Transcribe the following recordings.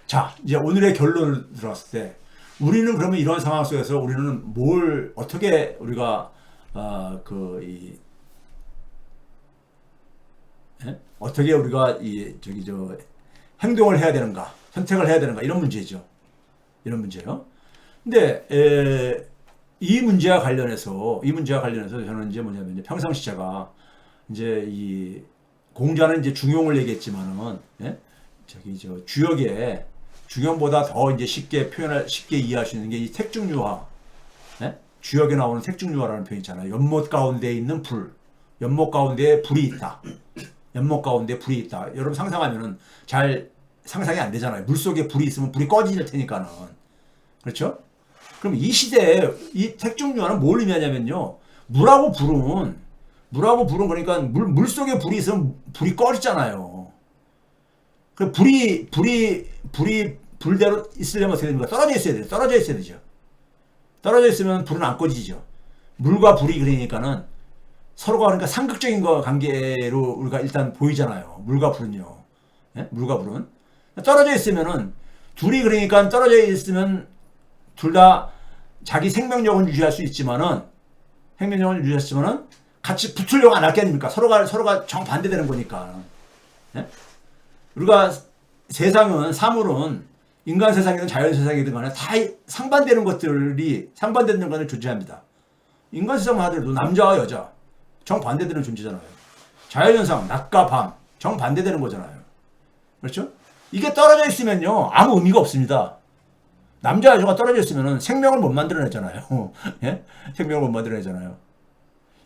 자, 이제 오늘의 결론을 들었을 때 우리는 그러면 이런 상황 속에서 우리는 뭘 어떻게 우리가 어떻게 우리가 이 저기 저 행동을 해야 되는가, 선택을 해야 되는가 이런 문제죠. 이런 문제요. 근데 이 문제와 관련해서 저는 이제 뭐냐면 이제 평상시 제가 이제 이 공자는 이제 중용을 얘기했지만은 저기 저 주역에 중용보다 더 이제 쉽게 이해할 수 있는 게 이 색중유화. 주역에 나오는 색중유화라는 표현 있잖아요. 연못 가운데 있는 불. 연못 가운데 불이 있다. 연못 가운데 불이 있다. 여러분 상상하면은 잘 상상이 안 되잖아요. 물 속에 불이 있으면 불이 꺼질 테니까는. 그렇죠? 그럼 이 시대에 이 색중유화는 뭘 의미하냐면요. 물하고 불은 그러니까 물 속에 불이 있으면 불이 꺼지잖아요. 그 불이 불대로 있으려면 어떻게 됩니까? 떨어져 있어야 돼요. 떨어져 있어야 되죠. 떨어져 있으면 불은 안 꺼지죠. 물과 불이 그러니까는 서로가 그러니까 상극적인 거 관계로 우리가 일단 보이잖아요. 물과 불은요. 물과 불은 떨어져 있으면은 둘이 그러니까 떨어져 있으면 둘 다 자기 생명력은 유지할 수 있지만은 같이 붙으려고 안 할 게 아닙니까? 서로가 정반대되는 거니까. 예? 우리가 사물은 인간 세상이든 자연 세상이든 간에 다 상반되는 것을 존재합니다. 인간 세상만 하더라도 남자와 여자 정반대되는 존재잖아요. 자연현상 낮과 밤 정반대되는 거잖아요. 그렇죠? 이게 떨어져 있으면요 아무 의미가 없습니다. 남자 여자가 떨어져 있으면 생명을 못 만들어내잖아요. 예? 생명을 못 만들어내잖아요.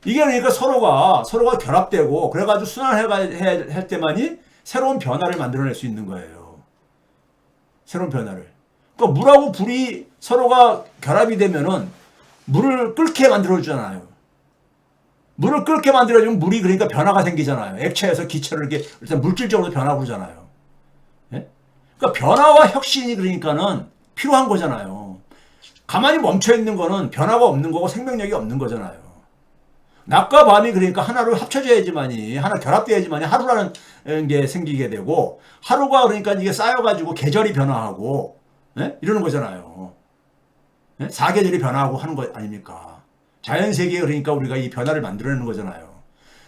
이게 그러니까 서로가 결합되고 그래가지고 순환해야 할 때만이 새로운 변화를 만들어낼 수 있는 거예요. 새로운 변화를. 그러니까 물하고 불이 서로가 결합이 되면은 물을 끓게 만들어주잖아요. 물을 끓게 만들어주면 물이 그러니까 변화가 생기잖아요. 액체에서 기체로 이렇게 일단 물질적으로 변하고 그러잖아요. 예? 그러니까 변화와 혁신이 그러니까는 필요한 거잖아요. 가만히 멈춰 있는 거는 변화가 없는 거고 생명력이 없는 거잖아요. 낮과 밤이 그러니까 하나로 합쳐져야지만이 하나 결합돼야지만이 하루라는 게 생기게 되고 하루가 그러니까 이게 쌓여가지고 계절이 변화하고 이러는 거잖아요. 사계절이 변화하고 하는 거 아닙니까? 자연 세계에 그러니까 우리가 이 변화를 만들어내는 거잖아요.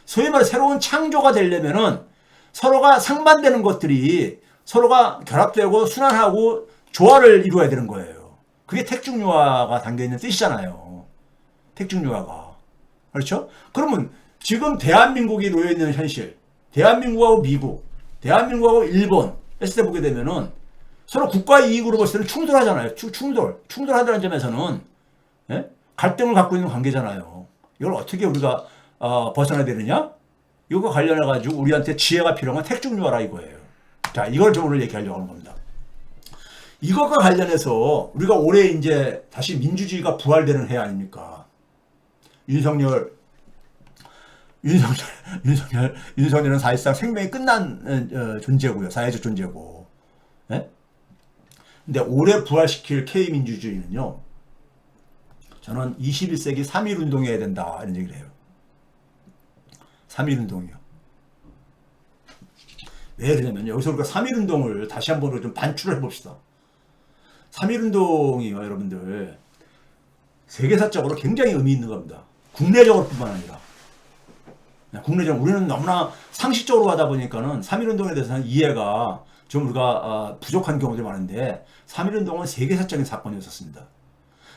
소위 말해 새로운 창조가 되려면은 서로가 상반되는 것들이 서로가 결합되고 순환하고 조화를 이루어야 되는 거예요. 그게 택중유화가 담겨있는 뜻이잖아요. 택중유화가. 그렇죠? 그러면 지금 대한민국이 놓여있는 현실, 대한민국하고 미국, 대한민국하고 일본 했을 때 보게 되면은 서로 국가 이익으로 봤을 때는 충돌하잖아요. 충돌한다는 점에서는 갈등을 갖고 있는 관계잖아요. 이걸 어떻게 우리가 벗어나야 되느냐? 이거 관련해가지고 우리한테 지혜가 필요한 택중유화라 이거예요. 자, 이걸 좀 오늘 얘기하려고 하는 겁니다. 이것과 관련해서 우리가 올해 이제 다시 민주주의가 부활되는 해 아닙니까? 윤석열, 윤석열은 사실상 생명이 끝난 존재고요. 사회적 존재고. 예? 근데 올해 부활시킬 K민주주의는요, 저는 21세기 3.1운동이어야 된다. 이런 얘기를 해요. 3.1운동이요. 왜 그러냐면요. 여기서 우리가 3.1운동을 다시 한번 좀 반출을 해봅시다. 3.1운동이요, 여러분들. 세계사적으로 굉장히 의미 있는 겁니다. 국내적으로 뿐만 아니라. 국내적으로. 우리는 너무나 상식적으로 하다 보니까는 3.1운동에 대해서는 이해가 좀 우리가 부족한 경우들이 많은데 3.1운동은 세계사적인 사건이었었습니다.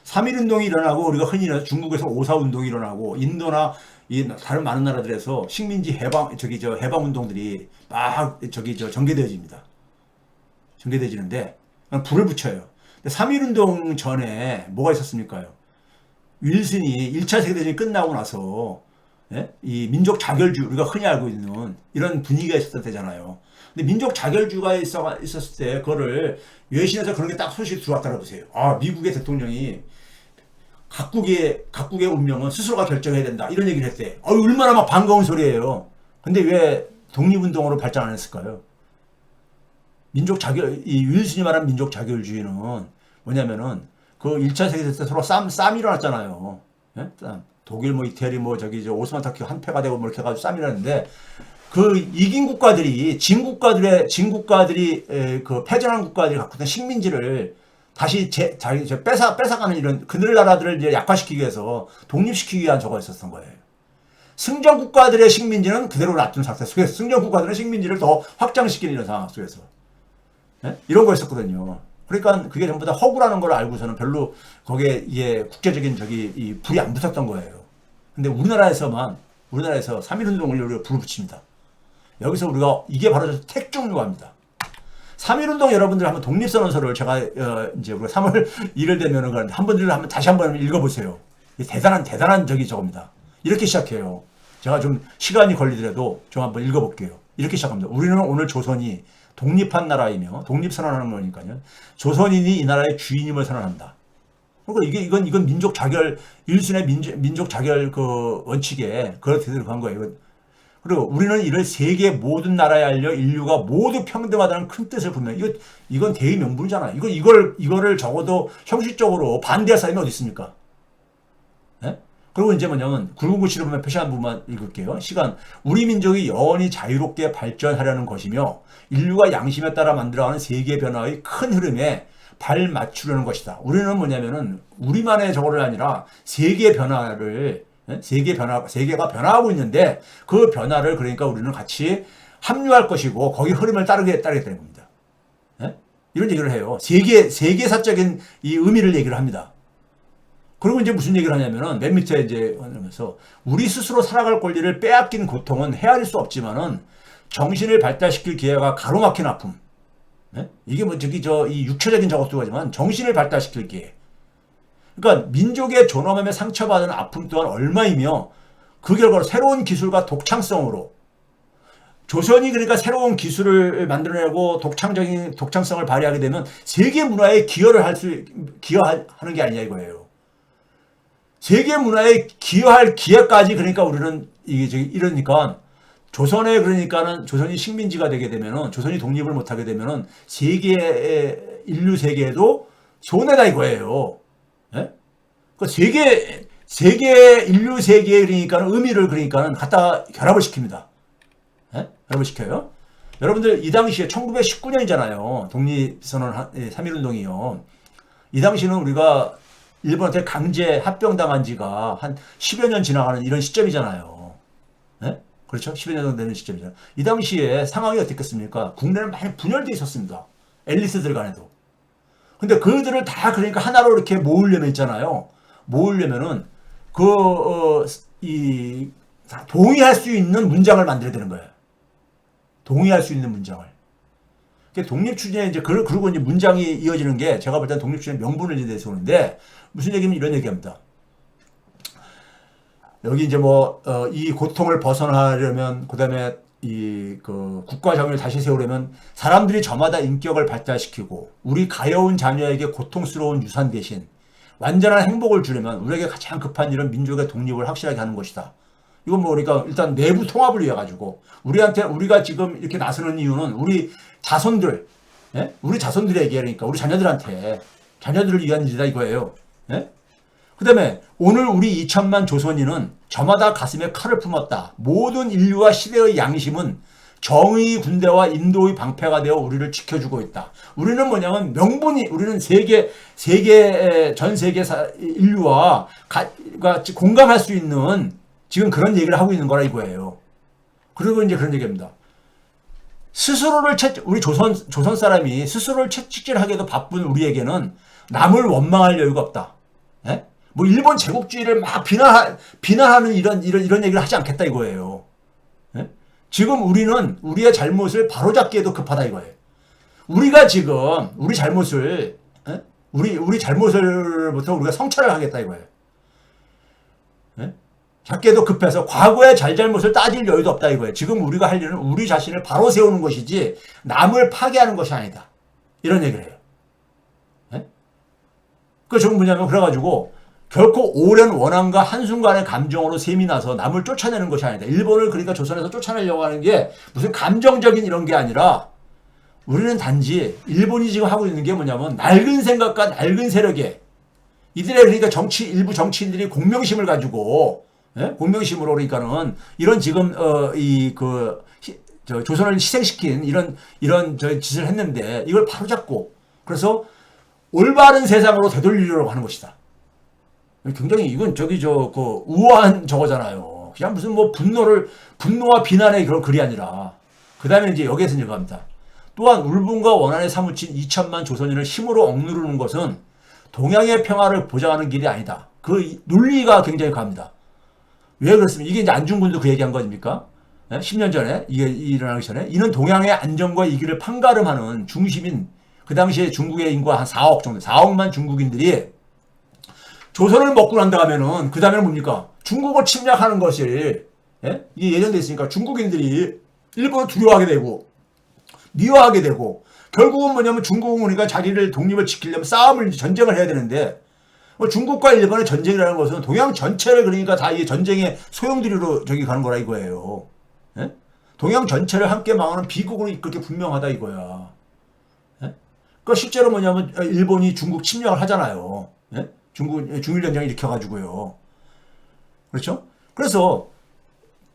3.1운동이 일어나고 우리가 흔히 중국에서 5.4운동이 일어나고 인도나 이 다른 많은 나라들에서 식민지 해방운동들이 막 전개되어집니다. 전개되어지는데 불을 붙여요. 3.1운동 전에 뭐가 있었습니까요? 윌슨이 1차 세계대전이 끝나고 나서 이 민족 자결주의 우리가 흔히 알고 있는 이런 분위기가 있었을 때잖아요. 근데 민족 자결주의가 있었을 때 그거를 외신에서 그런 게 딱 소식이 들어왔다고 보세요. 아, 미국의 대통령이 각국의 운명은 스스로가 결정해야 된다 이런 얘기를 했대. 얼마나 막 반가운 소리예요. 근데 왜 독립운동으로 발전 안 했을까요? 이 윌슨이 말한 민족 자결주의는 뭐냐면은 그 1차 세계대전 때 서로 쌈이 일어났잖아요. 예? 독일 이태리 오스만 터키 한패가 되고 뭐 이렇게 해가지고 쌈이 일어났는데 그 이긴 국가들이 진 국가들이 그 패전한 국가들이 갖고 있던 식민지를 다시 뺏어가는 이런 그들 나라들을 이제 약화시키기 위해서 독립시키기 위한 저거 있었던 거예요. 승전 국가들의 식민지는 그대로 놔둔 상태 속에서 승전 국가들의 식민지를 더 확장시키는 이런 상황 속에서 이런 거였었거든요. 그러니까 그게 전부 다 허구라는 걸 알고서는 별로 거기에 이게 국제적인 이 불이 안 붙었던 거예요. 근데 우리나라에서 3.1운동을 우리가 불을 붙입니다. 여기서 우리가 이게 바로 택종요합니다. 3.1운동 여러분들 한번 독립선언서를 제가 이제 우리가 3월 1일 되면은 다시 한번 읽어보세요. 대단한 저겁니다. 이렇게 시작해요. 제가 좀 시간이 걸리더라도 좀 한번 읽어볼게요. 이렇게 시작합니다. 우리는 오늘 조선이 독립한 나라이며 독립선언하는 거니까요. 조선인이 이 나라의 주인임을 선언한다. 그러니까 이건 민족 자결, 일순의 민족 자결 그 원칙에 그렇게 간 거예요. 그리고 우리는 이를 세계 모든 나라에 알려 인류가 모두 평등하다는 큰 뜻을 분명히 이건 대의 명분이잖아요. 이거를 적어도 형식적으로 반대할 사람이 어디 있습니까? 네? 그리고 이제 뭐냐면 굵은 글씨로 보면 표시한 부분만 읽을게요. 시간. 우리 민족이 영원히 자유롭게 발전하려는 것이며 인류가 양심에 따라 만들어가는 세계 변화의 큰 흐름에 발 맞추려는 것이다. 우리는 뭐냐면은 우리만의 저거를 아니라 세계 변화를 세계가 변화하고 있는데 그 변화를 그러니까 우리는 같이 합류할 것이고 거기 흐름을 따르겠다는 겁니다. 네? 이런 얘기를 해요. 세계사적인 이 의미를 얘기를 합니다. 그리고 이제 무슨 얘기를 하냐면은 맨 밑에 이제 하면서 우리 스스로 살아갈 권리를 빼앗긴 고통은 헤아릴 수 없지만은 정신을 발달시킬 기회가 가로막힌 아픔. 네? 이게 뭐 이 육체적인 저것도 하지만 정신을 발달시킬 기회. 그러니까 민족의 존엄함에 상처받은 아픔 또한 얼마이며 그 결과로 새로운 기술과 독창성으로 조선이 그러니까 새로운 기술을 만들어내고 독창성을 발휘하게 되면 세계 문화에 기여하는 게 아니냐 이거예요. 세계 문화에 기여할 기회까지 그러니까 우리는 이러니까 조선이 식민지가 되게 되면은 조선이 독립을 못하게 되면은 인류 세계에도 손해다 이거예요. 예? 그 인류 세계에 그러니까는 의미를 그러니까는 갖다 결합을 시킵니다. 예? 결합을 시켜요. 여러분들 이 당시에 1919년이잖아요. 독립선언 3.1운동이요. 이 당시는 우리가 일본한테 강제 합병당한 지가 한 10여 년 지나가는 이런 시점이잖아요. 예? 그렇죠? 10여 년 정도 되는 시점이잖아요. 이 당시에 상황이 어땠겠습니까? 국내는 많이 분열되어 있었습니다. 엘리트들 간에도. 근데 그들을 다 그러니까 하나로 이렇게 모으려면 있잖아요. 모으려면은 동의할 수 있는 문장을 만들어야 되는 거예요. 동의할 수 있는 문장을. 독립추진에 이제 그리고 이제 문장이 이어지는 게 제가 볼 때는 독립추진의 명분을 대해서 오는데 무슨 얘기면 이런 얘기합니다. 여기 이제 이 고통을 벗어나려면 그다음에 국가 정의를 다시 세우려면 사람들이 저마다 인격을 발달시키고 우리 가여운 자녀에게 고통스러운 유산 대신 완전한 행복을 주려면 우리에게 가장 급한 일은 민족의 독립을 확실하게 하는 것이다. 이건 그러니까 일단 내부 통합을 위해 가지고 우리가 지금 이렇게 나서는 이유는 우리 자손들, 예? 우리 자손들에게 그러니까 우리 자녀들을 위한 일이다 이거예요. 예? 그 다음에 오늘 우리 2천만 조선인은 저마다 가슴에 칼을 품었다. 모든 인류와 시대의 양심은 정의 군대와 인도의 방패가 되어 우리를 지켜주고 있다. 우리는 뭐냐면 우리는 전 세계 인류와 공감할 수 있는 지금 그런 얘기를 하고 있는 거라 이거예요. 그리고 이제 그런 얘기입니다. 우리 조선 사람이 스스로를 채찍질하기도 바쁜 우리에게는 남을 원망할 여유가 없다. 예? 일본 제국주의를 막 비난하는 이런 얘기를 하지 않겠다 이거예요. 예? 지금 우리는 우리의 잘못을 바로잡기에도 급하다 이거예요. 우리가 지금 우리 잘못을 예? 우리 잘못을부터 우리가 성찰을 하겠다 이거예요. 예? 잡기에도 급해서 과거의 잘못을 따질 여유도 없다 이거예요. 지금 우리가 할 일은 우리 자신을 바로 세우는 것이지 남을 파괴하는 것이 아니다. 이런 얘기를 해요. 예? 그 지금 뭐냐면 그래가지고 결코 오랜 원한과 한순간의 감정으로 셈이 나서 남을 쫓아내는 것이 아니다. 일본을 그러니까 조선에서 쫓아내려고 하는 게 무슨 감정적인 이런 게 아니라 우리는 단지 일본이 지금 하고 있는 게 뭐냐면 낡은 생각과 낡은 세력에 이들의 그러니까 일부 정치인들이 공명심을 가지고 예? 공명심으로 그러니까는 이런 지금 조선을 희생시킨 이런 저 짓을 했는데 이걸 바로잡고 그래서 올바른 세상으로 되돌리려고 하는 것이다. 굉장히 이건 우아한 저거잖아요. 그냥 무슨 뭐 분노와 비난의 그런 글이 아니라 그 다음에 이제 여기에서 이제 갑니다. 또한 울분과 원한에 사무친 2천만 조선인을 힘으로 억누르는 것은 동양의 평화를 보장하는 길이 아니다. 그 논리가 굉장히 강합니다. 왜 그렇습니까? 이게 이제 안중근도 그 얘기한 거 아닙니까? 10년 전에 이게 일어나기 전에 이는 동양의 안정과 이기를 판가름하는 중심인 그 당시에 중국의 인구가 한 4억 정도 4억만 중국인들이 조선을 먹고 난다 하면은 그 다음에는 뭡니까? 중국을 침략하는 것이 이게 예정돼 있으니까 중국인들이 일본을 두려워하게 되고 미워하게 되고 결국은 뭐냐면 중국은 그러니까 자기를 독립을 지키려면 전쟁을 해야 되는데 중국과 일본의 전쟁이라는 것은 동양 전체를 그러니까 다 이 전쟁의 소용돌이로 가는 거라 이거예요. 예? 동양 전체를 함께 망하는 비극으로 그렇게 분명하다 이거야. 예? 그러니까 실제로 뭐냐면 일본이 중국 침략을 하잖아요. 예? 중일 전쟁을 일으켜가지고요. 그렇죠? 그래서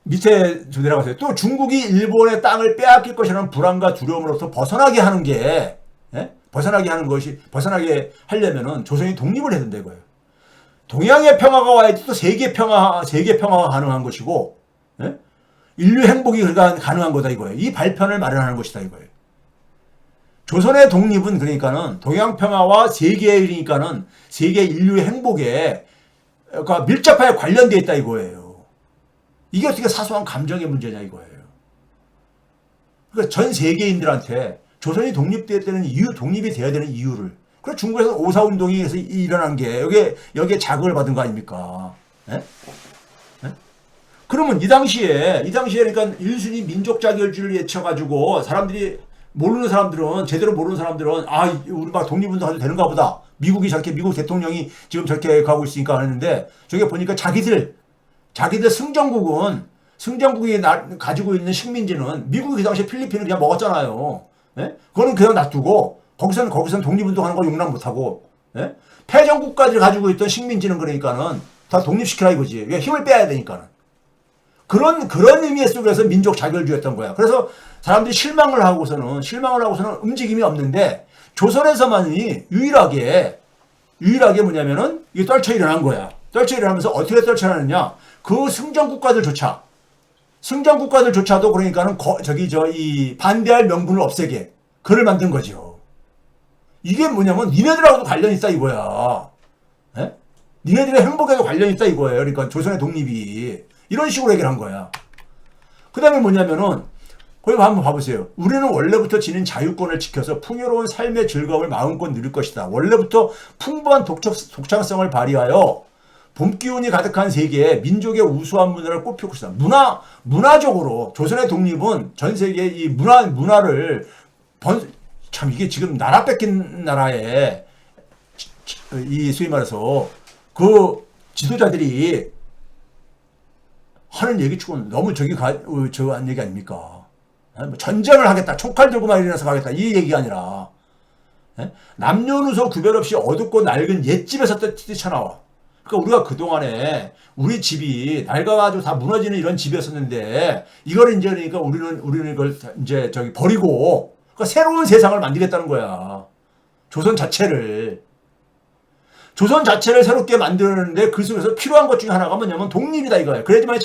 밑에 좀 내려가세요. 또 중국이 일본의 땅을 빼앗길 것이라는 불안과 두려움으로부터 벗어나게 하는 게 벗어나게 하려면은 조선이 독립을 해야 된다 이거예요. 동양의 평화가 와야지 또 세계 평화가 가능한 것이고, 예? 인류 행복이 가능한 거다 이거예요. 이 발편을 마련하는 것이다 이거예요. 조선의 독립은 그러니까는 동양 평화와 그러니까는 세계 인류의 행복에 그러니까 밀접하게 관련되어 있다 이거예요. 이게 어떻게 사소한 감정의 문제냐 이거예요. 그러니까 전 세계인들한테 조선이 독립이 돼야 되는 이유를. 그래 중국에서 오사운동이 일어난 게 여기에 자극을 받은 거 아닙니까? 예? 예? 그러면 이 당시에 그러니까 일순위 민족 자결주의를 외쳐가지고 제대로 모르는 사람들은 우리 막 독립운동해도 되는가 보다. 미국 대통령이 지금 저렇게 가고 있으니까 하는데 저게 보니까 자기들 승전국이 가지고 있는 식민지는 미국이 그 당시에 필리핀을 그냥 먹었잖아요. 예? 그거는 그냥 놔두고 거기선 독립운동하는 걸 용납 못하고 예? 패전국가들이 가지고 있던 식민지는 그러니까는 다 독립시키라 이거지. 힘을 빼야 되니까는. 그런 의미 속에서 민족 자결주의였던 거야. 그래서 사람들이 실망을 하고서는 움직임이 없는데 조선에서만이 유일하게 뭐냐면은 이게 떨쳐 일어난 거야. 떨쳐 일어나면서 어떻게 떨쳐 일어나느냐? 그 승전국가들조차도 그러니까는 이 반대할 명분을 없애게 글을 만든 거죠. 이게 뭐냐면 니네들하고도 관련이 있다 이거야. 예? 니네들의 행복에도 관련이 있다 이거예요. 그러니까 조선의 독립이 이런 식으로 얘기를 한 거야. 그 다음에 뭐냐면은 거기 한번 봐보세요. 우리는 원래부터 지닌 자유권을 지켜서 풍요로운 삶의 즐거움을 마음껏 누릴 것이다. 원래부터 풍부한 독창성을 발휘하여 봄 기운이 가득한 세계에 민족의 우수한 문화를 꽃피우고 있다. 문화적으로 조선의 독립은 전 세계의 이 문화를 참 이게 지금 나라 뺏긴 나라에 이 소위 말해서 그 지도자들이 하는 얘기 치고는 너무 저한 얘기 아닙니까? 전쟁을 하겠다. 총칼 들고 막 일어나서 가겠다. 이 얘기가 아니라 남녀노소 구별 없이 어둡고 낡은 옛집에서 뛰쳐나와. 그러니까 우리가 그동안에 우리 집이 낡아가지고 다 무너지는 이런 집이었었는데 이걸 이제 그러니까 우리는 이걸 이제 버리고 그러니까 새로운 세상을 만들겠다는 거야. 조선 자체를 새롭게 만드는데 그 속에서 필요한 것 중에 하나가 뭐냐면 독립이다 이거예요. 그래야지만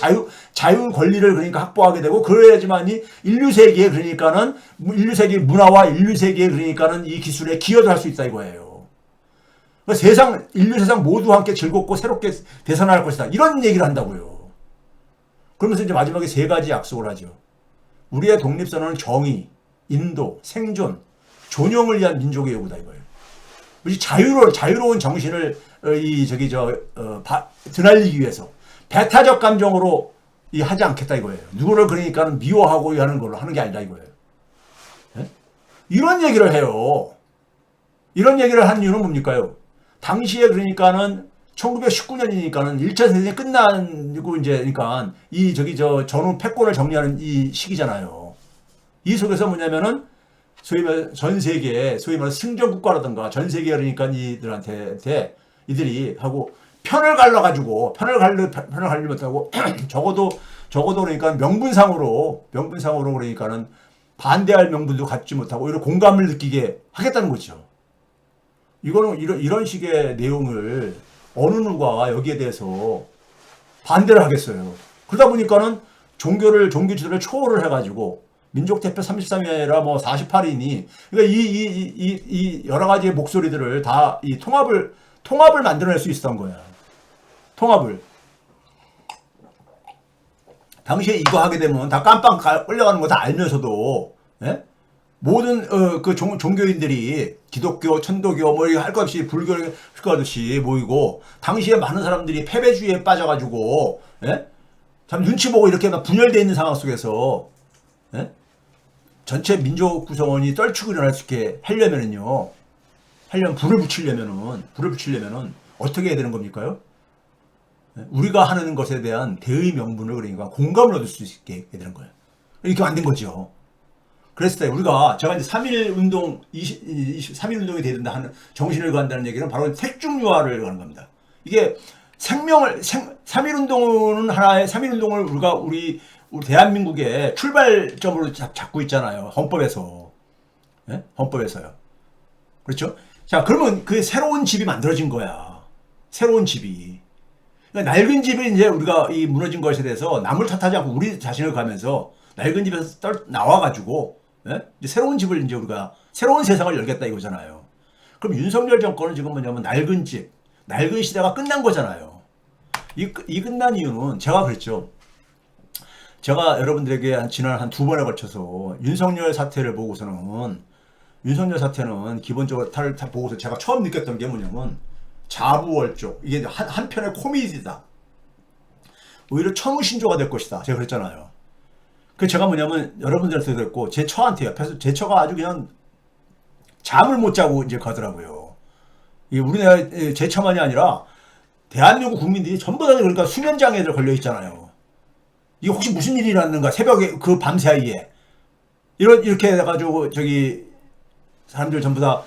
자유 권리를 그러니까 확보하게 되고 그래야지만이 인류 세계에 그러니까는 인류 세계 문화와 인류 세계에 그러니까는 이 기술에 기여도 할 수 있다 이거예요. 그러니까 인류 세상 모두 함께 즐겁고 새롭게 대선할 것이다. 이런 얘기를 한다고요. 그러면서 이제 마지막에 3가지 약속을 하죠. 우리의 독립선언은 정의, 인도, 생존, 존용을 위한 민족의 요구다 이거예요. 자유로운 정신을 드날리기 위해서 배타적 감정으로 하지 않겠다 이거예요. 누구를 그러니까 미워하고 하는 걸로 하는 게 아니다 이거예요. 네? 이런 얘기를 해요. 이런 얘기를 한 이유는 뭡니까요? 당시에 그러니까는 1919년이니까는 1차 대전이 끝나고 이제 그러니까 전후 패권을 정리하는 이 시기잖아요. 이 속에서 뭐냐면은 소위 말 전 세계 소위 말 승전국가라든가 전 세계 그러니까 이들이 하고 편을 갈라가지고 편을 갈리 못하고 적어도 그러니까 명분상으로 그러니까는 반대할 명분도 갖지 못하고 오히려 공감을 느끼게 하겠다는 거죠. 이거는 이런 식의 내용을 어느 누가 여기에 대해서 반대를 하겠어요. 그러다 보니까는 종교 지도를 초월을 해가지고 민족 대표 33위라 뭐 48위니 그러니까 이 여러 가지의 목소리들을 다 이 통합을 만들어낼 수 있었던 거야. 통합을. 당시에 이거 하게 되면 다 깜빵 끌려가는 거 다 알면서도 예? 모든 그 종교인들이 기독교, 천도교 뭐 할 것 없이 불교를 하듯이 모이고 당시에 많은 사람들이 패배주의에 빠져가지고 예? 참 눈치 보고 이렇게 막 분열되어 있는 상황 속에서 예? 전체 민족 구성원이 떨치고 일어날 수 있게 하려면은요. 불을 붙이려면은 어떻게 해야 되는 겁니까요? 우리가 하는 것에 대한 대의 명분을 그러니까 공감을 얻을 수 있게 해야 되는 거예요. 이렇게 만든 거죠. 그랬을 때 제가 이제 3.1 운동, 3.1 운동이 되든다 하는 정신을 구한다는 얘기는 바로 색중유화를 하는 겁니다. 이게 3.1 운동은 하나의 3.1 운동을 우리 대한민국의 출발점으로 잡고 있잖아요. 헌법에서. 네? 헌법에서요. 그렇죠? 자, 그러면 그 새로운 집이 만들어진 거야. 새로운 집이. 그러니까 낡은 집이 이제 우리가 이 무너진 것에 대해서 남을 탓하지 않고 우리 자신을 가면서 낡은 집에서 나와가지고, 예? 이제 새로운 집을 이제 우리가 새로운 세상을 열겠다 이거잖아요. 그럼 윤석열 정권은 지금 뭐냐면 낡은 시대가 끝난 거잖아요. 이 끝난 이유는 제가 그랬죠. 제가 여러분들에게 지난 한 2번에 걸쳐서 윤석열 사태를 보고서는 윤석열 사태는 기본적으로 보고서 제가 처음 느꼈던 게 뭐냐면 자부월족 이게 한편의 코미디다. 오히려 천우신조가 될 것이다. 제가 그랬잖아요. 그 제가 뭐냐면 여러분들한테도 그랬고 제 처한테 옆에서 제 처가 아주 그냥 잠을 못 자고 이제 가더라고요. 이게 우리나라 제 처만이 아니라 대한민국 국민들이 전부 다 그러니까 수면장애들 걸려 있잖아요. 이게 혹시 무슨 일이 일어났는가 새벽에 그 밤사이에 이렇게 해가지고 사람들 전부 다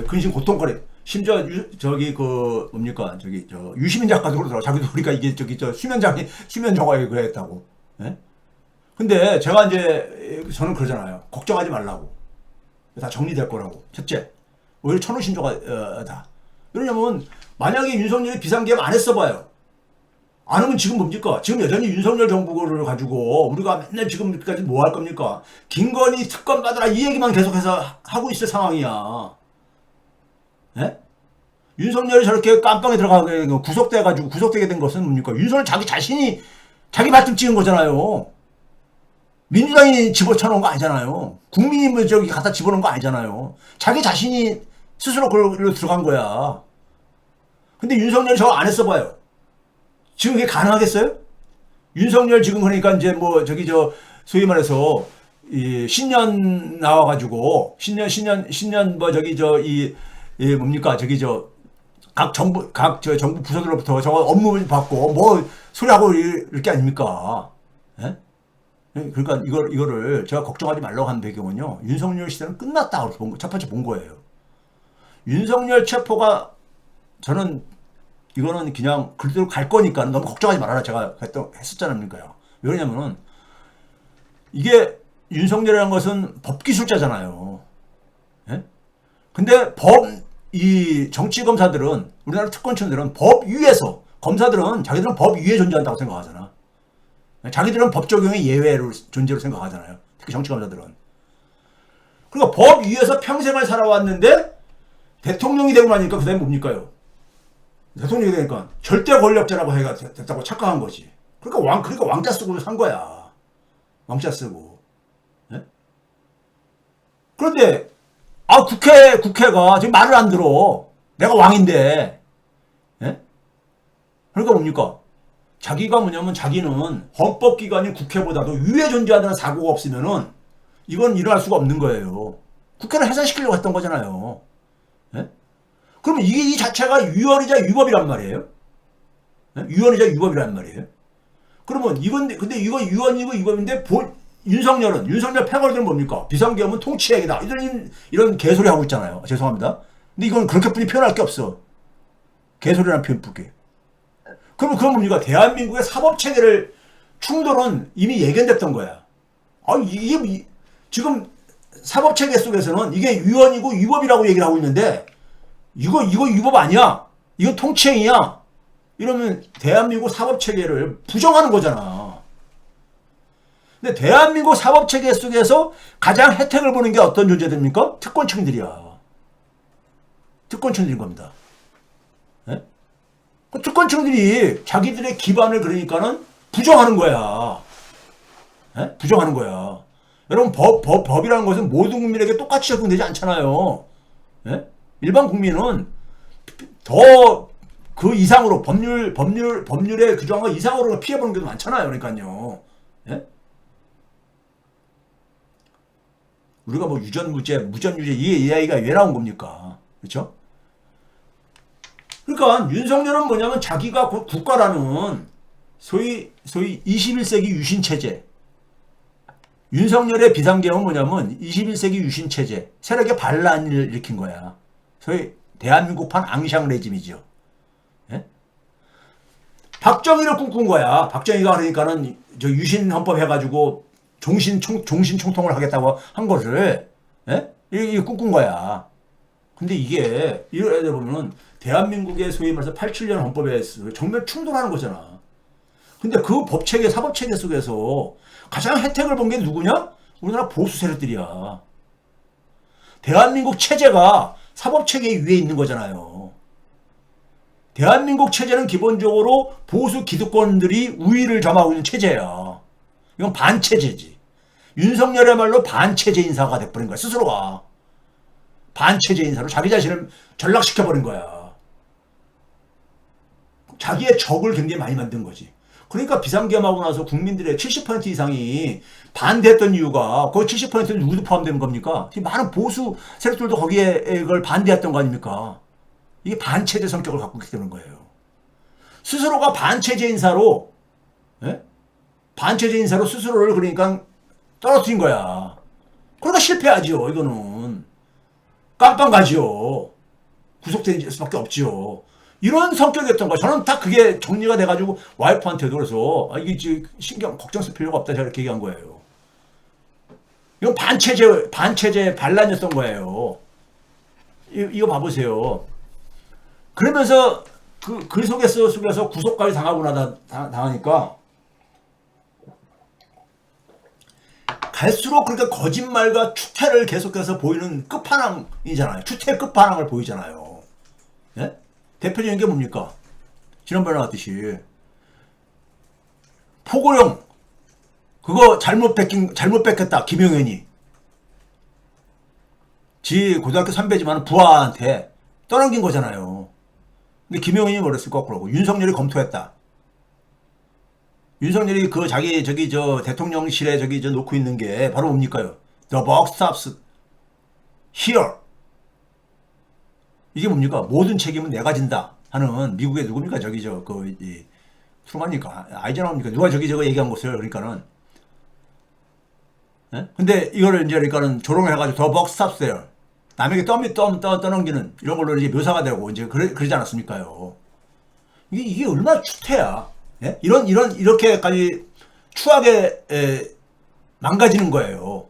근심 고통거리. 심지어 유시민 작가도 그러더라고. 자기도 그러니까 이게 수면장애 그랬다고. 예? 근데 제가 저는 그러잖아요. 걱정하지 말라고. 다 정리될 거라고. 첫째, 오히려 천우신조가 다. 왜냐면 만약에 윤석열이 비상계엄 안 했어봐요. 안 하면 지금 뭡니까? 지금 여전히 윤석열 정부를 가지고 우리가 맨날 지금까지 뭐 할 겁니까? 김건희 특검 받으라 이 얘기만 계속해서 하고 있을 상황이야. 예? 윤석열이 저렇게 깜빵에 들어가게 구속되게 된 것은 뭡니까? 윤석열 자기 발등 찍은 거잖아요. 민주당이 집어쳐놓은 거 아니잖아요. 국민이 뭐 갖다 집어넣은 거 아니잖아요. 자기 자신이 스스로 그걸로 들어간 거야. 근데 윤석열이 저거 안 했어봐요. 지금 그게 가능하겠어요? 윤석열 지금 그러니까 이제 소위 말해서 신년 나와가지고 신년 뭡니까 각 정부 부서들로부터 저거 업무를 받고 뭐 소리하고 이럴 게 아닙니까? 예? 그러니까 이거를 제가 걱정하지 말라고 한 배경은요. 윤석열 시대는 끝났다. 첫 번째 본 거예요. 윤석열 체포가 저는 이거는 그냥 그대로 갈 거니까 너무 걱정하지 말아라. 제가 했었잖아요. 왜 그러냐면은 이게 윤석열이라는 것은 법기술자잖아요. 예? 근데 이 정치검사들은 우리나라 특권층들은 법 위에서 검사들은 자기들은 법 위에 존재한다고 생각하잖아. 자기들은 법 적용의 예외로 존재로 생각하잖아요. 특히 정치검사들은. 그러니까 법 위에서 평생을 살아왔는데 대통령이 되고 나니까 그 다음에 뭡니까요? 대통령이 되니까 절대 권력자라고 해가 됐다고 착각한 거지. 그러니까 왕자 쓰고 산 거야. 왕자 쓰고. 예? 그런데 국회가 지금 말을 안 들어. 내가 왕인데. 예? 그러니까 뭡니까? 자기가 뭐냐면 자기는 헌법기관인 국회보다도 위에 존재한다는 사고가 없으면은 이건 일어날 수가 없는 거예요. 국회를 해산시키려고 했던 거잖아요. 예? 그러면 이 자체가 유언이자 유법이란 말이에요. 예? 유언이자 유법이란 말이에요. 그러면 근데 이거 유언이고 유법인데 윤석열 패거리들은 뭡니까? 비상계엄은 통치행위다. 이런 개소리 하고 있잖아요. 죄송합니다. 근데 이건 그렇게뿐이 표현할 게 없어. 개소리라는 표현뿐이. 그러면 그건 뭡니까? 대한민국의 사법체계를 충돌은 이미 예견됐던 거야. 이게 지금 사법체계 속에서는 이게 위헌이고 위법이라고 얘기를 하고 있는데 이거 위법 아니야. 이건 통치행위야. 이러면 대한민국 사법체계를 부정하는 거잖아. 근데 대한민국 사법체계 속에서 가장 혜택을 보는 게 어떤 존재들입니까? 특권층들이야. 특권층들인 겁니다. 네? 그 특권층들이 자기들의 기반을 그러니까는 부정하는 거야. 네? 부정하는 거야. 여러분 법이라는 것은 모든 국민에게 똑같이 적용되지 않잖아요. 네? 일반 국민은 더 그 이상으로 법률의 규정한 거 이상으로 피해보는 경우도 많잖아요. 그러니까요. 예? 우리가 뭐 유전무죄, 무전유죄 이 이야기가 왜 나온 겁니까? 그렇죠? 그러니까 윤석열은 뭐냐면 자기가 국가라는 소위 21세기 유신체제. 윤석열의 비상계엄은 뭐냐면 21세기 유신체제. 세력의 반란을 일으킨 거야. 소위 대한민국판 앙샹 레짐이죠. 예? 박정희를 꿈꾼 거야. 박정희가 그러니까는 저 유신 헌법 해가지고 종신 총통을 하겠다고 한 거를 예? 이 꿈꾼 거야. 근데 이게 이래 보면은 대한민국의 소위 말해서 87년 헌법에 정면 충돌하는 거잖아. 근데 그 법체계 사법체계 속에서 가장 혜택을 본 게 누구냐? 우리나라 보수 세력들이야. 대한민국 체제가 사법체계 위에 있는 거잖아요. 대한민국 체제는 기본적으로 보수 기득권들이 우위를 점하고 있는 체제야. 이건 반체제지. 윤석열의 말로 반체제 인사가 돼버린 거야. 스스로가. 반체제 인사로 자기 자신을 전락시켜버린 거야. 자기의 적을 굉장히 많이 만든 거지. 그러니까 비상계엄하고 나서 국민들의 70% 이상이 반대했던 이유가 그 70%는 누구도 포함되는 겁니까? 많은 보수 세력들도 거기에 그걸 반대했던 거 아닙니까? 이게 반체제 성격을 갖고 있기 때문인 거예요. 스스로가 반체제 인사로 예? 반체제 인사로 스스로를 그러니까 떨어뜨린 거야. 그러니까 실패하지요. 이거는 깜빵 가지요. 구속될 수밖에 없지요. 이런 성격이었던 거야. 저는 딱 그게 정리가 돼가지고 와이프한테도 그래서 이게 지금 신경 걱정 쓸 필요가 없다 저렇게 얘기한 거예요. 이건 반체제 반란이었던 거예요. 이거 봐보세요. 그러면서 그 속에서 구속까지 당하고 당하니까 갈수록 그렇게 거짓말과 추태를 계속해서 보이는 끝판왕이잖아요. 추태 끝판왕을 보이잖아요. 예? 대표적인 게 뭡니까? 지난번에 나왔듯이 포고령 그거 잘못 뺏겼다. 김용현이 지 고등학교 선배지만 부하한테 떠넘긴 거잖아요. 근데 김용현이 뭐랬을 거라고 윤석열이 검토했다. 윤석열이 그 자기 저 대통령실에 저 놓고 있는 게 바로 뭡니까요? The buck stops here. 이게 뭡니까? 모든 책임은 내가 진다 하는 미국의 누굽니까? 트루만입니까? 아이젠하워입니까? 누가 저거 얘기한 것을 그러니까는. 예? 근데 이거를 이제 그러니까는 조롱을 해가지고 The buck stops there. 남에게 떠넘기는 이런 걸로 이제 묘사가 되고 이제 그러지 않았습니까요? 이게 얼마나 추태야. 예? 이렇게까지 추하게 망가지는 거예요.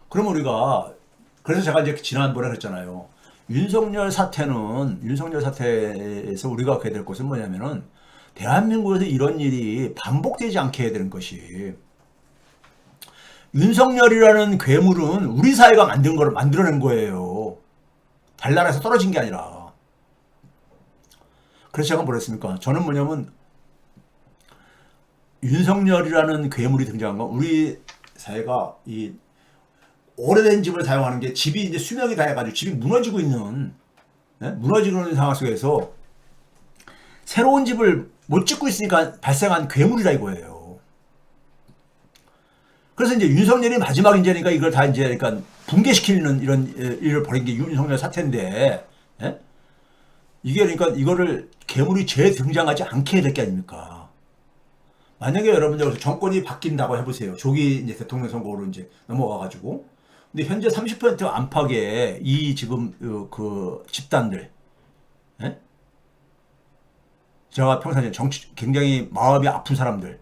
그럼 우리가 그래서 제가 이제 지난번에 그랬잖아요. 윤석열 사태에서 우리가 가야 될 것은 뭐냐면은 대한민국에서 이런 일이 반복되지 않게 해야 되는 것이 윤석열이라는 괴물은 우리 사회가 만들어낸 거예요. 달나라에서 떨어진 게 아니라. 그래서 제가 뭐랬습니까? 저는 뭐냐면 윤석열이라는 괴물이 등장한 건 우리 사회가 이 오래된 집을 사용하는 게 집이 이제 수명이 다해가지고 집이 무너지고 있는 상황 속에서 새로운 집을 못 짓고 있으니까 발생한 괴물이라 이거예요. 그래서 이제 윤석열이 마지막 인재니까 이걸 다 이제 그러니까 붕괴시키는 이런 일을 벌인 게 윤석열 사태인데, 예? 이게 그러니까 이거를 괴물이 재등장하지 않게 해야 될 게 아닙니까? 만약에 여러분들 정권이 바뀐다고 해보세요. 조기 이제 대통령 선거로 이제 넘어가가지고. 근데 현재 30% 안팎의 이 지금 그 집단들, 예? 제가 평상시에 굉장히 마음이 아픈 사람들.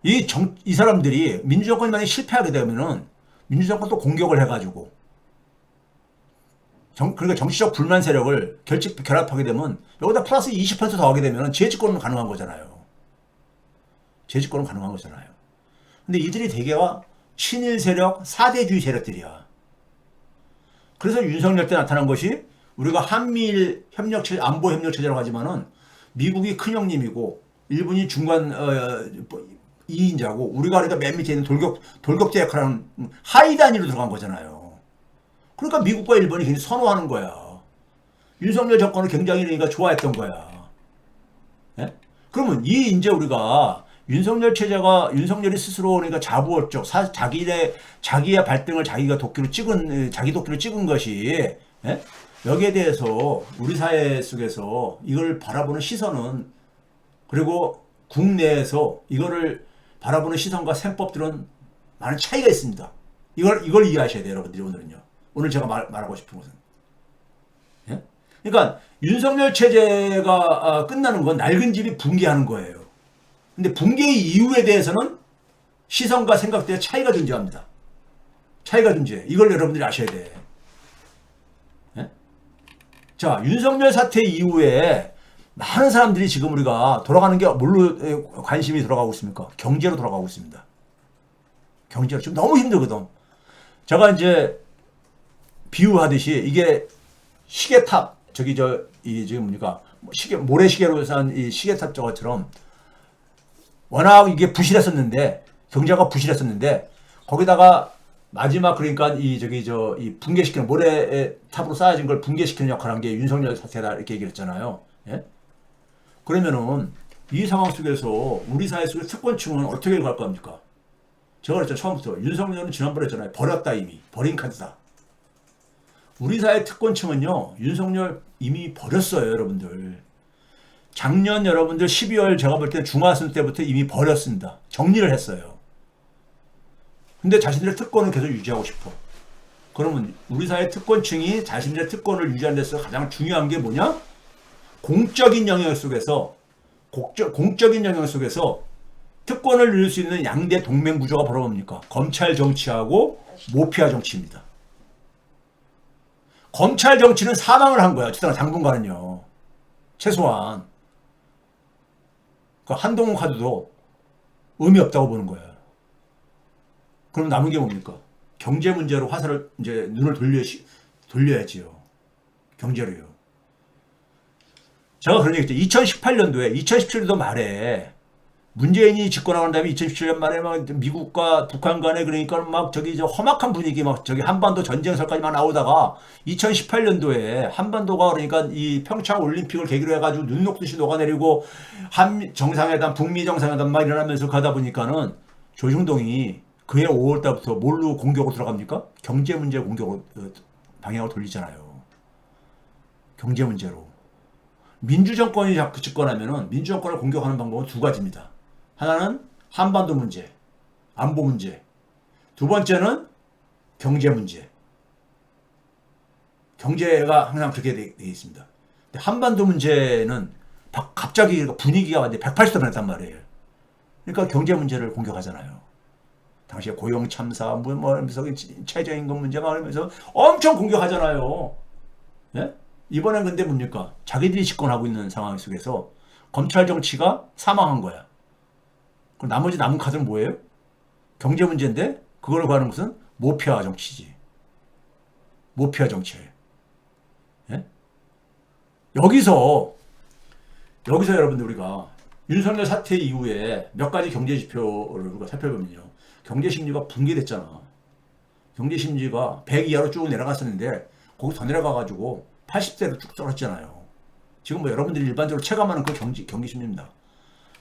이 사람들이 민주정권이 만약에 실패하게 되면은 민주정권 또 공격을 해가지고 그러니까 정치적 불만 세력을 결합하게 되면 여기다 플러스 20% 더하게 되면 재집권은 가능한 거잖아요. 재집권은 가능한 거잖아요. 근데 이들이 대개가 친일 세력, 4대주의 세력들이야. 그래서 윤석열 때 나타난 것이 우리가 한미일 협력체, 안보 협력체제라고 하지만은 미국이 큰형님이고 일본이 중간 2인자고 우리가 그러니까 맨 밑에 있는 돌격제 역할하는 하위 단위로 들어간 거잖아요. 그러니까 미국과 일본이 굉장히 선호하는 거야. 윤석열 정권을 굉장히 그러니까 좋아했던 거야. 예? 그러면 이제 우리가 윤석열 체제가 윤석열이 스스로 그러니까 자부업적 자기의 발등을 자기 도끼로 찍은 것이 예? 여기에 대해서 우리 사회 속에서 이걸 바라보는 시선은 그리고 국내에서 이거를 바라보는 시선과 셈법들은 많은 차이가 있습니다. 이걸 이해하셔야 돼요, 여러분들이 오늘은요. 오늘 제가 말하고 싶은 것은. 예? 그러니까 윤석열 체제가 끝나는 건 낡은 집이 붕괴하는 거예요. 근데 붕괴 이유에 대해서는 시선과 생각대에 차이가 존재합니다. 차이가 존재해. 이걸 여러분들이 아셔야 돼. 예? 자, 윤석열 사태 이후에 많은 사람들이 지금 우리가 돌아가는 게 뭘로 관심이 돌아가고 있습니까? 경제로 돌아가고 있습니다. 경제로. 지금 너무 힘들거든. 제가 이제 비유하듯이 이게 시계탑, 지금 뭡니까? 모래시계로 산 이 시계탑 저것처럼 워낙 이게 부실했었는데, 경제가 부실했었는데, 거기다가 마지막 그러니까 이 붕괴시키는 모래탑으로 쌓아진 걸 붕괴시키는 역할을 한 게 윤석열 사태다 이렇게 얘기를 했잖아요. 예? 그러면은 이 상황 속에서 우리 사회 속의 특권층은 어떻게 갈 겁니까? 제가 그랬죠. 처음부터. 윤석열은 지난번에 했잖아요. 버렸다 이미. 버린 카드다. 우리 사회 특권층은요. 윤석열 이미 버렸어요. 여러분들. 작년 여러분들 12월 제가 볼 때 중하순 때부터 이미 버렸습니다. 정리를 했어요. 근데 자신들의 특권은 계속 유지하고 싶어. 그러면 우리 사회 특권층이 자신들의 특권을 유지하는 데서 가장 중요한 게 뭐냐? 공적인 영역 속에서 특권을 누릴 수 있는 양대 동맹 구조가 바로 뭡니까? 검찰 정치하고 모피아 정치입니다. 검찰 정치는 사망을 한 거야. 어쨌든 당분간은요. 최소한. 그 한동훈 카드도 의미 없다고 보는 거야. 그럼 남은 게 뭡니까? 경제 문제로 화살을 이제 눈을 돌려야지요. 경제로요. 제가 그런 얘기 했죠. 2017년도 말에 문재인이 집권하고 난 다음에 2017년 말에 막 미국과 북한 간에 그러니까 막 험악한 분위기 막 한반도 전쟁설까지 막 나오다가 2018년도에 한반도가 그러니까 이 평창 올림픽을 계기로 해가지고 눈 녹듯이 녹아내리고 한미 정상회담, 북미 정상회담 막 일어나면서 가다 보니까는 조중동이 그해 5월 달부터 뭘로 공격으로 들어갑니까? 경제 문제 공격으로 방향을 돌리잖아요. 경제 문제로. 민주정권이 자꾸 집권하면은 민주정권을 공격하는 방법은 두 가지입니다. 하나는 한반도 문제, 안보 문제. 두 번째는 경제 문제. 경제가 항상 그렇게 되어 있습니다. 근데 한반도 문제는 갑자기 분위기가 완전히 180도 변했단 말이에요. 그러니까 경제 문제를 공격하잖아요. 당시에 고용 참사, 하면서 최저임금 문제 막 하면서 엄청 공격하잖아요. 예? 이번엔 근데 뭡니까? 자기들이 집권하고 있는 상황 속에서 검찰 정치가 사망한 거야. 그럼 나머지 남은 카드는 뭐예요? 경제 문제인데 그걸 가는 것은 모피아 정치지. 모피아 정치. 예? 여기서 여러분들 우리가 윤석열 사태 이후에 몇 가지 경제 지표를 우리가 살펴보면요. 경제 심리가 붕괴됐잖아. 경제 심리가 100 이하로 쭉 내려갔었는데 거기 더 내려가가지고 80대로 쭉 떨어졌잖아요. 지금 뭐 여러분들이 일반적으로 체감하는 그 경기 심리입니다.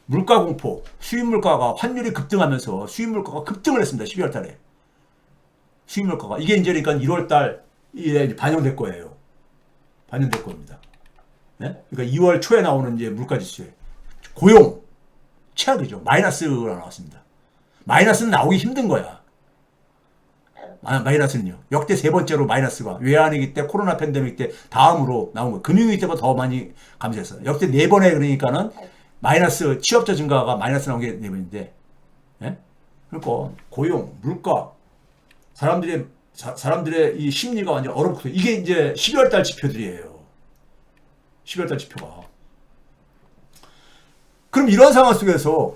물가 공포, 수입 물가가 환율이 급등하면서 수입 물가가 급등을 했습니다. 12월 달에. 수입 물가가. 이게 이제 그러니까 1월 달에 반영될 거예요. 반영될 겁니다. 네? 그러니까 2월 초에 나오는 이제 물가 지수에. 고용, 최악이죠. 마이너스가 나왔습니다. 마이너스는 나오기 힘든 거야. 마이너스는요. 역대 세 번째로 마이너스가 외환위기 때 코로나 팬데믹 때 다음으로 나온 거예요. 금융위기 때보다 더 많이 감소했어요. 역대 네 번에 그러니까는 마이너스 취업자 증가가 마이너스 나온 게 네 번인데, 예? 그러니까 고용, 물가, 사람들의 이 심리가 완전 얼어붙어. 이게 이제 12월 달 지표들이에요. 12월 달 지표가. 그럼 이런 상황 속에서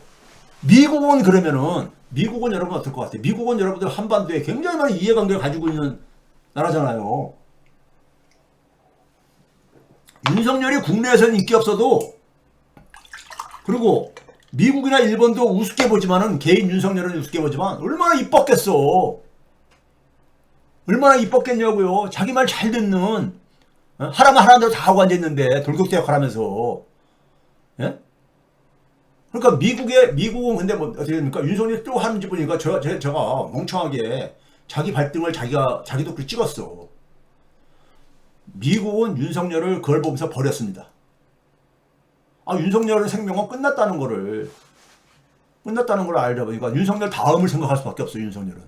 미국은 그러면은 미국은 여러분 어떨 것 같아요? 미국은 여러분들 한반도에 굉장히 많은 이해관계를 가지고 있는 나라잖아요. 윤석열이 국내에서는 인기 없어도 그리고 미국이나 일본도 우습게 보지만은 개인 윤석열은 우습게 보지만 얼마나 이뻤겠어. 얼마나 이뻤겠냐고요. 자기 말 잘 듣는 하라면 하라는 대로 다 하고 앉아있는데 돌격대 역할 하면서 예? 그러니까 미국은 근데 뭐 어떻게 됩니까? 윤석열이 또 하는지 보니까 제가 멍청하게 자기 발등을 자기도 그 찍었어. 미국은 윤석열을 그걸 보면서 버렸습니다. 윤석열의 생명은 끝났다는 걸 알다 보니까 윤석열 다음을 생각할 수밖에 없어요. 윤석열은.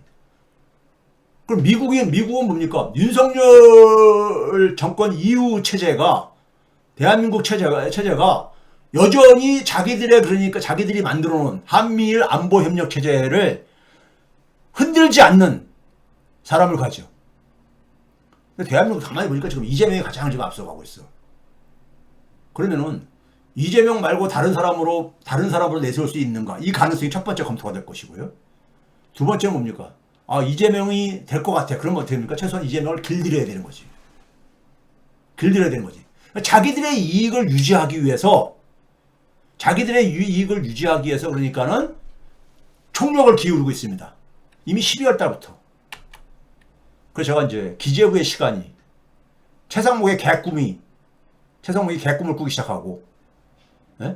그럼 미국은 뭡니까? 윤석열 정권 이후 체제가 대한민국 체제가 여전히 자기들이 만들어 놓은 한미일 안보 협력 체제를 흔들지 않는 사람을 가죠. 근데 대한민국 가만히 보니까 지금 이재명이 가장 지금 앞서가고 있어. 그러면은 이재명 말고 다른 사람으로 내세울 수 있는가? 이 가능성이 첫 번째 검토가 될 것이고요. 두 번째는 뭡니까? 이재명이 될 것 같아. 그러면 어떻게 됩니까? 최소한 이재명을 길들여야 되는 거지. 자기들의 이익을 유지하기 위해서 그러니까는 총력을 기울이고 있습니다. 이미 12월 달부터. 그래서 제가 이제 기재부의 시간이 최상목의 개꿈을 꾸기 시작하고, 예?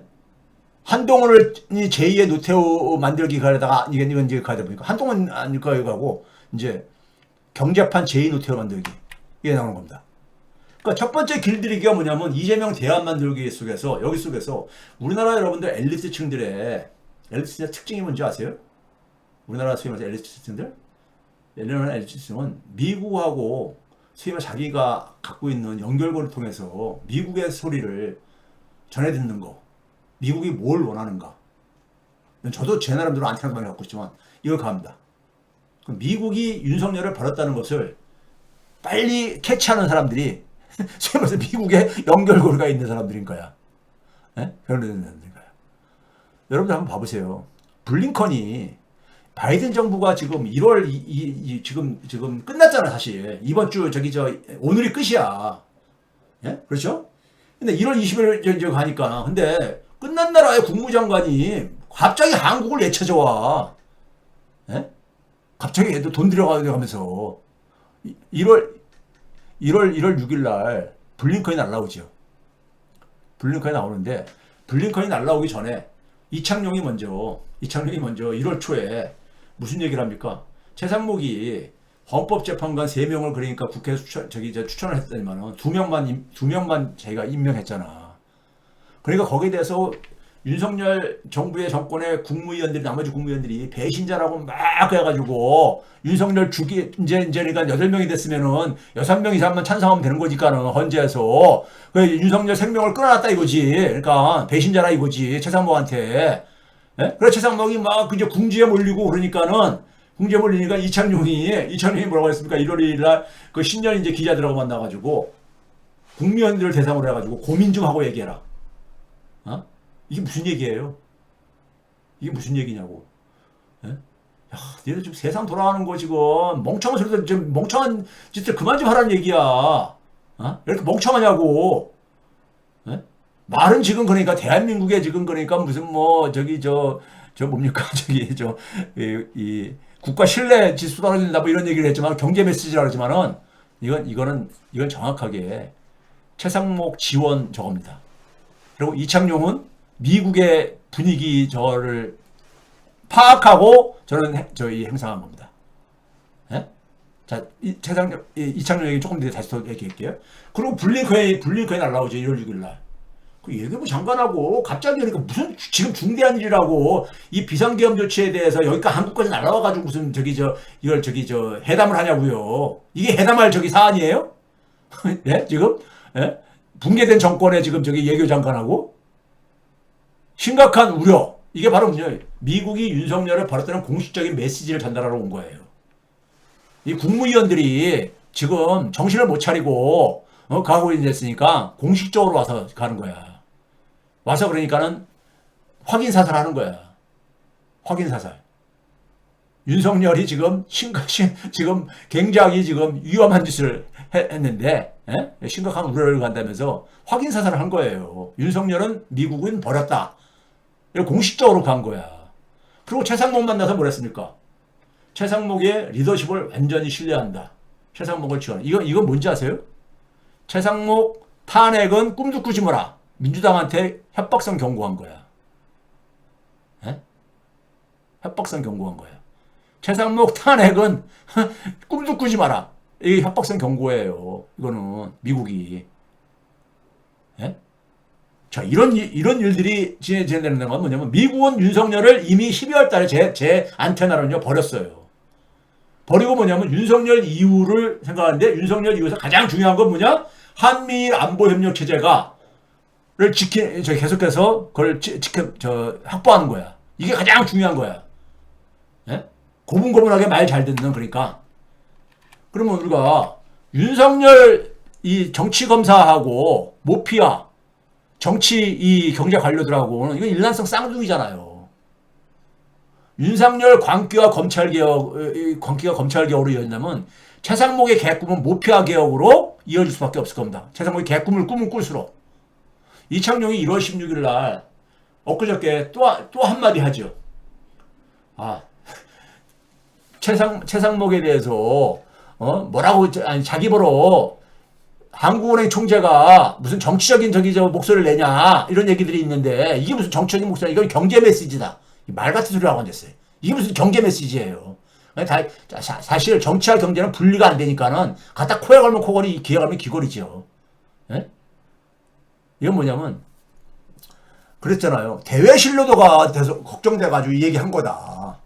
한동훈을 제2의 노태우 만들기 가려다가 이건 이제 가다 보니까 한동훈 안 가고 이제 경제판 제2 노태우 만들기 이게 나오는 겁니다. 그러니까 첫 번째 길들이기가 뭐냐면 이재명 대안 만들기 속에서 우리나라 여러분들 엘리트층들의 특징이 뭔지 아세요? 우리나라 소위 말해서 엘리트층들? 엘리트층은 미국하고 소위 말해서 자기가 갖고 있는 연결고를 통해서 미국의 소리를 전해 듣는 거. 미국이 뭘 원하는가. 저도 제 나름대로 안테나도 많이 갖고 있지만 이걸 가합니다. 그럼 미국이 윤석열을 버렸다는 것을 빨리 캐치하는 사람들이 소위 말해서 미국에 연결고리가 있는 사람들인 거야. 예? 그런 사람들인 거야. 여러분들 한번 봐보세요. 블링컨이 바이든 정부가 지금 1월 지금 끝났잖아 사실. 이번 주 오늘이 끝이야. 예? 그렇죠? 근데 1월 20일 이제 가니까 근데 끝난 나라의 국무장관이 갑자기 한국을 내쳐져와. 예? 갑자기 얘도 돈 들여가면서 1월 6일 날 블링컨이 날라오죠. 블링컨이 나오는데 블링컨이 날라오기 전에 이창용이 먼저 1월 초에 무슨 얘기를 합니까? 최상목이 헌법재판관 3명을 그러니까 국회에서 추천을 했더니만은 2명만 자기가 임명했잖아. 그러니까 거기에 대해서 윤석열 정부의 정권의 나머지 국무위원들이 배신자라고 막 해가지고 윤석열 이제 그러니까 8명이 됐으면은 6명 이상만 찬성하면 되는 거니까는 헌재에서 윤석열 생명을 끊어놨다 이거지. 그러니까 배신자라 이거지. 최상목한테. 예? 그래 최상목이 막 이제 궁지에 몰리고 그러니까 이창용이 뭐라고 했습니까? 1월 1일 날 그 신년 이제 기자들하고 만나가지고 국민들을 대상으로 해가지고 고민 좀 하고 얘기해라. 이게 무슨 얘기예요? 이게 무슨 얘기냐고. 예? 야, 니네 지금 세상 돌아가는 거 지금 멍청한 소리들 좀 멍청한 짓들 그만 좀 하라는 얘기야. 이렇게 멍청하냐고. 예? 말은 지금 그러니까 대한민국에 지금 그러니까 무슨 뭐 뭡니까 이 국가 신뢰 지수 떨어진다 뭐 이런 얘기를 했지만 경제 메시지라고 하지만은 이건 정확하게 최상목 지원 저겁니다. 그리고 이창용은 미국의 분위기 저를 파악하고 저희 행사한 겁니다. 예? 자, 이창용 얘기 조금 뒤에 다시 더 얘기할게요. 그리고 블링컨이 날라오죠. 1월 6일 날. 그 예교부 장관하고 갑자기 그러니까 무슨 지금 중대한 일이라고 이 비상계엄 조치에 대해서 여기까지 한국까지 날아와가지고 무슨 이걸 회담을 하냐고요. 이게 회담할 사안이에요? 네? 지금? 네? 붕괴된 정권에 지금 예교 장관하고 심각한 우려. 이게 바로 미국이 윤석열을 벌였다는 공식적인 메시지를 전달하러 온 거예요. 이 국무위원들이 지금 정신을 못 차리고 가고 있으니까 공식적으로 와서 가는 거야. 와서 그러니까는 확인 사살하는 거야. 확인 사살. 윤석열이 지금 지금 굉장히 지금 위험한 짓을 했는데 심각한 우려를 간다면서 확인 사살을 한 거예요. 윤석열은 미국은 버렸다. 공식적으로 간 거야. 그리고 최상목 만나서 뭐랬습니까? 최상목의 리더십을 완전히 신뢰한다. 최상목을 지원. 이건 뭔지 아세요? 최상목 탄핵은 꿈도 꾸지 마라. 민주당한테 협박성 경고한 거야. 에? 협박성 경고한 거야. 최상목 탄핵은 꿈도 꾸지 마라. 이게 협박성 경고예요. 이거는 미국이. 에? 자, 이런 일들이 진행되는 건 뭐냐면 미국은 윤석열을 이미 12월 달에 제 안테나로는요 버렸어요. 버리고 뭐냐면 윤석열 이후를 생각하는데 윤석열 이후에서 가장 중요한 건 뭐냐? 한미일 안보협력 체제가 계속해서 그걸 확보하는 거야. 이게 가장 중요한 거야. 예? 고분고분하게 말 잘 듣는 그러니까. 그러면 우리가 윤석열 이 정치 검사하고 모피아 정치 이 경제 관료들하고는 이건 일란성 쌍둥이잖아요. 윤석열 광기와 검찰개혁으로 이어진다면 최상목의 계꿈은 모피아 개혁으로 이어질 수밖에 없을 겁니다. 최상목의 계꿈을 꿈은 꿀수록. 이창용이 1월 16일 날 엊그저께 또 한마디 하죠. 최상목에 대해서 뭐라고 자기 보러 한국은행 총재가 무슨 정치적인 목소리를 내냐 이런 얘기들이 있는데 이게 무슨 정치적인 목소리 이건 경제 메시지다. 말 같은 소리를 하고 앉았어요. 이게 무슨 경제 메시지예요. 사실 정치와 경제는 분리가 안 되니까는 갖다 코에 걸면 코걸이 귀에 걸면 귀걸이죠. 예? 이건 뭐냐면 그랬잖아요. 대외 신뢰도가 돼서 걱정돼가지고 이 얘기한 거다.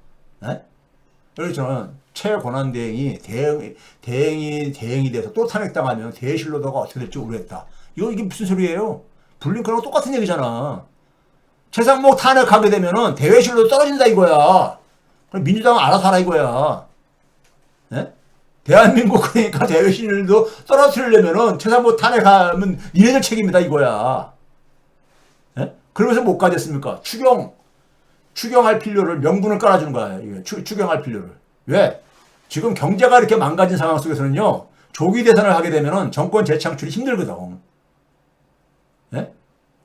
예? 그래서 저는 최권한대행이 대행이 돼서 또 탄핵당하면 대외 신뢰도가 어떻게 될지 모르겠다. 이게 무슨 소리예요? 블링컨하고 똑같은 얘기잖아. 최상목 탄핵하게 되면은 대외 신뢰도 떨어진다 이거야. 그럼 민주당은 알아서 하라 이거야. 예? 대한민국 그러니까 대외 신뢰도 떨어뜨리려면은 최상목 탄핵하면 이래들 책임이다 이거야. 예? 그러면서 못 가졌습니까? 추경할 필요를 명분을 깔아주는 거야. 이게 추경할 필요를. 왜? 지금 경제가 이렇게 망가진 상황 속에서는요, 조기 대선을 하게 되면은 정권 재창출이 힘들거든. 예?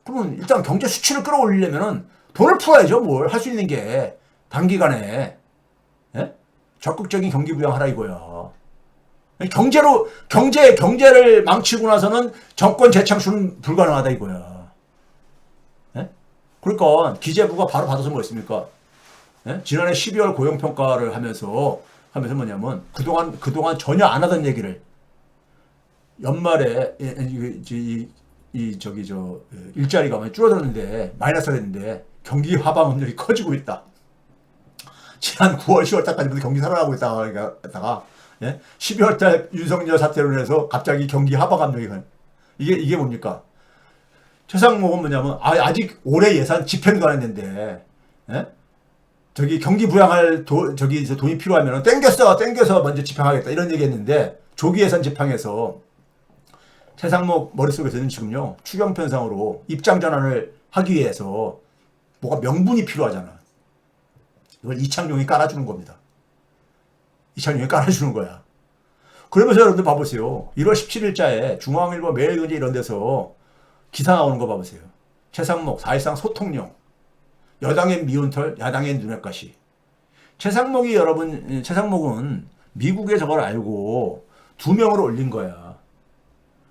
그러면 일단 경제 수치를 끌어올리려면은 돈을 풀어야죠. 뭘 할 수 있는 게 단기간에. 예? 적극적인 경기 부양하라 이거야. 경제를 망치고 나서는 정권 재창출은 불가능하다 이거야. 예? 그러니까 기재부가 바로 받아서 뭐 했습니까? 예? 지난해 12월 고용평가를 하면서 뭐냐면 그동안 전혀 안 하던 얘기를 연말에 일자리가 많이 줄어들었는데 마이너스가 됐는데 경기 하방 압력이 커지고 있다. 지난 9월 10월 달까지부터 경기 살아나고 있다가 12월 달 윤석열 사태로 인해서 갑자기 경기 하방 압력이 이게 뭡니까? 최상목은 뭐냐면 아직 올해 예산 집행도 안 했는데 경기 부양할 돈이 필요하면 땡겨서 먼저 집행하겠다 이런 얘기했는데 조기 예산 집행해서 최상목 머릿속에서는 지금요 추경 편성으로 입장 전환을 하기 위해서 뭐가 명분이 필요하잖아. 이걸 이창용이 깔아주는 겁니다. 이창용이 깔아주는 거야. 그러면서 여러분들 봐보세요. 1월 17일자에 중앙일보 매일경제 이런 데서 기사 나오는 거 봐보세요. 최상목 사실상 소통용. 여당의 미운 털, 야당의 눈엣가시. 최상목은 미국에 저걸 알고 2명으로 올린 거야.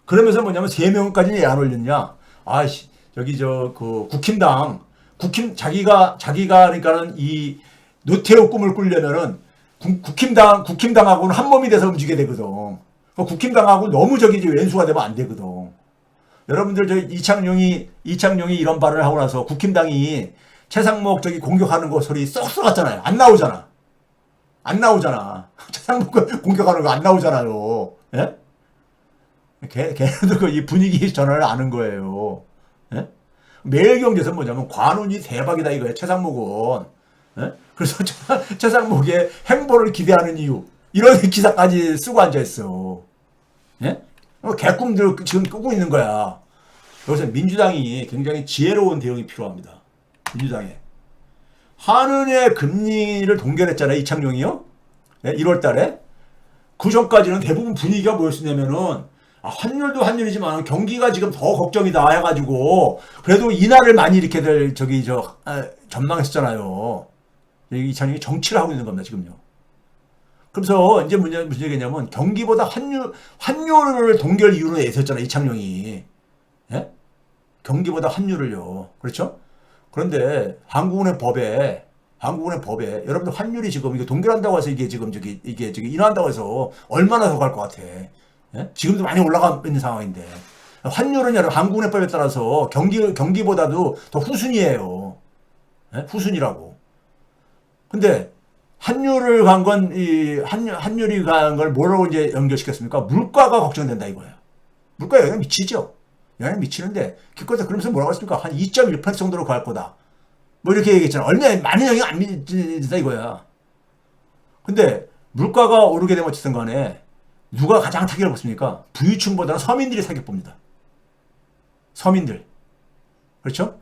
그러면서 뭐냐면 3명까지는 왜 안 올렸냐? 자기가 그러니까는 이 노태우 꿈을 꾸려면은 국힘당하고는 한 몸이 돼서 움직여야 되거든. 국힘당하고 너무 왼수가 되면 안 되거든. 여러분들 저 이창용이 이런 발언을 하고 나서 국힘당이 최상목 저기 공격하는 거 소리 쏙 쏘았잖아요. 안 나오잖아. 최상목 공격하는 거 안 나오잖아요. 예? 걔네도 이 분위기 전환을 아는 거예요. 예? 매일경제에서 뭐냐면 관운이 대박이다 이거예요. 최상목은. 예? 그래서 최상목의 행보를 기대하는 이유 이런 기사까지 쓰고 앉아있어. 예? 개꿈들 지금 꾸고 있는 거야. 여기서 민주당이 굉장히 지혜로운 대응이 필요합니다. 민주당에 한은의 금리를 동결했잖아요. 이창용이요. 예? 1월 달에. 그 전까지는 대부분 분위기가 뭐였냐면은 환율도 환율이지만 경기가 지금 더 걱정이다 해가지고 그래도 인하를 많이 일으켜들 전망했었잖아요. 이창용이 정치를 하고 있는 겁니다. 지금요. 그래서 이제 무슨 얘기냐면 경기보다 환율을 동결 이유로 애썼잖아요. 이창용이. 예? 경기보다 환율을요. 그렇죠? 그런데 한국은행 법에 여러분들 환율이 지금 이게 동결한다고 해서 이게 지금 이게 인하한다고 해서 얼마나 더 갈 것 같아. 예? 지금도 많이 올라가 있는 상황인데 환율은 여러분 한국은행법에 따라서 경기보다도 더 후순위예요. 예? 후순위라고. 근데 환율을 간 건 환율이 간 걸 뭐라고 이제 연결시켰습니까? 물가가 걱정된다 이거야. 물가에 영향 미치죠. 영향 미치는데 기껏해 그러면서 뭐라고 했습니까? 한 2.1% 정도로 갈 거다. 뭐 이렇게 얘기했잖아. 얼마나 많은 영향 안 미친다 이거야. 근데 물가가 오르게 되면 어쨌든 간에 누가 가장 타격을 받습니까? 부유층보다는 서민들이 타격 봅니다. 서민들. 그렇죠?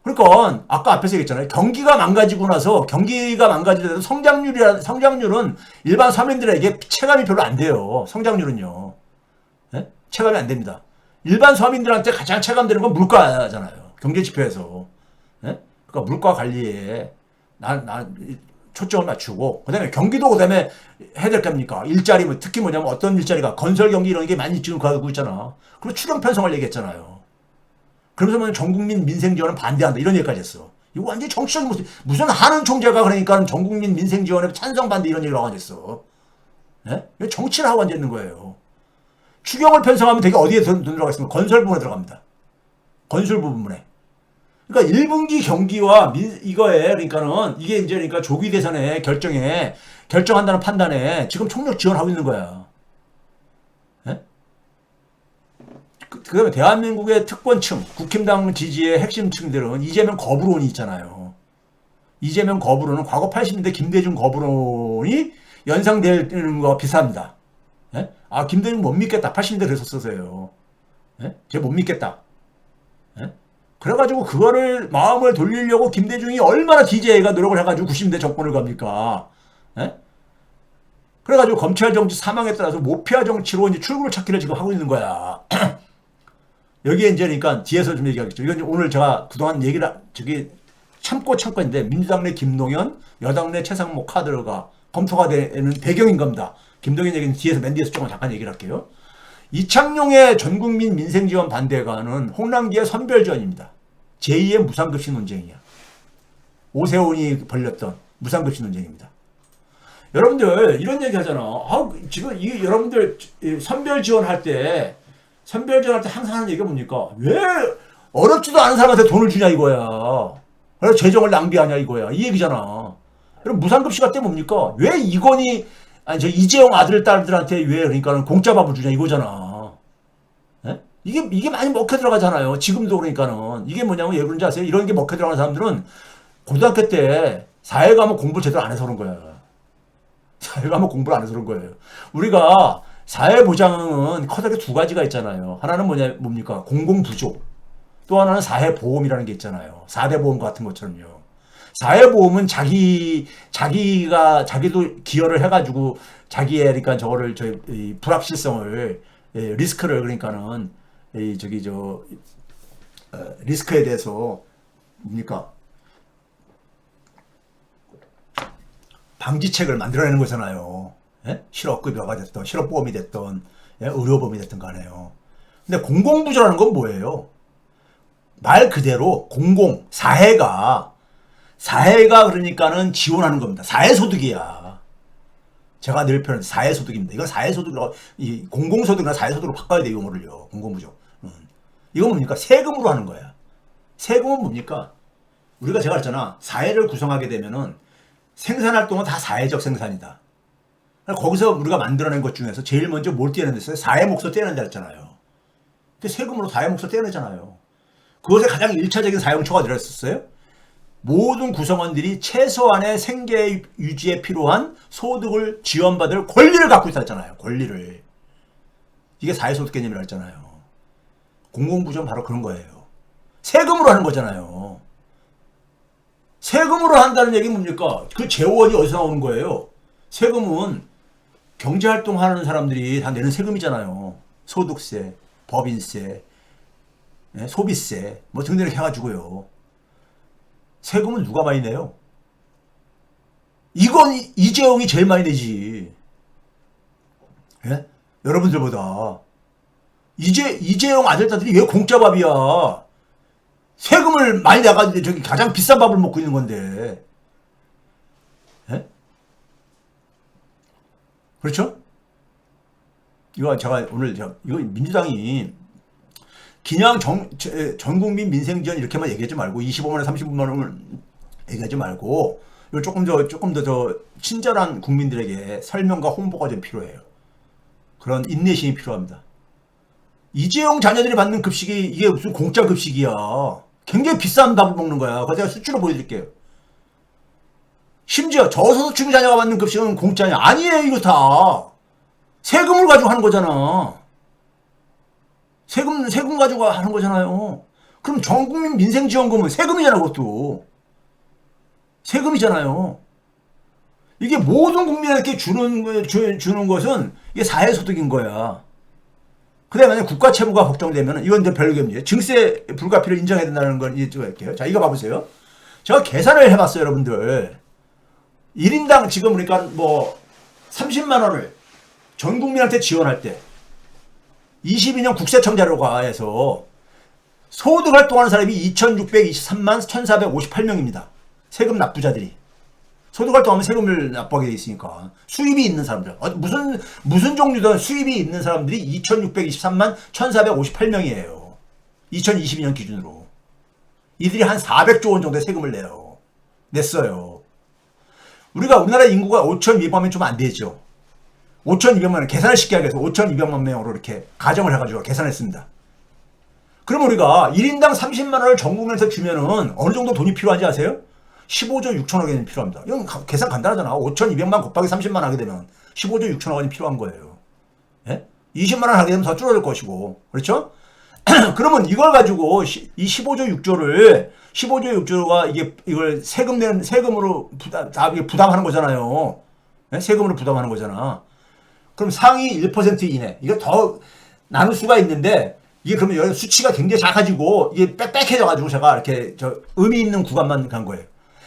그러니까 아까 앞에서 얘기했잖아요. 경기가 망가지더라도 성장률은 일반 서민들에게 체감이 별로 안 돼요. 성장률은요. 네? 체감이 안 됩니다. 일반 서민들한테 가장 체감되는 건 물가잖아요. 경제 지표에서. 네? 그러니까 물가 관리에 초점을 맞추고 그다음에 경기도 그다음에 해야 될 겁니까? 일자리 특히 뭐냐면 어떤 일자리가 건설 경기 이런 게 많이 지금 가고 있잖아. 그리고 추경 편성을 얘기했잖아요. 그러면서 전국민 민생 지원은 반대한다 이런 얘기까지 했어. 이거 완전히 정치적인 무슨 하는 총재가 그러니까 전국민 민생 지원에 찬성 반대 이런 얘기를 하고 앉았어. 예? 정치를 하고 앉아 있는 거예요. 추경을 편성하면 되게 어디에 돈 들어가겠습니까? 건설 부분에 들어갑니다. 건설 부분에. 그러니까 1분기 경기와 이거에 그러니까는 이게 이제 그러니까 조기 대선에 결정한다는 판단에 지금 총력 지원하고 있는 거야. 예? 그다음에 대한민국의 특권층, 국힘당 지지의 핵심층들은 이재명 거부론이 있잖아요. 이재명 거부론은 과거 80년대 김대중 거부론이 연상되는 거와 비슷합니다. 예? 아 김대중 못 믿겠다. 80년대 그랬었어요. 예? 쟤 못 믿겠다. 예? 그래가지고 그거를 마음을 돌리려고 김대중이 얼마나 DJ가 노력을 해가지고 90년대 정권을 갑니까? 예? 그래가지고 검찰 정치 사망에 따라서 모피아 정치로 이제 출구를 찾기를 지금 하고 있는 거야. 여기에 이제 그러니까 뒤에서 좀 얘기하겠죠. 이건 오늘 제가 그동안 얘기를 참고 있는데 민주당 내 김동연, 여당 내 최상목 카드가 검토가 되는 배경인 겁니다. 김동연 얘기는 뒤에서 맨 뒤에서 조금 잠깐 얘기를 할게요. 이창용의 전국민 민생지원 반대가는 홍남기의 선별지원입니다. 제2의 무상급식 논쟁이야. 오세훈이 벌렸던 무상급식 논쟁입니다. 여러분들 이런 얘기 하잖아. 지금 여러분들 선별지원할 때 항상 하는 얘기가 뭡니까? 왜 어렵지도 않은 사람한테 돈을 주냐 이거야. 그래서 재정을 낭비하냐 이거야. 이 얘기잖아. 그럼 무상급식 할 때 뭡니까? 왜 이재용 아들 딸들한테 왜 그러니까는 공짜 밥을 주냐 이거잖아. 예? 이게 많이 먹혀 들어가잖아요. 지금도 그러니까는 이게 뭐냐면 왜 그런지 아세요? 이런 게 먹혀 들어가는 사람들은 고등학교 때 사회 과목 공부를 제대로 안 해서 그런 거야. 사회 과목 공부를 안 해서 그런 거예요. 우리가 사회보장은 커다랗게 두 가지가 있잖아요. 하나는 뭡니까? 공공부조. 또 하나는 사회보험이라는 게 있잖아요. 4대 보험 같은 것처럼요. 사회보험은 자기도 기여를 해가지고 자기의 그러니까 불확실성을 리스크를 그러니까는 리스크에 대해서 뭡니까? 방지책을 만들어내는 거잖아요. 예? 실업급여가 됐던, 실업보험이 됐던, 예? 의료보험이 됐던 간에요. 근데 공공부조라는 건 뭐예요? 말 그대로 사회가 그러니까는 지원하는 겁니다. 사회소득이야. 제가 늘 표현한 사회소득입니다. 이건 사회소득이라고, 공공소득이나 사회소득으로 바꿔야 돼요, 용어를요. 공공부조. 이건 뭡니까? 세금으로 하는 거야. 세금은 뭡니까? 우리가 제가 했잖아. 사회를 구성하게 되면은 생산활동은 다 사회적 생산이다. 거기서 우리가 만들어낸 것 중에서 제일 먼저 뭘 떼어낸댔어요? 사회 몫을 떼어낸다 했잖아요. 근데 세금으로 사회 몫을 떼어내잖아요. 그것에 가장 1차적인 사용처가 들어있었어요. 모든 구성원들이 최소한의 생계 유지에 필요한 소득을 지원받을 권리를 갖고 있다 했잖아요. 권리를. 이게 사회소득 개념이라 했잖아요. 공공부전 바로 그런 거예요. 세금으로 하는 거잖아요. 세금으로 한다는 얘기는 뭡니까? 그 재원이 어디서 나오는 거예요? 세금은 경제활동하는 사람들이 다 내는 세금이잖아요. 소득세, 법인세, 소비세 뭐 등등 이렇게 해가지고요. 세금은 누가 많이 내요? 이건 이재용이 제일 많이 내지. 예? 여러분들보다. 이재용 아들딸들이 왜 공짜 밥이야? 세금을 많이 내가지고 저기 가장 비싼 밥을 먹고 있는 건데. 예? 그렇죠? 이거 제가 오늘 이거 민주당이 그냥 전국민 민생지원 이렇게만 얘기하지 말고 25만 원, 30만 원을 얘기하지 말고 이걸 조금 더 친절한 국민들에게 설명과 홍보가 좀 필요해요. 그런 인내심이 필요합니다. 이재용 자녀들이 받는 급식이 이게 무슨 공짜 급식이야. 굉장히 비싼 밥을 먹는 거야. 그래서 제가 수치로 보여드릴게요. 심지어 저소득층 자녀가 받는 급식은 공짜냐? 아니에요. 이거 다 세금을 가지고 하는 거잖아. 세금 가지고 하는 거잖아요. 그럼 전국민 민생지원금은 세금이잖아. 그것도 세금이잖아요. 이게 모든 국민에게 주는 것은 이게 사회소득인 거야. 근데 만약 국가 채무가 걱정되면 이건 이제 별개입니다. 증세 불가피를 인정해야 된다는 걸 이제 할게요. 자, 이거 봐보세요. 제가 계산을 해봤어요, 여러분들. 1인당 지금 그러니까 뭐 30만 원을 전 국민한테 지원할 때 22년 국세청자료가 해서 소득 활동하는 사람이 2,623만 1,458명입니다. 세금 납부자들이. 소득 활동하면 세금을 납부하게 돼 있으니까. 수입이 있는 사람들. 무슨 종류든 수입이 있는 사람들이 2,623만 1,458명이에요. 2022년 기준으로. 이들이 한 400조 원 정도의 세금을 냈어요. 우리나라 인구가 5,200만 좀 안 되죠. 5,200만 원 계산을 쉽게 하기 위해서 5,200만 명으로 이렇게 가정을 해가지고 계산했습니다. 그럼 우리가 1인당 30만 원을 전국에서 주면은 어느 정도 돈이 필요한지 아세요? 15조 6천억 원이 필요합니다. 이건 계산 간단하잖아. 5,200만 곱하기 30만 하게 되면 15조 6천억 원이 필요한 거예요. 예? 20만 원 하게 되면 더 줄어들 것이고. 그렇죠? 그러면 이걸 가지고 이 15조 6조가 이걸 세금으로 부담하는 거잖아요. 예? 세금으로 부담하는 거잖아. 그럼 상위 1% 이내. 이게 더 나눌 수가 있는데 이게 그러면 여기 수치가 굉장히 작아지고 이게 빽빽해져가지고 제가 이렇게 의미 있는 구간만 간 거예요.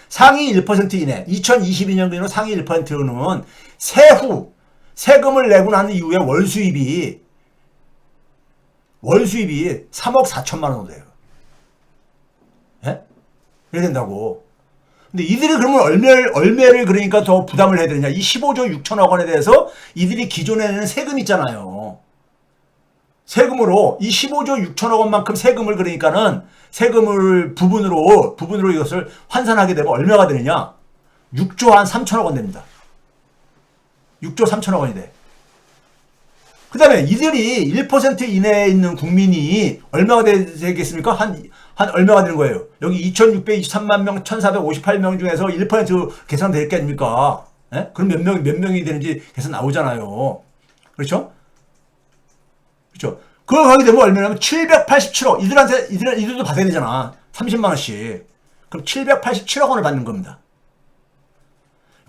상위 1% 이내. 2022년 기준으로 상위 1%는 세후 세금을 내고 난 이후에 월 수입이 3억 4천만 원 정도 돼요. 예? 이래 된다고. 근데 이들이 그러면 얼마를 그러니까 더 부담을 해야 되느냐. 이 15조 6천억 원에 대해서 이들이 기존에 내는 세금 있잖아요. 세금으로 이 15조 6천억 원만큼 세금을 그러니까는 세금을 부분으로 이것을 환산하게 되면 얼마가 되느냐. 6조 한 3천억 원 됩니다. 6조 3천억 원이 돼. 그 다음에 이들이 1% 이내에 있는 국민이 얼마가 되겠습니까? 한 얼마가 되는 거예요? 여기 2,623만 명, 1,458명 중에서 1% 계산될 게 아닙니까? 예? 그럼 몇 명이 되는지 계산 나오잖아요. 그렇죠? 그렇죠? 그거 가게 되면 얼마냐면 787억. 이들도 받아야 되잖아. 30만원씩. 그럼 787억 원을 받는 겁니다.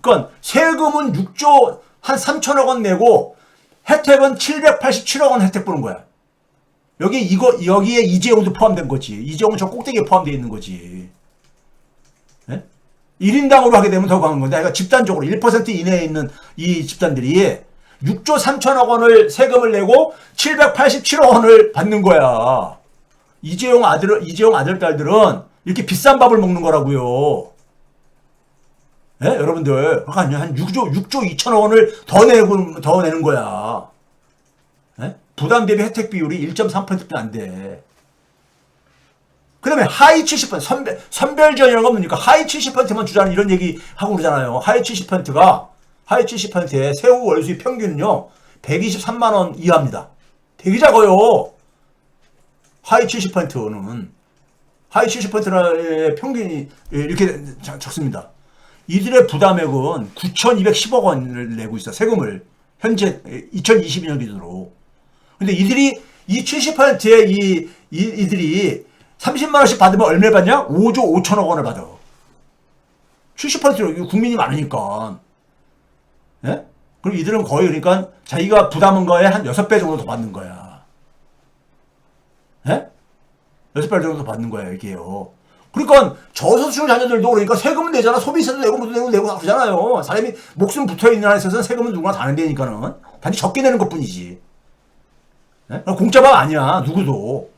그러니까 세금은 6조 한 3천억 원 내고 혜택은 787억 원 혜택 보는 거야. 여기에 이재용도 포함된 거지. 이재용은 저 꼭대기에 포함되어 있는 거지. 예? 1인당으로 하게 되면 더 강한 건데, 그러니까 집단적으로 1% 이내에 있는 이 집단들이 6조 3천억 원을 세금을 내고 787억 원을 받는 거야. 이재용 아들, 딸들은 이렇게 비싼 밥을 먹는 거라고요. 예? 여러분들. 그러니까 한 6조 2천억 원을 더 내는 거야. 예? 부담 대비 혜택 비율이 1.3%도 안 돼. 그 다음에 하위 70%, 선별전이라는 건 뭡니까? 하위 70%만 주자는 이런 얘기 하고 그러잖아요. 하위 70%의 세후 월수입 평균은요, 123만원 이하입니다. 되게 작아요. 하위 70%는. 하위 70%의 평균이 이렇게 적습니다. 이들의 부담액은 9,210억 원을 내고 있어, 세금을. 현재 2022년 기준으로. 근데 이들이, 이 70%의 이들이 30만원씩 받으면 얼마 받냐? 5조 5천억 원을 받아. 70% 국민이 많으니까. 예? 그럼 이들은 거의 그러니까 자기가 부담한 거에 한 6배 정도 더 받는 거야. 예? 6배 정도 더 받는 거야, 이게요. 그러니까 저소득층 자녀들도 그러니까 세금은 내잖아. 소비세도 내고 뭐도 내고 그러잖아요. 사람이 목숨 붙어있는 한에 있어서는 세금은 누구나 다 낸다니까는. 단지 적게 내는 것 뿐이지. 예? 공짜밥 아니야, 누구도.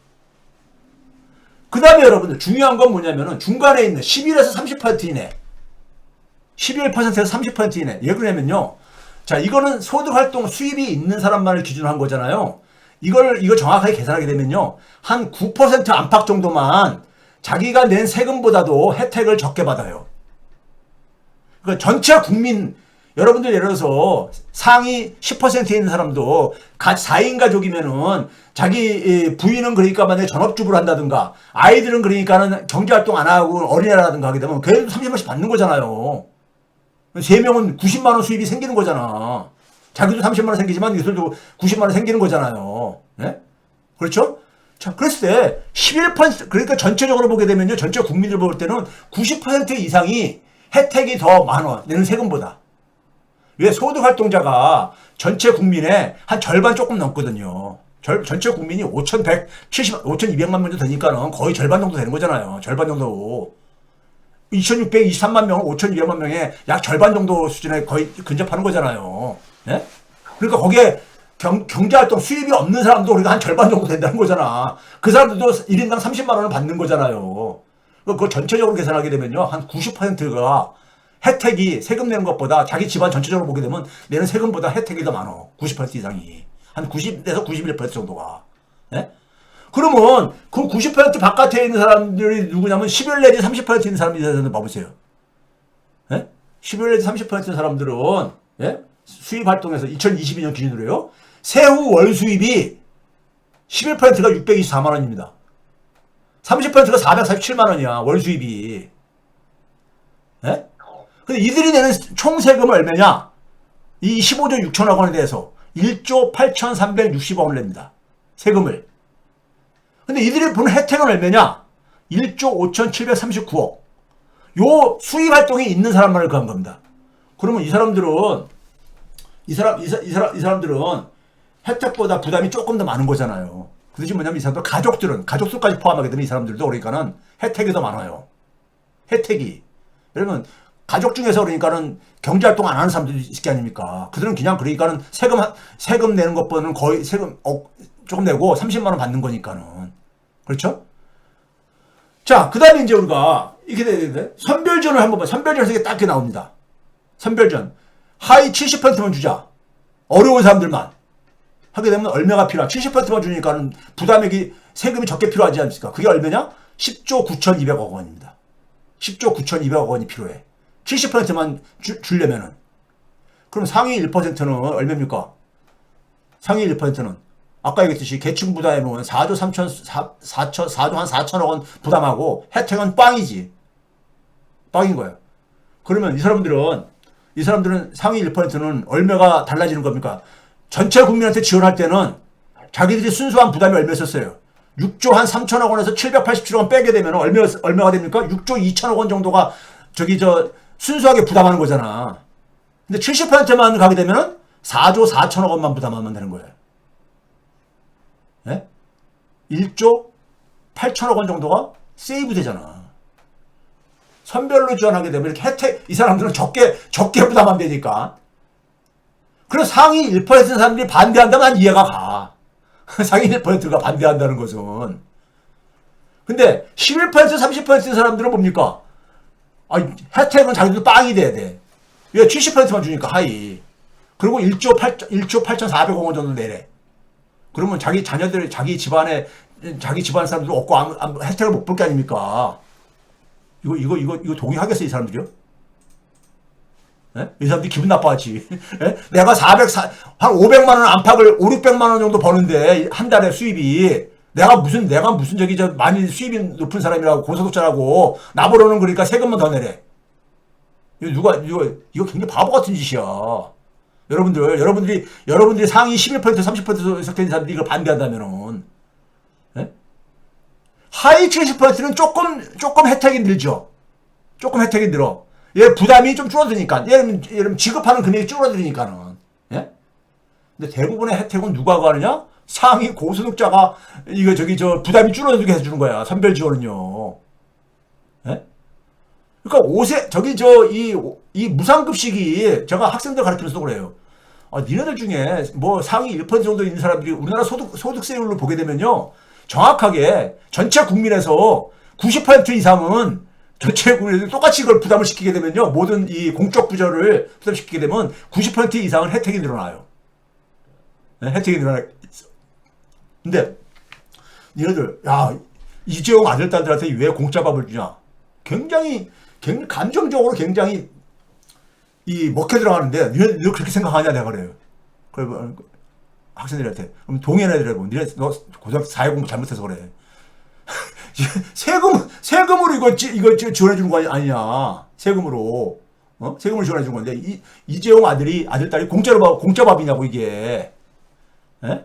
그 다음에 여러분들 중요한 건 뭐냐면은 중간에 있는 11에서 30% 이내, 11%에서 30% 이내. 왜 그러냐면요, 자, 이거는 소득활동 수입이 있는 사람만을 기준으로 한 거잖아요. 이거 정확하게 계산하게 되면요, 한 9% 안팎 정도만 자기가 낸 세금보다도 혜택을 적게 받아요. 그러니까 전체 국민, 여러분들 예를 들어서 상위 10%에 있는 사람도 4인 가족이면은 자기 부인은 그러니까 만약에 전업주부를 한다든가, 아이들은 그러니까는 경제활동 안 하고 어린애라든가 하게 되면 걔도 30만원씩 받는 거잖아요. 3명은 90만원 수입이 생기는 거잖아. 자기도 30만원 생기지만 이들도 90만원 생기는 거잖아요. 네? 그렇죠? 자, 그랬을 때 11%, 그러니까 전체적으로 보게 되면요, 전체 국민들 볼 때는 90% 이상이 혜택이 더 많아, 내는 세금보다. 왜? 소득활동자가 전체 국민의 한 절반 조금 넘거든요. 전체 국민이 5,200만 명 정도 되니까는 거의 절반 정도 되는 거잖아요. 절반 정도. 2,623만 명은 5,200만 명의 약 절반 정도 수준에 거의 근접하는 거잖아요. 네? 그러니까 거기에 경제활동 수입이 없는 사람도 우리가 한 절반 정도 된다는 거잖아. 그 사람들도 1인당 30만 원을 받는 거잖아요. 그걸 전체적으로 계산하게 되면요, 한 90%가 혜택이 세금 내는 것보다, 자기 집안 전체적으로 보게 되면 내는 세금보다 혜택이 더 많아. 90% 이상이. 한 90에서 91% 정도가. 예? 그러면 그 90% 바깥에 있는 사람들이 누구냐면 11 내지 30% 있는 사람들이 봐보세요. 예? 11 내지 30% 있는 사람들은, 예? 수입 활동에서 2022년 기준으로요, 세후 월 수입이 11%가 624만 원입니다. 30%가 447만 원이야, 월 수입이. 예? 근데 이들이 내는 총 세금은 얼마냐? 이 15조 6천억 원에 대해서 1조 8,360억 원을 냅니다. 세금을. 근데 이들이 보는 혜택은 얼마냐? 1조 5,739억. 요 수입 활동이 있는 사람만을 그한 겁니다. 그러면 이 사람들은 혜택보다 부담이 조금 더 많은 거잖아요. 그 대신 뭐냐면 이 사람들 가족수까지 포함하게 되면 이 사람들도 그러니까는 혜택이 더 많아요. 혜택이. 여러분, 가족 중에서 그러니까는 경제활동 안 하는 사람들이 있을 게 아닙니까? 그들은 그냥 그러니까는 세금 내는 것보다는 거의 세금 조금 내고 30만 원 받는 거니까는. 그렇죠? 자, 그 다음에 이제 우리가 이렇게 돼야 되는데, 선별전을 한번 봐. 선별전에서 이게 딱 나옵니다. 선별전. 하위 70%만 주자. 어려운 사람들만. 하게 되면 얼마가 필요하? 70%만 주니까는 부담액이, 세금이 적게 필요하지 않습니까? 그게 얼마냐? 10조 9,200억 원입니다. 10조 9,200억 원이 필요해. 70%만 주려면은. 그럼 상위 1%는 얼마입니까? 상위 1%는 아까 얘기했듯이 계층 부담은 4조 한 4천억 원 부담하고 혜택은 빵이지. 빵인 거예요. 그러면 이 사람들은 상위 1%는 얼마가 달라지는 겁니까? 전체 국민한테 지원할 때는 자기들이 순수한 부담이 얼마였었어요? 6조 한 3천억 원에서 787억 원 빼게 되면 얼마가 됩니까? 6조 2천억 원 정도가 순수하게 부담하는 거잖아. 근데 70%만 가게 되면 4조 4천억 원만 부담하면 되는 거예요. 예? 1조 8천억 원 정도가 세이브 되잖아. 선별로 지원하게 되면 이렇게 혜택, 이 사람들은 적게 부담하면 되니까. 그래서 상위 1%의 사람들이 반대한다면 난 이해가 가. 상위 1%가 반대한다는 것은. 근데 11% 30%의 사람들은 뭡니까? 혜택은 자기들도 빵이 돼야 돼. 왜? 70%만 주니까 하이. 그리고 1조 8,400억 원 정도 내래. 그러면 자기 자녀들, 자기 집안에 자기 집안 사람들 없고 아무 혜택을 못 볼 게 아닙니까? 이거 동의하겠어요, 이 사람들이요? 예? 이 사람들이 기분 나빠하지. 예? 내가 한 500만 원 안팎을 5, 600만 원 정도 버는데, 한 달에 수입이. 내가 무슨 많이 수입이 높은 사람이라고, 고소득자라고, 나보러는 그러니까 세금만 더 내래. 이거 굉장히 바보 같은 짓이야. 여러분들이 상위 11%, 30% 속된 사람들이 이걸 반대한다면은, 예? 하위 70%는 조금 혜택이 늘죠. 조금 혜택이 늘어. 얘 부담이 좀 줄어드니까. 예를 지급하는 금액이 줄어드니까는. 예? 근데 대부분의 혜택은 누가 가느냐? 상위 고소득자가, 부담이 줄어들게 해주는 거야. 선별 지원은요. 예? 그러니까 이 무상급식이, 제가 학생들 가르치면서도 그래요. 니네들 중에 상위 1% 정도 있는 사람들이 우리나라 소득세율로 보게 되면요. 정확하게 전체 국민에서 90% 이상은 전체 국민에서 똑같이 이걸 부담을 시키게 되면요. 모든 이 공적 부저를 부담시키게 되면 90% 이상은 혜택이 늘어나요. 네, 혜택이 늘어나요. 근데 니네들, 이재용 아들딸들한테 왜 공짜 밥을 주냐? 굉장히 감정적으로 굉장히 먹혀 들어가는데, 너 그렇게 생각하냐? 내가 그래요. 그래, 학생들한테. 그럼 동해내더라고. 너 고등학교 4회 공부 잘못해서 그래. 세금으로 이거 지원해주는 거 아니냐. 세금으로. 세금을 지원해주는 건데, 이재용 아들딸이 공짜 밥이냐고, 이게. 예?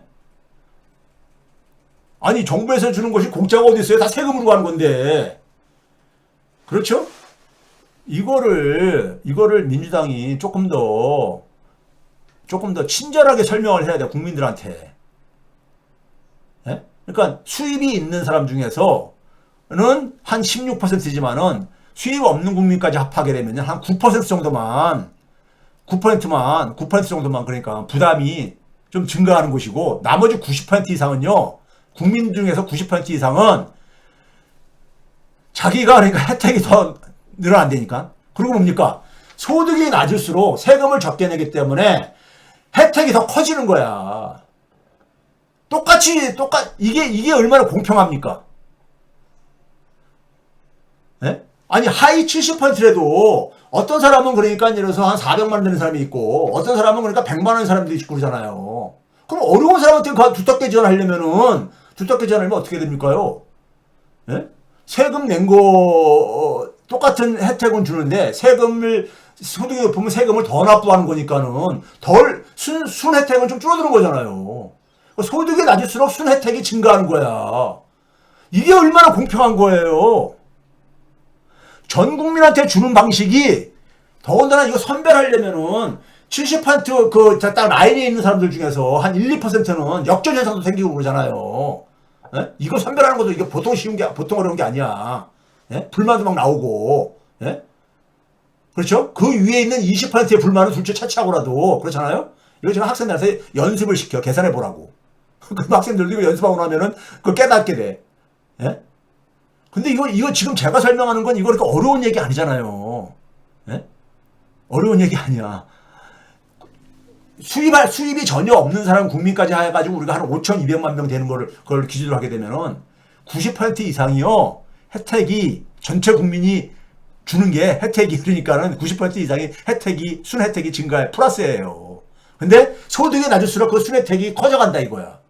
아니, 정부에서 주는 것이 공짜가 어디 있어요? 다 세금으로 가는 건데. 그렇죠? 이거를 민주당이 조금 더 친절하게 설명을 해야 돼, 국민들한테. 예? 그러니까 수입이 있는 사람 중에서는 한 16%지만은 수입 없는 국민까지 합하게 되면 한 9% 정도만, 9% 정도만, 그러니까 부담이 좀 증가하는 것이고, 나머지 90% 이상은요, 국민 중에서 90% 이상은 자기가 그러니까 혜택이 더 늘어난다니까. 그리고 뭡니까? 소득이 낮을수록 세금을 적게 내기 때문에 혜택이 더 커지는 거야. 이게 얼마나 공평합니까? 예? 아니, 하위 70%라도 어떤 사람은 그러니까 예를 들어서 한 400만 원 되는 사람이 있고, 어떤 사람은 그러니까 100만 원 사람도 있고 그러잖아요. 그럼 어려운 사람한테 두텁게 지원하려면 어떻게 됩니까요? 예? 세금 낸 거, 똑같은 혜택은 주는데, 소득이 높으면 세금을 더 납부하는 거니까는, 순 혜택은 좀 줄어드는 거잖아요. 소득이 낮을수록 순 혜택이 증가하는 거야. 이게 얼마나 공평한 거예요. 전 국민한테 주는 방식이, 더군다나 이거 선별하려면은, 70% 딱 라인에 있는 사람들 중에서 한 1, 2%는 역전 현상도 생기고 그러잖아요. 예? 이거 선별하는 것도 이게 보통 어려운 게 아니야. 예? 불만도 막 나오고, 예? 그렇죠? 그 위에 있는 20%의 불만은 둘째 차치하고라도, 그렇잖아요? 이거 지금 학생들한테 연습을 시켜, 계산해 보라고. 그럼 학생들도 이거 연습하고 나면은, 그걸 깨닫게 돼. 예? 근데 이거 지금 제가 설명하는 건 이거 그렇게 어려운 얘기 아니잖아요. 예? 어려운 얘기 아니야. 수입이 전혀 없는 사람 국민까지 해가지고 우리가 한 5,200만 명 되는 그걸 기준으로 하게 되면은 90% 이상이요. 혜택이 전체 국민이 주는 게 혜택이 그러니까는 90% 이상의 순 혜택이 증가해 플러스예요. 근데 소득이 낮을수록 그 순 혜택이 커져간다 이거야.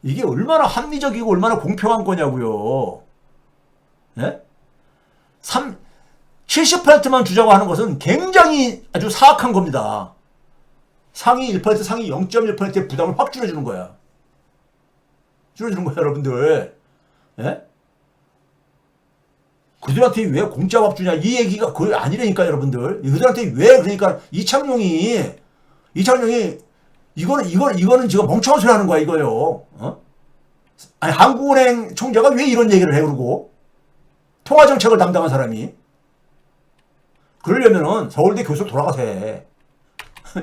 이게 얼마나 합리적이고 얼마나 공평한 거냐고요. 예? 70%만 주자고 하는 것은 굉장히 아주 사악한 겁니다. 상위 1%, 상위 0.1%의 부담을 확 줄여주는 거야. 여러분들. 예? 그들한테 왜 공짜 밥 주냐? 이 얘기가 그게 아니라니까, 여러분들. 그들한테 왜, 그러니까, 이창용이, 이거는 지금 멍청한 소리 하는 거야, 이거요. 아니, 한국은행 총재가 왜 이런 얘기를 해, 그러고? 통화정책을 담당한 사람이. 그러려면은 서울대 교수 돌아가서 해.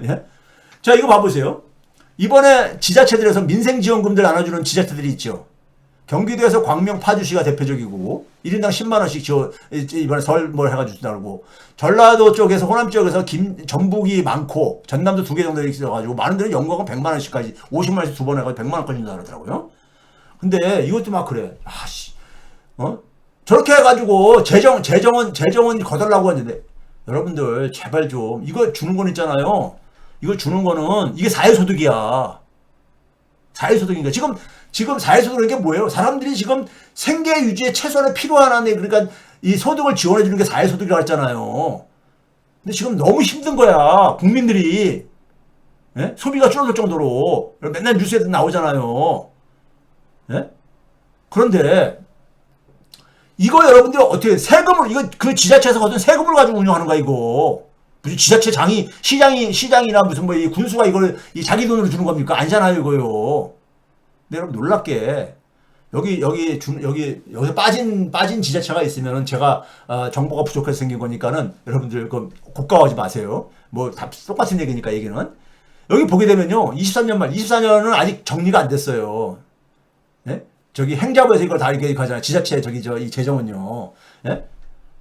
예? 자, 이거 봐보세요. 이번에 지자체들에서 민생지원금들 나눠주는 지자체들이 있죠. 경기도에서 광명 파주시가 대표적이고 1인당 10만원씩 이번에 해가지고 준다고. 전라도 쪽에서 호남 쪽에서 전북이 많고 전남도 2개 정도 있어가지고 많은 데는 연거금 100만원씩까지 50만원씩 2번 해가지고 100만원까지 준다 그러더라고요. 근데 이것도 막 그래. 아씨, 저렇게 해가지고 재정은 거달라고 하는데 여러분들 제발 좀 이거 주는 건 있잖아요. 이거 주는 거는 이게 사회소득이야. 사회소득인가? 지금 사회소득인 게 뭐예요? 사람들이 지금 생계 유지에 최소한의 필요한 한에 그러니까 이 소득을 지원해 주는 게 사회소득이라고 했잖아요. 근데 지금 너무 힘든 거야. 국민들이. 예? 소비가 줄어들 정도로 맨날 뉴스에도 나오잖아요. 예? 그런데 이거 여러분들 어떻게 세금을 이거 그 지자체에서 거둔 세금을 가지고 운영하는 거야 이거. 무슨 지자체 시장이나 무슨 뭐 이 군수가 이걸 이 자기 돈으로 주는 겁니까? 아니잖아요 이거요. 근데 여러분 놀랍게 여기서 빠진 지자체가 있으면은 제가 정보가 부족해서 생긴 거니까는 여러분들 그 고가워하지 마세요. 뭐 다 똑같은 얘기니까 얘기는 여기 보게 되면요 24년은 아직 정리가 안 됐어요. 예? 저기 행자부에서 이걸 다 이렇게 가잖아요. 지자체 이 재정은요. 예?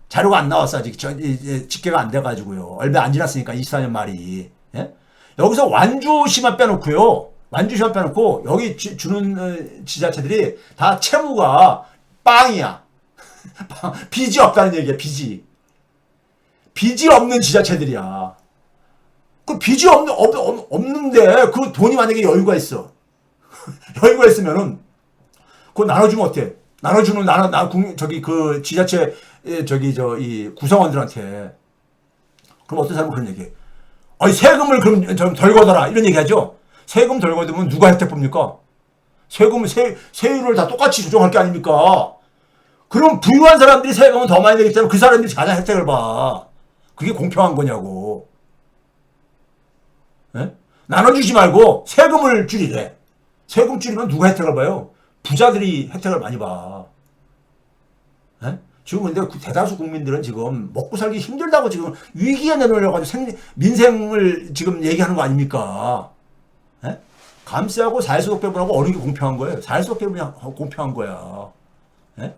자료가 안 나왔어 아직 집계가 안 돼가지고요. 얼마 안 지났으니까 24년 말이. 예? 여기서 완주시만 빼놓고요. 완주시만 빼놓고 여기 주는 지자체들이 다 채무가 빵이야. 빚이 없다는 얘기야. 빚이 없는 지자체들이야. 그 빚이 없는데 그 돈이 만약에 여유가 있어. 여유가 있으면은 그거 나눠주면 어때? 나눠주는 저기 그 지자체 이 구성원들한테 그럼 어떤 사람은 그런 얘기해. 아니 세금을 그럼 좀 덜 걷어라 이런 얘기하죠. 세금 덜 걷으면 누가 혜택 봅니까? 세율을 다 똑같이 조정할 게 아닙니까? 그럼 부유한 사람들이 세금은 더 많이 내기 때문에 그 사람들이 가장 혜택을 봐. 그게 공평한 거냐고. 예? 나눠주지 말고 세금을 줄이래. 세금 줄이면 누가 혜택을 봐요? 부자들이 혜택을 많이 봐. 예? 지금 근데 대다수 국민들은 지금 먹고 살기 힘들다고 지금 위기에 내놓으려고 민생을 지금 얘기하는 거 아닙니까? 예? 감세하고 사회소득 배분하고 어느 게 공평한 거예요? 사회소득 배분이 공평한 거야. 예?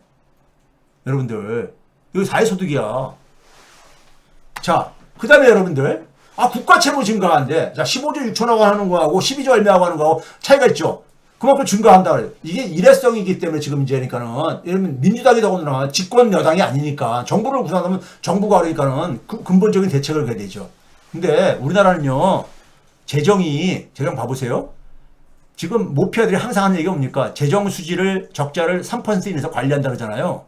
여러분들 이거 사회소득이야. 자, 그 다음에 여러분들 국가 채무 증가한데 자 15조 6천억 원 하는 거하고 12조 얼마하고 하는 거하고 차이가 있죠. 그만큼 증가한다 그래요. 이게 일회성이기 때문에 지금 이제니까는 이러면 민주당이 더군다나 집권 여당이 아니니까 정부를 구성하면 정부가 그러니까는 근본적인 대책을 해야 되죠. 근데 우리나라는요 재정 봐보세요. 지금 모피아들이 항상 하는 얘기가 뭡니까? 재정 수지를 적자를 3% 이내에서 관리한다 그러잖아요.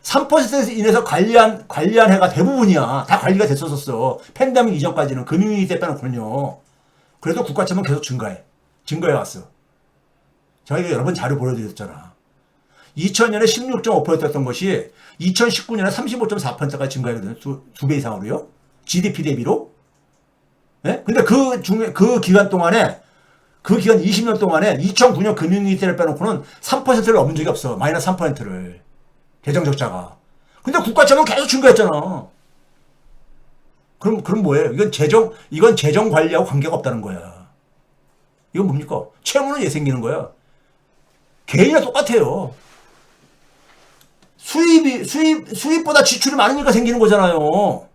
3% 이내에서 관리한 해가 대부분이야. 다 관리가 됐었어. 팬데믹 이전까지는 금융위기 때 빼놓고는요. 그래도 국가채무는 계속 증가해 왔어. 저희가 여러 번 자료 보여드렸잖아. 2000년에 16.5%였던 것이 2019년에 35.4%까지 증가했거든요. 두 배 이상으로요. GDP 대비로. 예? 근데 그 기간 20년 동안에 2009년 금융위기 때를 빼놓고는 3%를 넘은 적이 없어. 마이너스 3%를. 재정적자가. 근데 국가채무는 계속 증가했잖아. 그럼 뭐예요? 이건 재정 관리하고 관계가 없다는 거야. 이건 뭡니까? 채무는 왜 생기는 거야? 개인이랑 똑같아요. 수입보다 지출이 많으니까 생기는 거잖아요.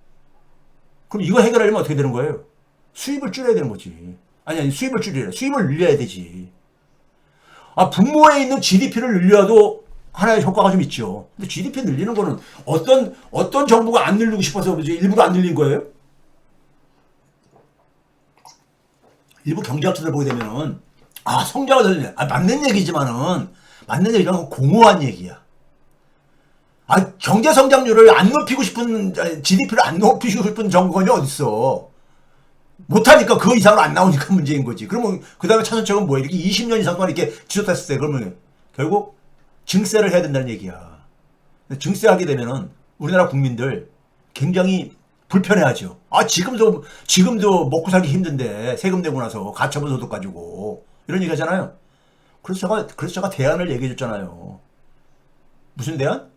그럼 이거 해결하려면 어떻게 되는 거예요? 수입을 줄여야 되는 거지. 아니, 수입을 줄여야 수입을 늘려야 되지. 분모에 있는 GDP를 늘려도 하나의 효과가 좀 있죠. 근데 GDP 늘리는 거는 어떤 정부가 안 늘리고 싶어서 그러지 일부러 안 늘린 거예요? 일부 경제학자들 보게 되면은 성장을 늘리네. 맞는 얘기지만은 맞는 얘기는 공허한 얘기야. 경제 성장률을 안 높이고 싶은 GDP를 안 높이고 싶은 정권이 어딨어? 못하니까 그 이상으로 안 나오니까 문제인 거지. 그러면 그 다음에 차선책은 뭐야? 이렇게 20년 이상 동안 이렇게 지속했을 때 그러면 결국 증세를 해야 된다는 얘기야. 증세하게 되면은 우리나라 국민들 굉장히 불편해하죠. 지금도 먹고 살기 힘든데 세금 내고 나서 가처분 소득 가지고 이런 얘기 하잖아요. 그래서 제가 대안을 얘기해 줬잖아요. 무슨 대안?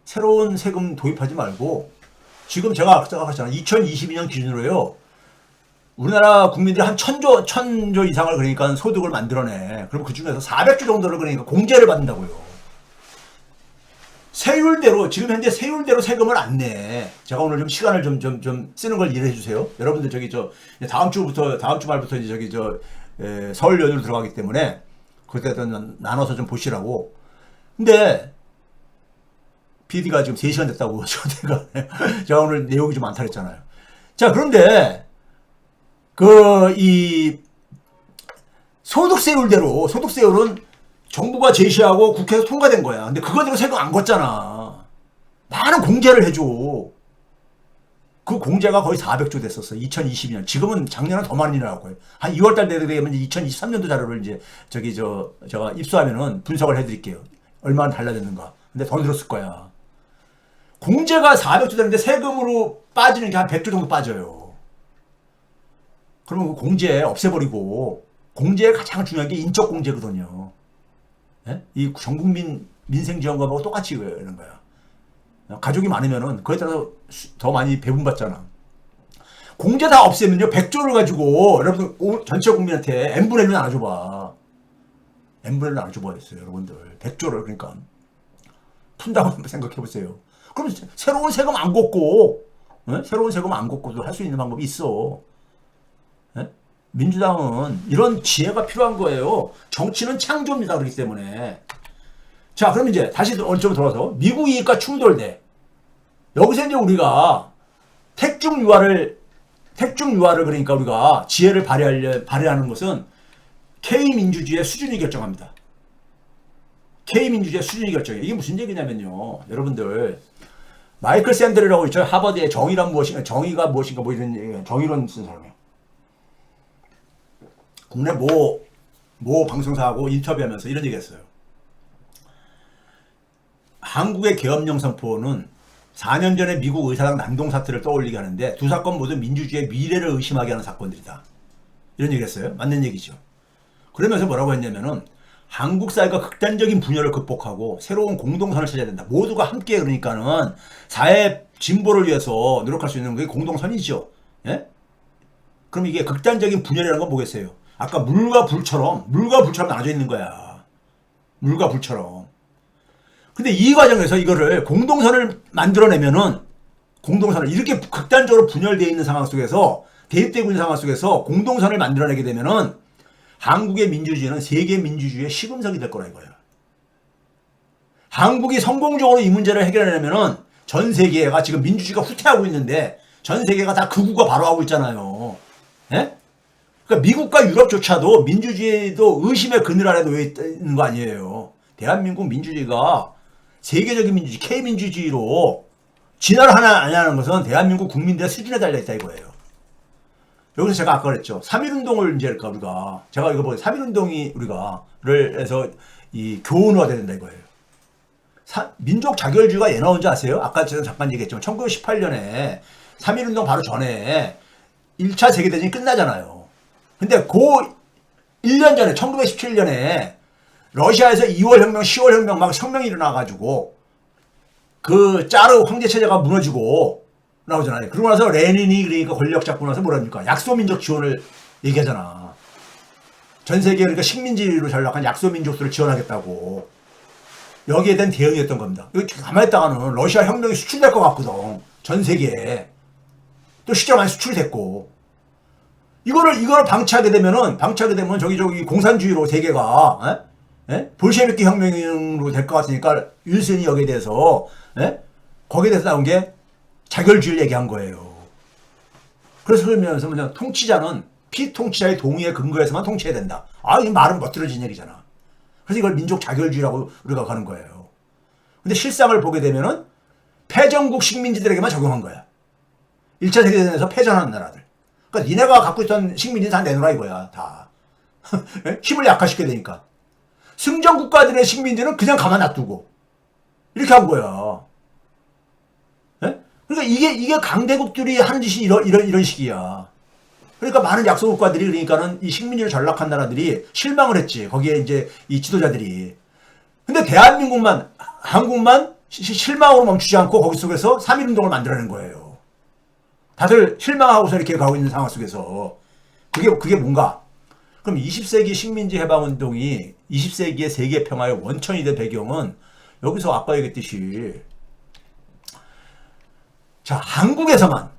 새로운 세금 도입하지 말고 지금 제가 그랬잖아요. 2022년 기준으로요. 우리나라 국민들이 한 1000조 이상을 그러니까 소득을 만들어내. 그럼 그 중에서 400조 정도를 그러니까 공제를 받는다고요. 지금 현재 세율대로 세금을 안 내. 제가 오늘 좀 시간을 좀 쓰는 걸 이해해 주세요. 여러분들 다음 주 말부터 이제 서울 연휴로 들어가기 때문에 그때도 나눠서 좀 보시라고. 근데 PD가 지금 3시간 됐다고 제가 오늘 내용이 좀 많다 그랬잖아요. 자, 그런데 이 소득세율대로 소득세율은 정부가 제시하고 국회에서 통과된 거야. 근데 그거대로 세금 안 걷잖아. 많은 공제를 해줘. 그 공제가 거의 400조 됐었어. 2022년. 지금은 작년은 더 많이 나올 거예요. 한 2월달 되면 2023년도 자료를 이제 제가 입수하면은 분석을 해드릴게요. 얼마나 달라졌는가. 근데 더 늘었을 거야. 공제가 400조 되는데 세금으로 빠지는 게 한 100조 정도 빠져요. 그러면 그 공제 없애버리고, 공제의 가장 중요한 게 인적 공제거든요. 예? 이 전국민 민생지원금하고 똑같이 이런 거야. 가족이 많으면은 그에 따라서 더 많이 배분받잖아. 공제 다 없애면요, 100조를 가지고 여러분들 전체 국민한테 n분의 1로 나눠줘봐. n분의 1로 나눠줘봐 했어요, 여러분들. 100조를. 그러니까 푼다고 한번 생각해보세요. 그럼 새로운 세금 안 걷고, 새로운 세금 안 걷고도 할 수 있는 방법이 있어. 민주당은 이런 지혜가 필요한 거예요. 정치는 창조입니다. 그렇기 때문에. 자, 그럼 이제 다시 원점으로 돌아서 미국 이익과 충돌돼. 여기서 이제 우리가 택중 유화를 그러니까 우리가 지혜를 발휘하는 것은 K민주주의의 수준이 결정합니다. K민주주의의 수준이 결정해. 이게 무슨 얘기냐면요, 여러분들, 마이클 샌델이라고 있죠. 하버드의 정의가 무엇인가 뭐 이런 얘기, 정의론 쓴 사람이에요. 국내 모 방송사하고 인터뷰하면서 이런 얘기 했어요. 한국의 계엄령 선포는 4년 전에 미국 의사당 난동 사태를 떠올리게 하는데 두 사건 모두 민주주의의 미래를 의심하게 하는 사건들이다. 이런 얘기 했어요. 맞는 얘기죠. 그러면서 뭐라고 했냐면은 한국 사회가 극단적인 분열을 극복하고 새로운 공동선을 찾아야 된다. 모두가 함께, 그러니까는 사회 진보를 위해서 노력할 수 있는 게 공동선이죠. 예? 그럼 이게 극단적인 분열이라는 건 뭐겠어요? 아까 물과 불처럼 나눠져 있는 거야. 물과 불처럼. 근데 이 과정에서 이거를 공동선을 만들어내면은, 공동선을 이렇게 극단적으로 분열되어 있는 상황 속에서, 대입되고 있는 상황 속에서 공동선을 만들어내게 되면은 한국의 민주주의는 세계 민주주의의 시금석이 될 거라 이거야. 한국이 성공적으로 이 문제를 해결하려면은 전 세계가 지금 민주주의가 후퇴하고 있는데 전 세계가 다 극우가 바로 하고 있잖아요. 예? 그러니까 미국과 유럽조차도 민주주의도 의심의 그늘 아래 놓여 있는 거 아니에요. 대한민국 민주주의가 세계적인 민주주의, K민주주의로 진화를 하나 안 하는 것은 대한민국 국민들의 수준에 달려있다 이거예요. 여기서 제가 아까 그랬죠. 3.1운동을 이제 제가 이거 보고 3.1운동이 우리가를 해서 이 교훈화가 된다 이거예요. 민족 자결주의가 왜 나온지 아세요? 아까 제가 잠깐 얘기했지만 1918년에 3.1운동 바로 전에 1차 세계대전이 끝나잖아요. 근데 그 1년 전에 1917년에 러시아에서 2월 혁명, 10월 혁명 막 혁명이 일어나가지고 그 짜르 황제 체제가 무너지고 나오잖아요. 그러고 나서 레닌이 그러니까 권력 잡고 나서 뭐랍니까? 약소민족 지원을 얘기하잖아. 전 세계 그러니까 식민지로 전락한 약소민족들을 지원하겠다고. 여기에 대한 대응이었던 겁니다. 이거 가만히 있다가는 러시아 혁명이 수출될 것 같거든. 전 세계에. 또 실제로 많이 수출됐고. 이거를 방치하게 되면 저기 공산주의로 세계가, 볼셰비키 혁명으로 될 것 같으니까 윌슨이 여기에 대해서, 거기에 대해서 나온 게 자결주의를 얘기한 거예요. 그래서 그러면서 그냥 통치자는 피통치자의 동의에 근거해서만 통치해야 된다. 이 말은 멋들어진 얘기잖아. 그래서 이걸 민족 자결주의라고 우리가 가는 거예요. 근데 실상을 보게 되면은 패전국 식민지들에게만 적용한 거야. 1차 세계대전에서 패전한 나라들. 그러니까 니네가 갖고 있던 식민지 다 내놓으라 이거야. 다. 힘을 약화시켜야 되니까. 승전 국가들의 식민지는 그냥 가만 놔두고 이렇게 한 거야. 그러니까 이게 강대국들이 하는 짓이 이런 식이야. 그러니까 많은 약소 국가들이 그러니까는 이 식민지를 전락한 나라들이 실망을 했지. 거기에 이제 이 지도자들이. 근데 대한민국만, 한국만 실망으로 멈추지 않고 거기 속에서 3.1운동을 만들어낸 거예요. 다들 실망하고서 이렇게 가고 있는 상황 속에서. 그게 뭔가? 그럼 20세기 식민지 해방운동이 20세기의 세계 평화의 원천이 된 배경은 여기서 아까 얘기했듯이 자, 한국에서만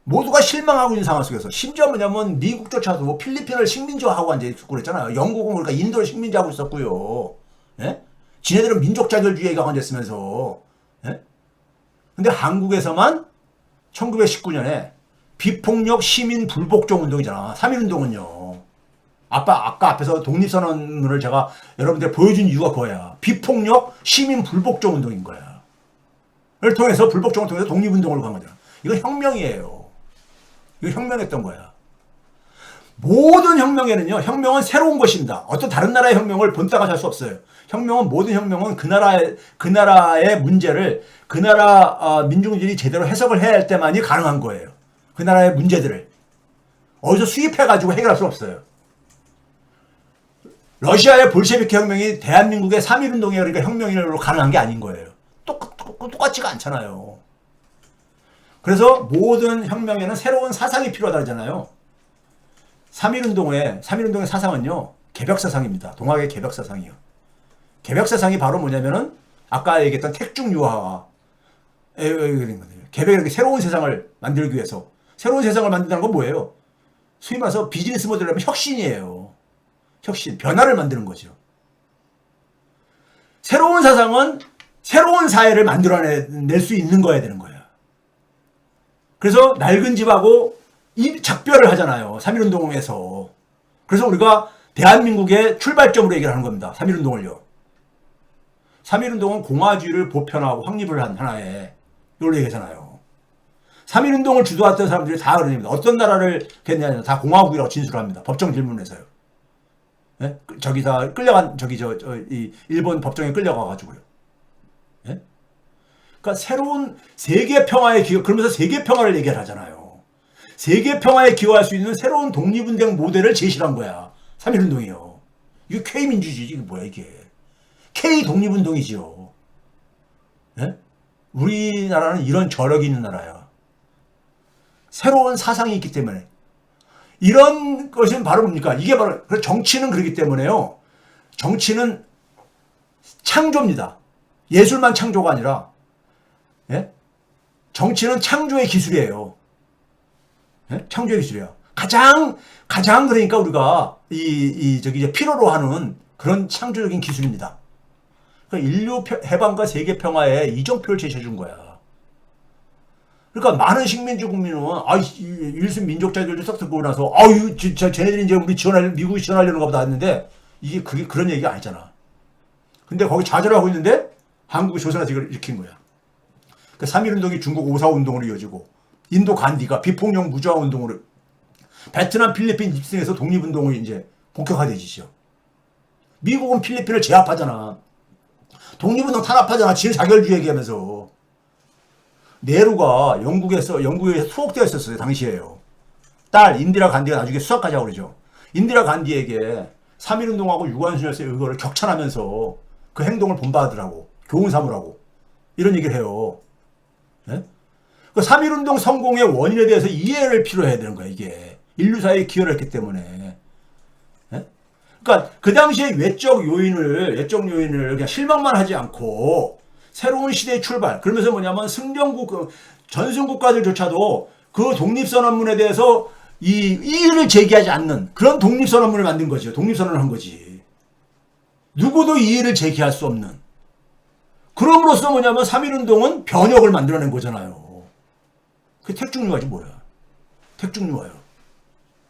모두가 실망하고 있는 상황 속에서 심지어 뭐냐면 미국조차도 필리핀을 식민지화하고 앉아있고 그랬잖아요. 영국은 그러니까 인도를 식민지하고 있었고요. 예? 지네들은 민족 자결주의가 앉아있으면서 예? 근데 한국에서만 1919년에 비폭력 시민 불복종 운동이잖아. 3.1운동은요. 아까 앞에서 독립선언문을 제가 여러분들 보여준 이유가 그거야. 비폭력 시민 불복종 운동인 거야. 를 통해서 불복종을 통해서 독립운동으로 간 거잖아. 이건 혁명이에요. 이거 혁명했던 거야. 모든 혁명에는요, 혁명은 새로운 것입니다. 어떤 다른 나라의 혁명을 본따가 할 수 없어요. 모든 혁명은 그 나라의 문제를 그 나라 민중들이 제대로 해석을 해야 할 때만이 가능한 거예요. 그 나라의 문제들을 어디서 수입해가지고 해결할 수 없어요. 러시아의 볼셰비키 혁명이 대한민국의 3.1운동이 그러니까 혁명으로 가능한 게 아닌 거예요. 똑같지가 않잖아요. 그래서 모든 혁명에는 새로운 사상이 필요하다 그러잖아요. 3.1운동의 사상은요, 개벽사상입니다. 동학의 개벽사상이요. 개벽사상이 바로 뭐냐면은, 아까 얘기했던 택중유화가, 개벽이 새로운 세상을 만들기 위해서, 새로운 세상을 만든다는 건 뭐예요? 소위 말해서 비즈니스 모델을 하면 혁신이에요. 혁신, 변화를 만드는 거죠. 새로운 사상은 새로운 사회를 만들어낼 수 있는 거야 되는 거야. 그래서 낡은 집하고 작별을 하잖아요. 3.1운동에서. 그래서 우리가 대한민국의 출발점으로 얘기를 하는 겁니다. 3.1운동을요. 3.1운동은 공화주의를 보편화하고 확립을 한 하나의 이걸 얘기하잖아요. 3.1운동을 주도했던 사람들이 다 그럽니다. 어떤 나라를 했냐면 다 공화국이라고 진술을 합니다. 법정 질문에서요. 예? 저기 다 끌려간 이 일본 법정에 끌려가가지고요. 예? 그러니까 새로운 세계 평화에 그러면서 세계 평화를 얘기를 하잖아요. 세계 평화에 기여할 수 있는 새로운 독립운동 모델을 제시한 거야. 3.1운동이요. 이게 K민주주의지. 이게 뭐야 이게. K 독립운동이지요. 예? 우리나라는 이런 저력이 있는 나라야. 새로운 사상이 있기 때문에. 이런 것은 바로 뭡니까? 이게 바로 정치는 그렇기 때문에요. 정치는 창조입니다. 예술만 창조가 아니라 예? 정치는 창조의 기술이에요. 예? 창조의 기술이야. 가장 그러니까 우리가 이제 필요로 하는 그런 창조적인 기술입니다. 그러니까 인류 해방과 세계 평화에 이정표를 제시해 준 거야. 그러니까 많은 식민지 국민은 일순 민족자들도 싹 듣고 나서 진짜 쟤네들이 이제 미국이 지원하려는가 보다 했는데 그게 그런 얘기가 아니잖아. 근데 거기 좌절하고 있는데 한국이 조선에서 이걸 일으킨 거야. 그 3.1운동이 중국 5.4운동으로 이어지고 인도 간디가 비폭력 무저항 운동으로 베트남 필리핀 입성해서 독립운동을 이제 본격화되지죠. 미국은 필리핀을 제압하잖아. 독립운동 탄압하잖아. 지자결주의 얘기하면서. 네루가 영국에 수옥되어 있었어요. 당시에요. 딸 인디라 간디가 나중에 수사까지 하고 그러죠. 인디라 간디에게 3.1운동하고 유관순열쇠의 의거를 격찬하면서 그 행동을 본받으라고 교훈 삼으라고 이런 얘기를 해요. 네? 그 3.1운동 성공의 원인에 대해서 이해를 필요해야 되는 거야. 이게 인류사에 기여를 했기 때문에. 네? 그러니까 그 당시에 외적 요인을 그냥 실망만 하지 않고 새로운 시대의 출발. 그러면서 뭐냐면 전승국가들조차도 그 독립선언문에 대해서 이의를 제기하지 않는 그런 독립선언문을 만든 거죠. 독립선언을 한 거지. 누구도 이의를 제기할 수 없는. 그럼으로써 뭐냐면 3.1운동은 변혁을 만들어낸 거잖아요. 그게 택중유화지 뭐야. 택중유화요.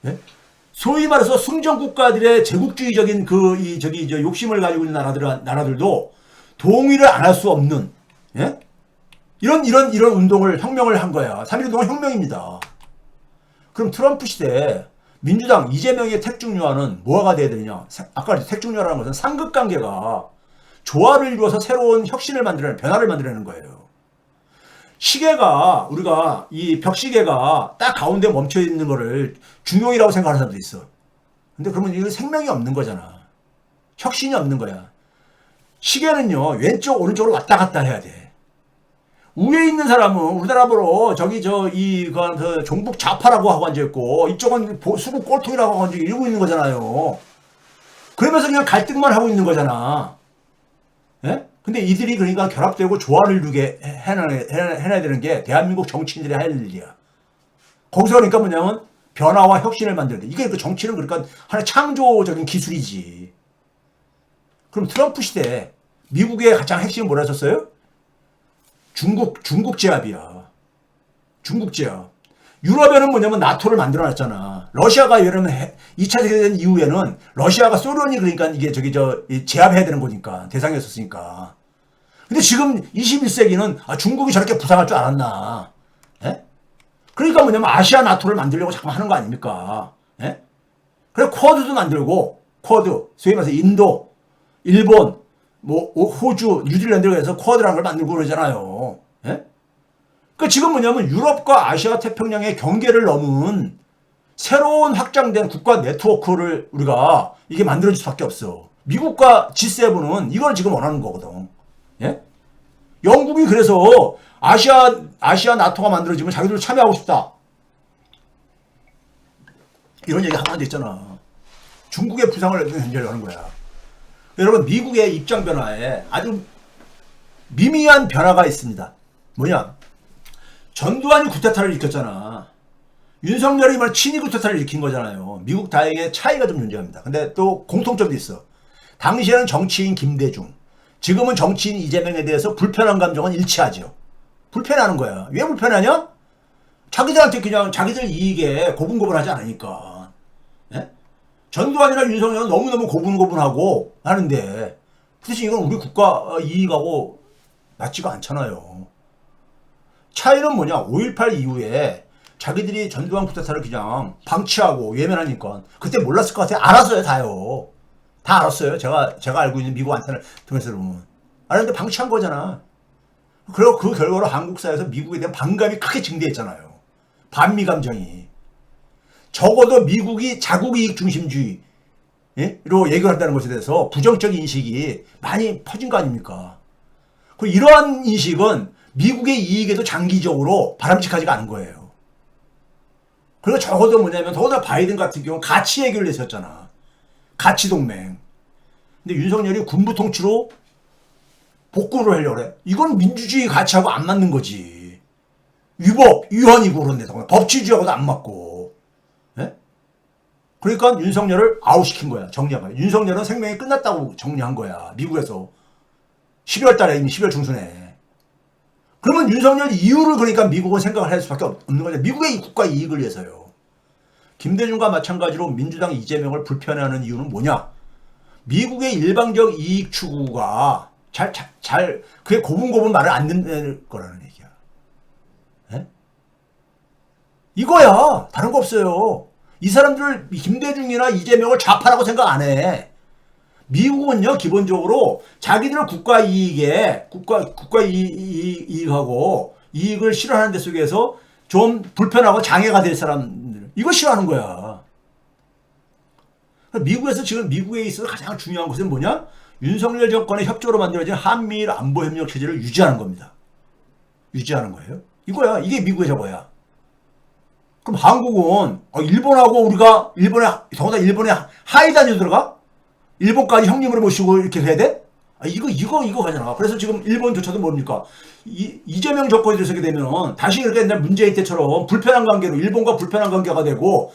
예? 소위 말해서 승전국가들의 제국주의적인 욕심을 가지고 있는 나라들도 동의를 안 할 수 없는, 예? 이런 혁명을 한 거야. 3.1운동은 혁명입니다. 그럼 트럼프 시대에 민주당 이재명의 택중유화는 뭐가 돼야 되느냐? 아까 택중유화라는 것은 상극관계가 조화를 이루어서 새로운 혁신을 변화를 만들어내는 거예요. 시계가, 우리가 이 벽시계가 딱 가운데 멈춰 있는 거를 중용이라고 생각하는 사람도 있어. 근데 그러면 이거 생명이 없는 거잖아. 혁신이 없는 거야. 시계는요, 왼쪽, 오른쪽으로 왔다 갔다 해야 돼. 위에 있는 사람은 우리나라로 종북 좌파라고 하고 앉아있고, 이쪽은 수국 꼴통이라고 하고 이러고 있는 거잖아요. 그러면서 그냥 갈등만 하고 있는 거잖아. 예? 근데 이들이 그러니까 결합되고 조화를 이루게 해놔야 되는 게 대한민국 정치인들이 할 일이야. 거기서 그러니까 뭐냐면 변화와 혁신을 만들게. 이게 그 정치는 그러니까 하나의 창조적인 기술이지. 그럼 트럼프 시대 미국의 가장 핵심은 뭐라 하셨어요? 중국 제압이야. 중국 제압. 유럽에는 뭐냐면 나토를 만들어놨잖아. 러시아가 예를 2차 세계대전 이후에는 러시아가 소련이 그러니까 이게 제압해야 되는 거니까 대상이었었으니까. 근데 지금 21세기는 중국이 저렇게 부상할 줄 알았나? 예? 그러니까 뭐냐면 아시아 나토를 만들려고 자꾸 하는 거 아닙니까? 예? 그래 쿼드도 만들고 쿼드, 소위 말해서 인도, 일본, 뭐 호주, 뉴질랜드를 해서 쿼드라는 걸 만들고 그러잖아요. 예? 그 지금 뭐냐면 유럽과 아시아 태평양의 경계를 넘은 새로운 확장된 국가 네트워크를 우리가 이게 만들어질 수밖에 없어. 미국과 G7은 이걸 지금 원하는 거거든. 예? 영국이 그래서 아시아 나토가 만들어지면 자기들도 참여하고 싶다. 이런 얘기 하나도 있잖아. 중국의 부상을 해결하는 거야. 여러분 미국의 입장 변화에 아주 미미한 변화가 있습니다. 뭐냐? 전두환이 쿠데타를 일으켰잖아. 윤석열이 이번에 친위 쿠데타를 일으킨 거잖아요. 미국 다행히 차이가 좀 존재합니다. 근데 또 공통점도 있어. 당시에는 정치인 김대중, 지금은 정치인 이재명에 대해서 불편한 감정은 일치하죠. 불편해하는 거야. 왜 불편하냐? 자기들한테 그냥 자기들 이익에 고분고분하지 않으니까. 예? 전두환이나 윤석열은 너무너무 고분고분하고 하는데 그 대신 이건 우리 국가 이익하고 맞지가 않잖아요. 차이는 뭐냐? 5.18 이후에 자기들이 전두환 쿠데타를 그냥 방치하고 외면하니까 그때 몰랐을 것 같아요. 알았어요, 다요. 다 알았어요. 제가 알고 있는 미국 안테나를 통해서 보면. 알았는데 방치한 거잖아. 그리고 그 결과로 한국 사회에서 미국에 대한 반감이 크게 증대했잖아요. 반미 감정이. 적어도 미국이 자국 이익 중심주의로 얘기를 한다는 것에 대해서 부정적인 인식이 많이 퍼진 거 아닙니까? 그리고 이러한 인식은 미국의 이익에도 장기적으로 바람직하지가 않은 거예요. 그리고 적어도 뭐냐면 더구나 바이든 같은 경우는 가치 얘기를 했었잖아. 가치 동맹. 근데 윤석열이 군부 통치로 복구를 하려고 그래. 이건 민주주의 가치하고 안 맞는 거지. 위헌이고 그런데 법치주의하고도 안 맞고. 예? 그러니까 윤석열을 아웃시킨 거야. 정리한 거야. 윤석열은 생명이 끝났다고 정리한 거야. 미국에서. 12월 달에 이미 12월 중순에. 그러면 윤석열 이유를 그러니까 미국은 생각을 할 수밖에 없는 거죠. 미국의 국가 이익을 위해서요. 김대중과 마찬가지로 민주당 이재명을 불편해하는 이유는 뭐냐? 미국의 일방적 이익 추구가 그게 고분고분 말을 안 듣는 거라는 얘기야. 예? 이거야. 다른 거 없어요. 이 사람들 김대중이나 이재명을 좌파라고 생각 안 해. 미국은요, 기본적으로 자기들 국가 이익에, 국가 이익하고 이익을 실현하는 데 속에서 좀 불편하고 장애가 될 사람들, 이거 싫어하는 거야. 미국에서 지금 미국에 있어서 가장 중요한 것은 뭐냐? 윤석열 정권의 협조로 만들어진 한미일 안보협력 체제를 유지하는 겁니다. 유지하는 거예요. 이거야. 이게 미국의 저거야. 그럼 한국은 일본하고 우리가 더구나 일본에 하위 단위로 들어가? 일본까지 형님으로 모시고 이렇게 해야 돼? 이거 가잖아. 그래서 지금 일본조차도 모릅니까? 이재명 정권이 들어서게 되면 다시 이렇게 옛날 문재인 때처럼 불편한 관계로 일본과 불편한 관계가 되고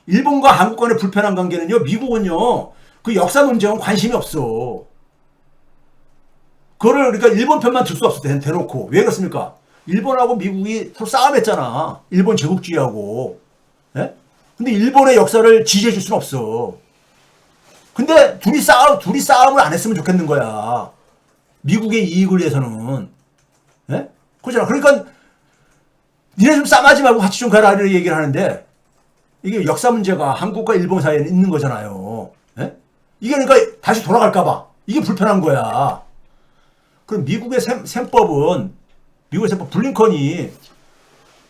일본과 한국 간의 불편한 관계는요, 미국은요, 그 역사 문제는 관심이 없어. 그거를 그러니까 일본 편만 들 수 없어. 대놓고. 왜 그렇습니까? 일본하고 미국이 서로 싸움했잖아. 일본 제국주의하고. 예? 근데 일본의 역사를 지지해 줄 수는 없어. 근데 둘이 싸움을 안 했으면 좋겠는 거야. 미국의 이익을 위해서는. 예? 그렇잖아. 그러니까 니네 좀 싸움하지 말고 같이 좀 가라 이렇게 얘기를 하는데 이게 역사 문제가 한국과 일본 사이에 있는 거잖아요. 예? 이게 그러니까 다시 돌아갈까 봐. 이게 불편한 거야. 그럼 미국의 셈법은 블링컨이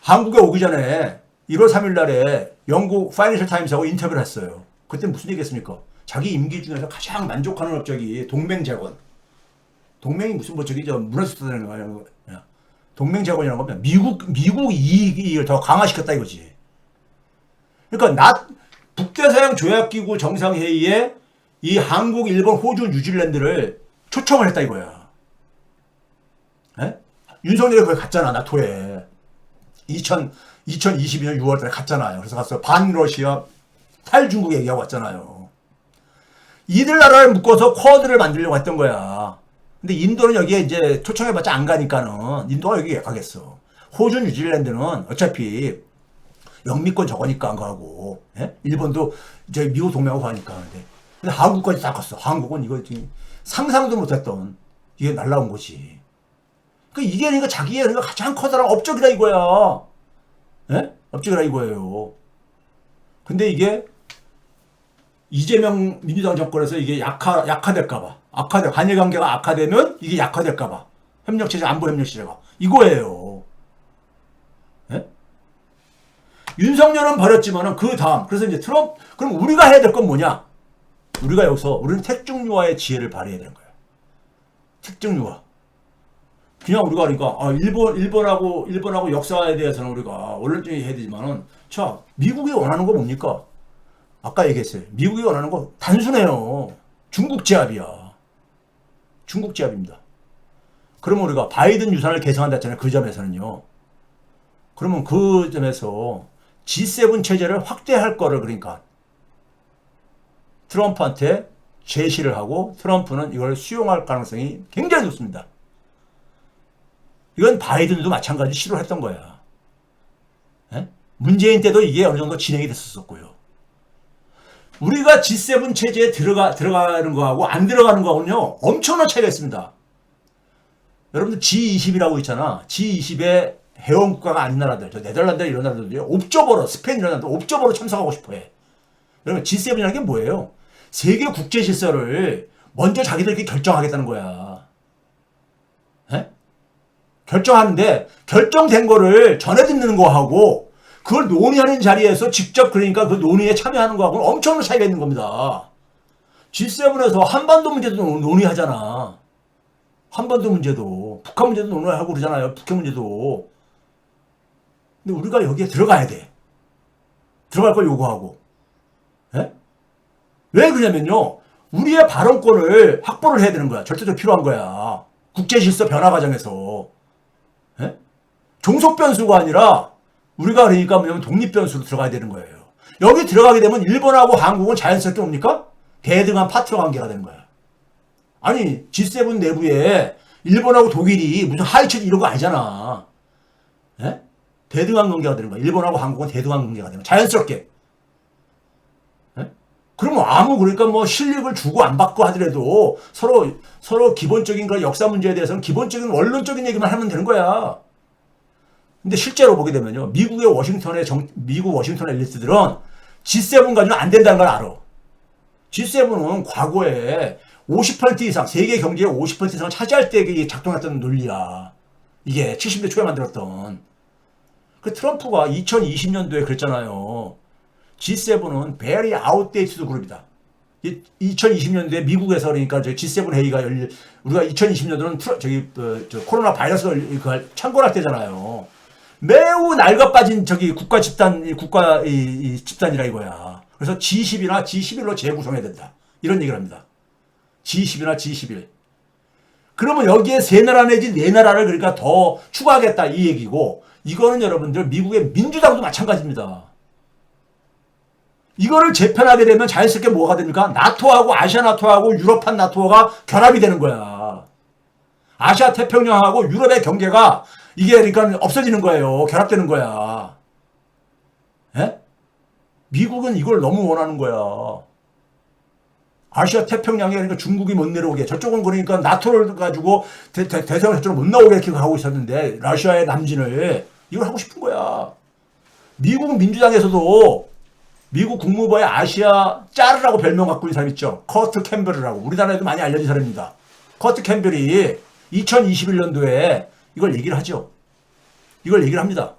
한국에 오기 전에 1월 3일 날에 영국 파이낸셜 타임스하고 인터뷰를 했어요. 그때 무슨 얘기했습니까? 자기 임기 중에서 가장 만족하는 업적이 동맹 재건. 동맹이 무슨 문화수사되는 거야. 동맹 재건이라는 겁니다. 미국 이익을 더 강화시켰다 이거지. 그러니까 북대서양 조약기구 정상회의에 이 한국, 일본, 호주, 뉴질랜드를 초청을 했다 이거야. 에? 윤석열이 거기 갔잖아, 나토에. 2022년 6월달에 갔잖아요. 그래서 가서 반러시아 탈중국 얘기하고 왔잖아요. 이들 나라를 묶어서 쿼드를 만들려고 했던 거야. 근데 인도는 여기에 이제 초청해봤자 안 가니까는 인도가 여기 왜 가겠어. 호주, 뉴질랜드는 어차피 영미권 저거니까 안 가고, 예? 일본도 이제 미국 동맹하고 가니까. 근데 한국까지 다 갔어. 한국은 이거 지금 상상도 못했던 이게 날라온 거지. 그러니까 이게 그러니까 자기의 그러니까 가장 커다란 업적이다 이거야. 예? 업적이라 이거예요. 근데 이게 이재명 민주당 정권에서 이게 약화될까봐. 한일 관계가 악화되면 이게 약화될까봐. 협력체제, 안보 협력체제가. 이거예요. 예? 윤석열은 버렸지만은 그 다음. 그래서 이제 그럼 우리가 해야 될 건 뭐냐? 우리가 여기서, 우리는 택중유화의 지혜를 발휘해야 되는 거예요. 택중유화. 그냥 우리가 그러니까, 일본하고 역사에 대해서는 우리가 원론적인 해야 되지만은, 자, 미국이 원하는 거 뭡니까? 아까 얘기했어요. 미국이 원하는 거 단순해요. 중국 제압이야. 중국 제압입니다. 그러면 우리가 바이든 유산을 개성한다 했잖아요. 그 점에서는요. 그러면 그 점에서 G7 체제를 확대할 거를 그러니까 트럼프한테 제시를 하고 트럼프는 이걸 수용할 가능성이 굉장히 높습니다. 이건 바이든도 마찬가지 시도를 했던 거야. 에? 문재인 때도 이게 어느 정도 진행이 됐었고요. 우리가 G7 체제에 들어가는 거하고 안 들어가는 거하고는요, 엄청난 차이가 있습니다. 여러분들 G20이라고 있잖아. G20에 회원국가가 아닌 나라들, 저 네덜란드 이런 나라들이 옵저버로, 스페인 이런 나라들 옵저버로 참석하고 싶어 해. 여러분, G7이라는 게 뭐예요? 세계 국제 질서를 먼저 자기들끼리 결정하겠다는 거야. 에? 결정하는데, 결정된 거를 전해 듣는 거하고, 그걸 논의하는 자리에서 직접 그러니까 그 논의에 참여하는 거하고는 엄청난 차이가 있는 겁니다. G7에서 한반도 문제도 논의하잖아. 한반도 문제도, 북한 문제도 논의하고 그러잖아요. 북한 문제도. 근데 우리가 여기에 들어가야 돼. 들어갈 걸 요구하고. 예? 왜 그러냐면요. 우리의 발언권을 확보를 해야 되는 거야. 절대적으로 필요한 거야. 국제 질서 변화 과정에서. 예? 종속 변수가 아니라 우리가 그러니까 뭐냐면 독립 변수로 들어가야 되는 거예요. 여기 들어가게 되면 일본하고 한국은 자연스럽게 뭡니까? 대등한 파트너 관계가 되는 거야. 아니 G7 내부에 일본하고 독일이 무슨 하이체제 이런 거 아니잖아. 예? 대등한 관계가 되는 거야. 일본하고 한국은 대등한 관계가 되는 거야. 자연스럽게. 예? 그러면 아무 그러니까 뭐 실력을 주고 안 받고 하더라도 서로 기본적인 그런 역사 문제에 대해서는 기본적인 원론적인 얘기만 하면 되는 거야. 근데 실제로 보게 되면요. 미국 워싱턴의 엘리트들은 G7 가지고는 안 된다는 걸 알아. G7은 과거에 50% 이상, 세계 경제의 50% 이상을 차지할 때 작동했던 논리야. 이게 70대 초에 만들었던. 그 트럼프가 2020년도에 그랬잖아요. G7은 very outdated 그룹이다. 2020년도에 미국에서 그러니까 G7 회의가 우리가 2020년도는 코로나 바이러스가 창궐할 때잖아요. 매우 낡아빠진 국가 집단이라 이거야. 그래서 G10이나 G11로 재구성해야 된다. 이런 얘기를 합니다. G10이나 G11. 그러면 여기에 세 나라 내지 네 나라를 그러니까 더 추가하겠다 이 얘기고, 이거는 여러분들 미국의 민주당도 마찬가지입니다. 이거를 재편하게 되면 자연스럽게 뭐가 됩니까? 나토하고 아시아 나토하고 유럽판 나토가 결합이 되는 거야. 아시아 태평양하고 유럽의 경계가 이게 그러니까 없어지는 거예요. 결합되는 거야. 예? 미국은 이걸 너무 원하는 거야. 아시아 태평양에 그러니까 중국이 못 내려오게, 저쪽은 그러니까 나토를 가지고 대서양 저쪽으로 못 나오게 이렇게 하고 있었는데 러시아의 남진을 이걸 하고 싶은 거야. 미국 민주당에서도 미국 국무부의 아시아 짜르라고 별명 갖고 있는 사람 있죠. 커트 캠벨이라고. 우리나라에도 많이 알려진 사람입니다. 커트 캠벨이 2021년도에 이걸 얘기를 하죠. 이걸 얘기를 합니다.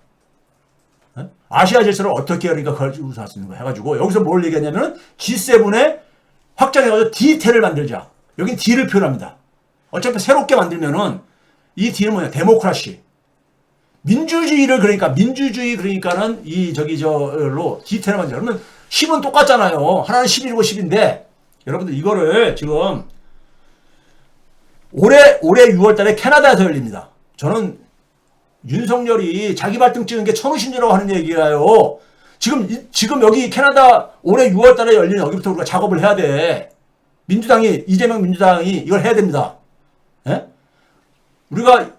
네? 아시아 질서를 어떻게 그러니까 가지고 살 수 있는 거 해가지고 여기서 뭘 얘기하냐면 G7에 확장해가지고 D태를 만들자. 여긴 D를 표현합니다. 어차피 새롭게 만들면은 이 D는 뭐냐? 데모크라시. 민주주의를 그러니까는 로 D태를 만들자. 그러면 10은 똑같잖아요. 하나는 11이고 10인데 여러분들 이거를 지금 올해 6월 달에 캐나다에서 열립니다. 저는 윤석열이 자기 발등 찍은 게 1050년이라고 하는 얘기예요. 지금 여기 캐나다 올해 6월 달에 열리는 여기부터 우리가 작업을 해야 돼. 이재명 민주당이 이걸 해야 됩니다. 예? 우리가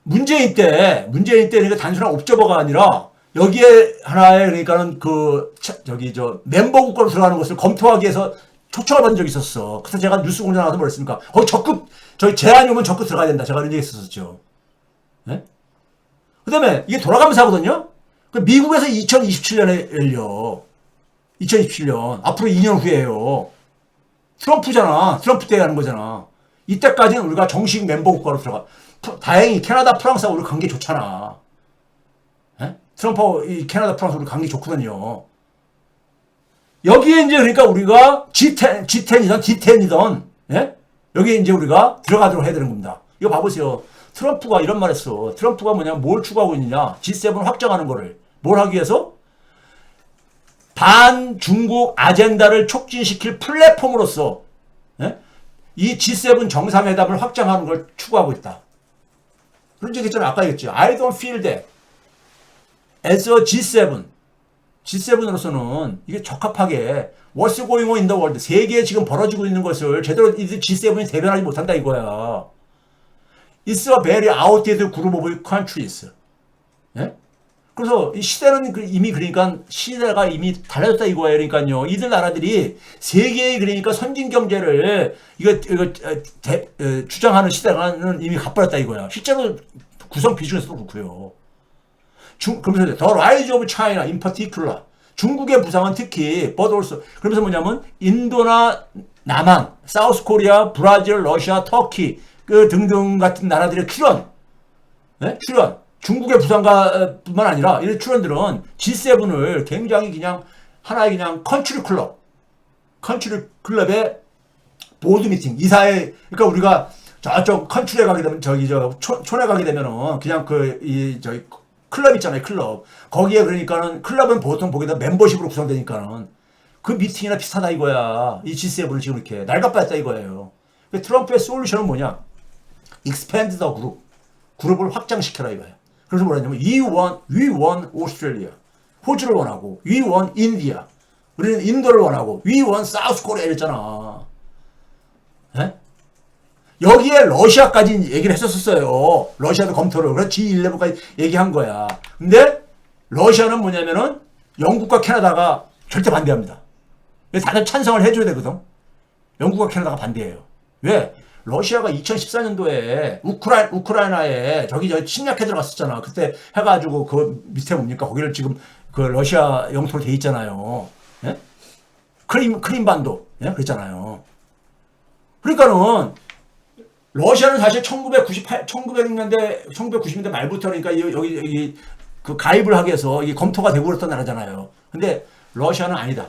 문재인 때 그러니까 단순한 옵저버가 아니라 여기에 하나의 그러니까는 멤버 국가로 들어가는 것을 검토하기 위해서 초청을 받은 적이 있었어. 그래서 제가 뉴스 공장 나가서 뭐랬습니까? 저희 제안이 오면 적극 들어가야 된다. 제가 그런 얘기 했었죠. 예? 그 다음에 이게 돌아가면서 하거든요? 미국에서 2027년에 열려. 2027년. 앞으로 2년 후에요. 트럼프잖아. 트럼프 때 하는 거잖아. 이때까지는 우리가 정식 멤버 국가로 들어가. 다행히 캐나다, 프랑스하고 우리 관계 좋잖아. 예? 트럼프하고 캐나다, 프랑스 우리 관계 좋거든요. 여기에 이제 그러니까 우리가 G10이든 D10이든, 예? 여기에 이제 우리가 들어가도록 해야 되는 겁니다. 이거 봐보세요. 트럼프가 이런 말 했어. 트럼프가 뭘 추구하고 있느냐. G7 확장하는 거를. 뭘 하기 위해서? 반중국 아젠다를 촉진시킬 플랫폼으로서, 예? 이 G7 정상회담을 확장하는 걸 추구하고 있다. 그런 얘기 했잖아요. 아까 얘기했죠. I don't feel that as a G7. G7으로서는 이게 적합하게 What's going on in the world? 세계에 지금 벌어지고 있는 것을 제대로 G7이 대변하지 못한다 이거야. It's a very outdated group of countries. 예? 그래서 이 시대는 이미 그러니까 시대가 이미 달라졌다 이거예요. 그러니까요. 이들 나라들이 세계의 그러니까 선진 경제를 주장하는 시대가는 이미 가버렸다 이거야. 실제로 구성 비중에서도 그렇고요. 그러면서 The Rise of China in particular. 중국의 부상은 특히 but also 그러면서 뭐냐면 인도나 남한, 사우스 코리아, 브라질, 러시아, 터키 등등 같은 나라들의 출연. 네? 출연. 중국의 부상가뿐만 아니라 이 출연들은 G7을 굉장히 그냥 하나의 그냥 컨트리 클럽의 보드 미팅 이사회. 그러니까 우리가 저쪽 컨트리에 가게 되면 촌에 가게 되면은 그냥 저희 클럽 있잖아요. 클럽. 거기에 그러니까는 클럽은 보통 보게 되면 멤버십으로 구성되니까는 그 미팅이나 비슷하다 이거야. 이 G7을 지금 이렇게 낡아빠졌다 이거예요. 트럼프의 솔루션은 뭐냐? expand the group. 그룹을 확장시켜라 이거야. 그래서 뭐라 했냐면 we want Australia. 호주를 원하고 we want India. 우리는 인도를 원하고 we want South Korea 이랬잖아. 예? 여기에 러시아까지 얘기를 했었어요. 러시아도 검토를. 그래서 G11까지 얘기한 거야. 근데 러시아는 뭐냐면은 영국과 캐나다가 절대 반대합니다. 다들 찬성을 해줘야 되거든. 영국과 캐나다가 반대해요. 왜? 러시아가 2014년도에 우크라이나에 저 침략해 들어갔었잖아. 그때 해가지고 그 밑에 뭡니까? 거기를 지금 그 러시아 영토로 돼 있잖아요. 예? 크림반도. 예? 그랬잖아요. 그러니까는 러시아는 사실 1990년대 말부터 그러니까 여기 그 가입을 하기 위해서 이게 검토가 되고 그랬던 나라잖아요. 근데 러시아는 아니다.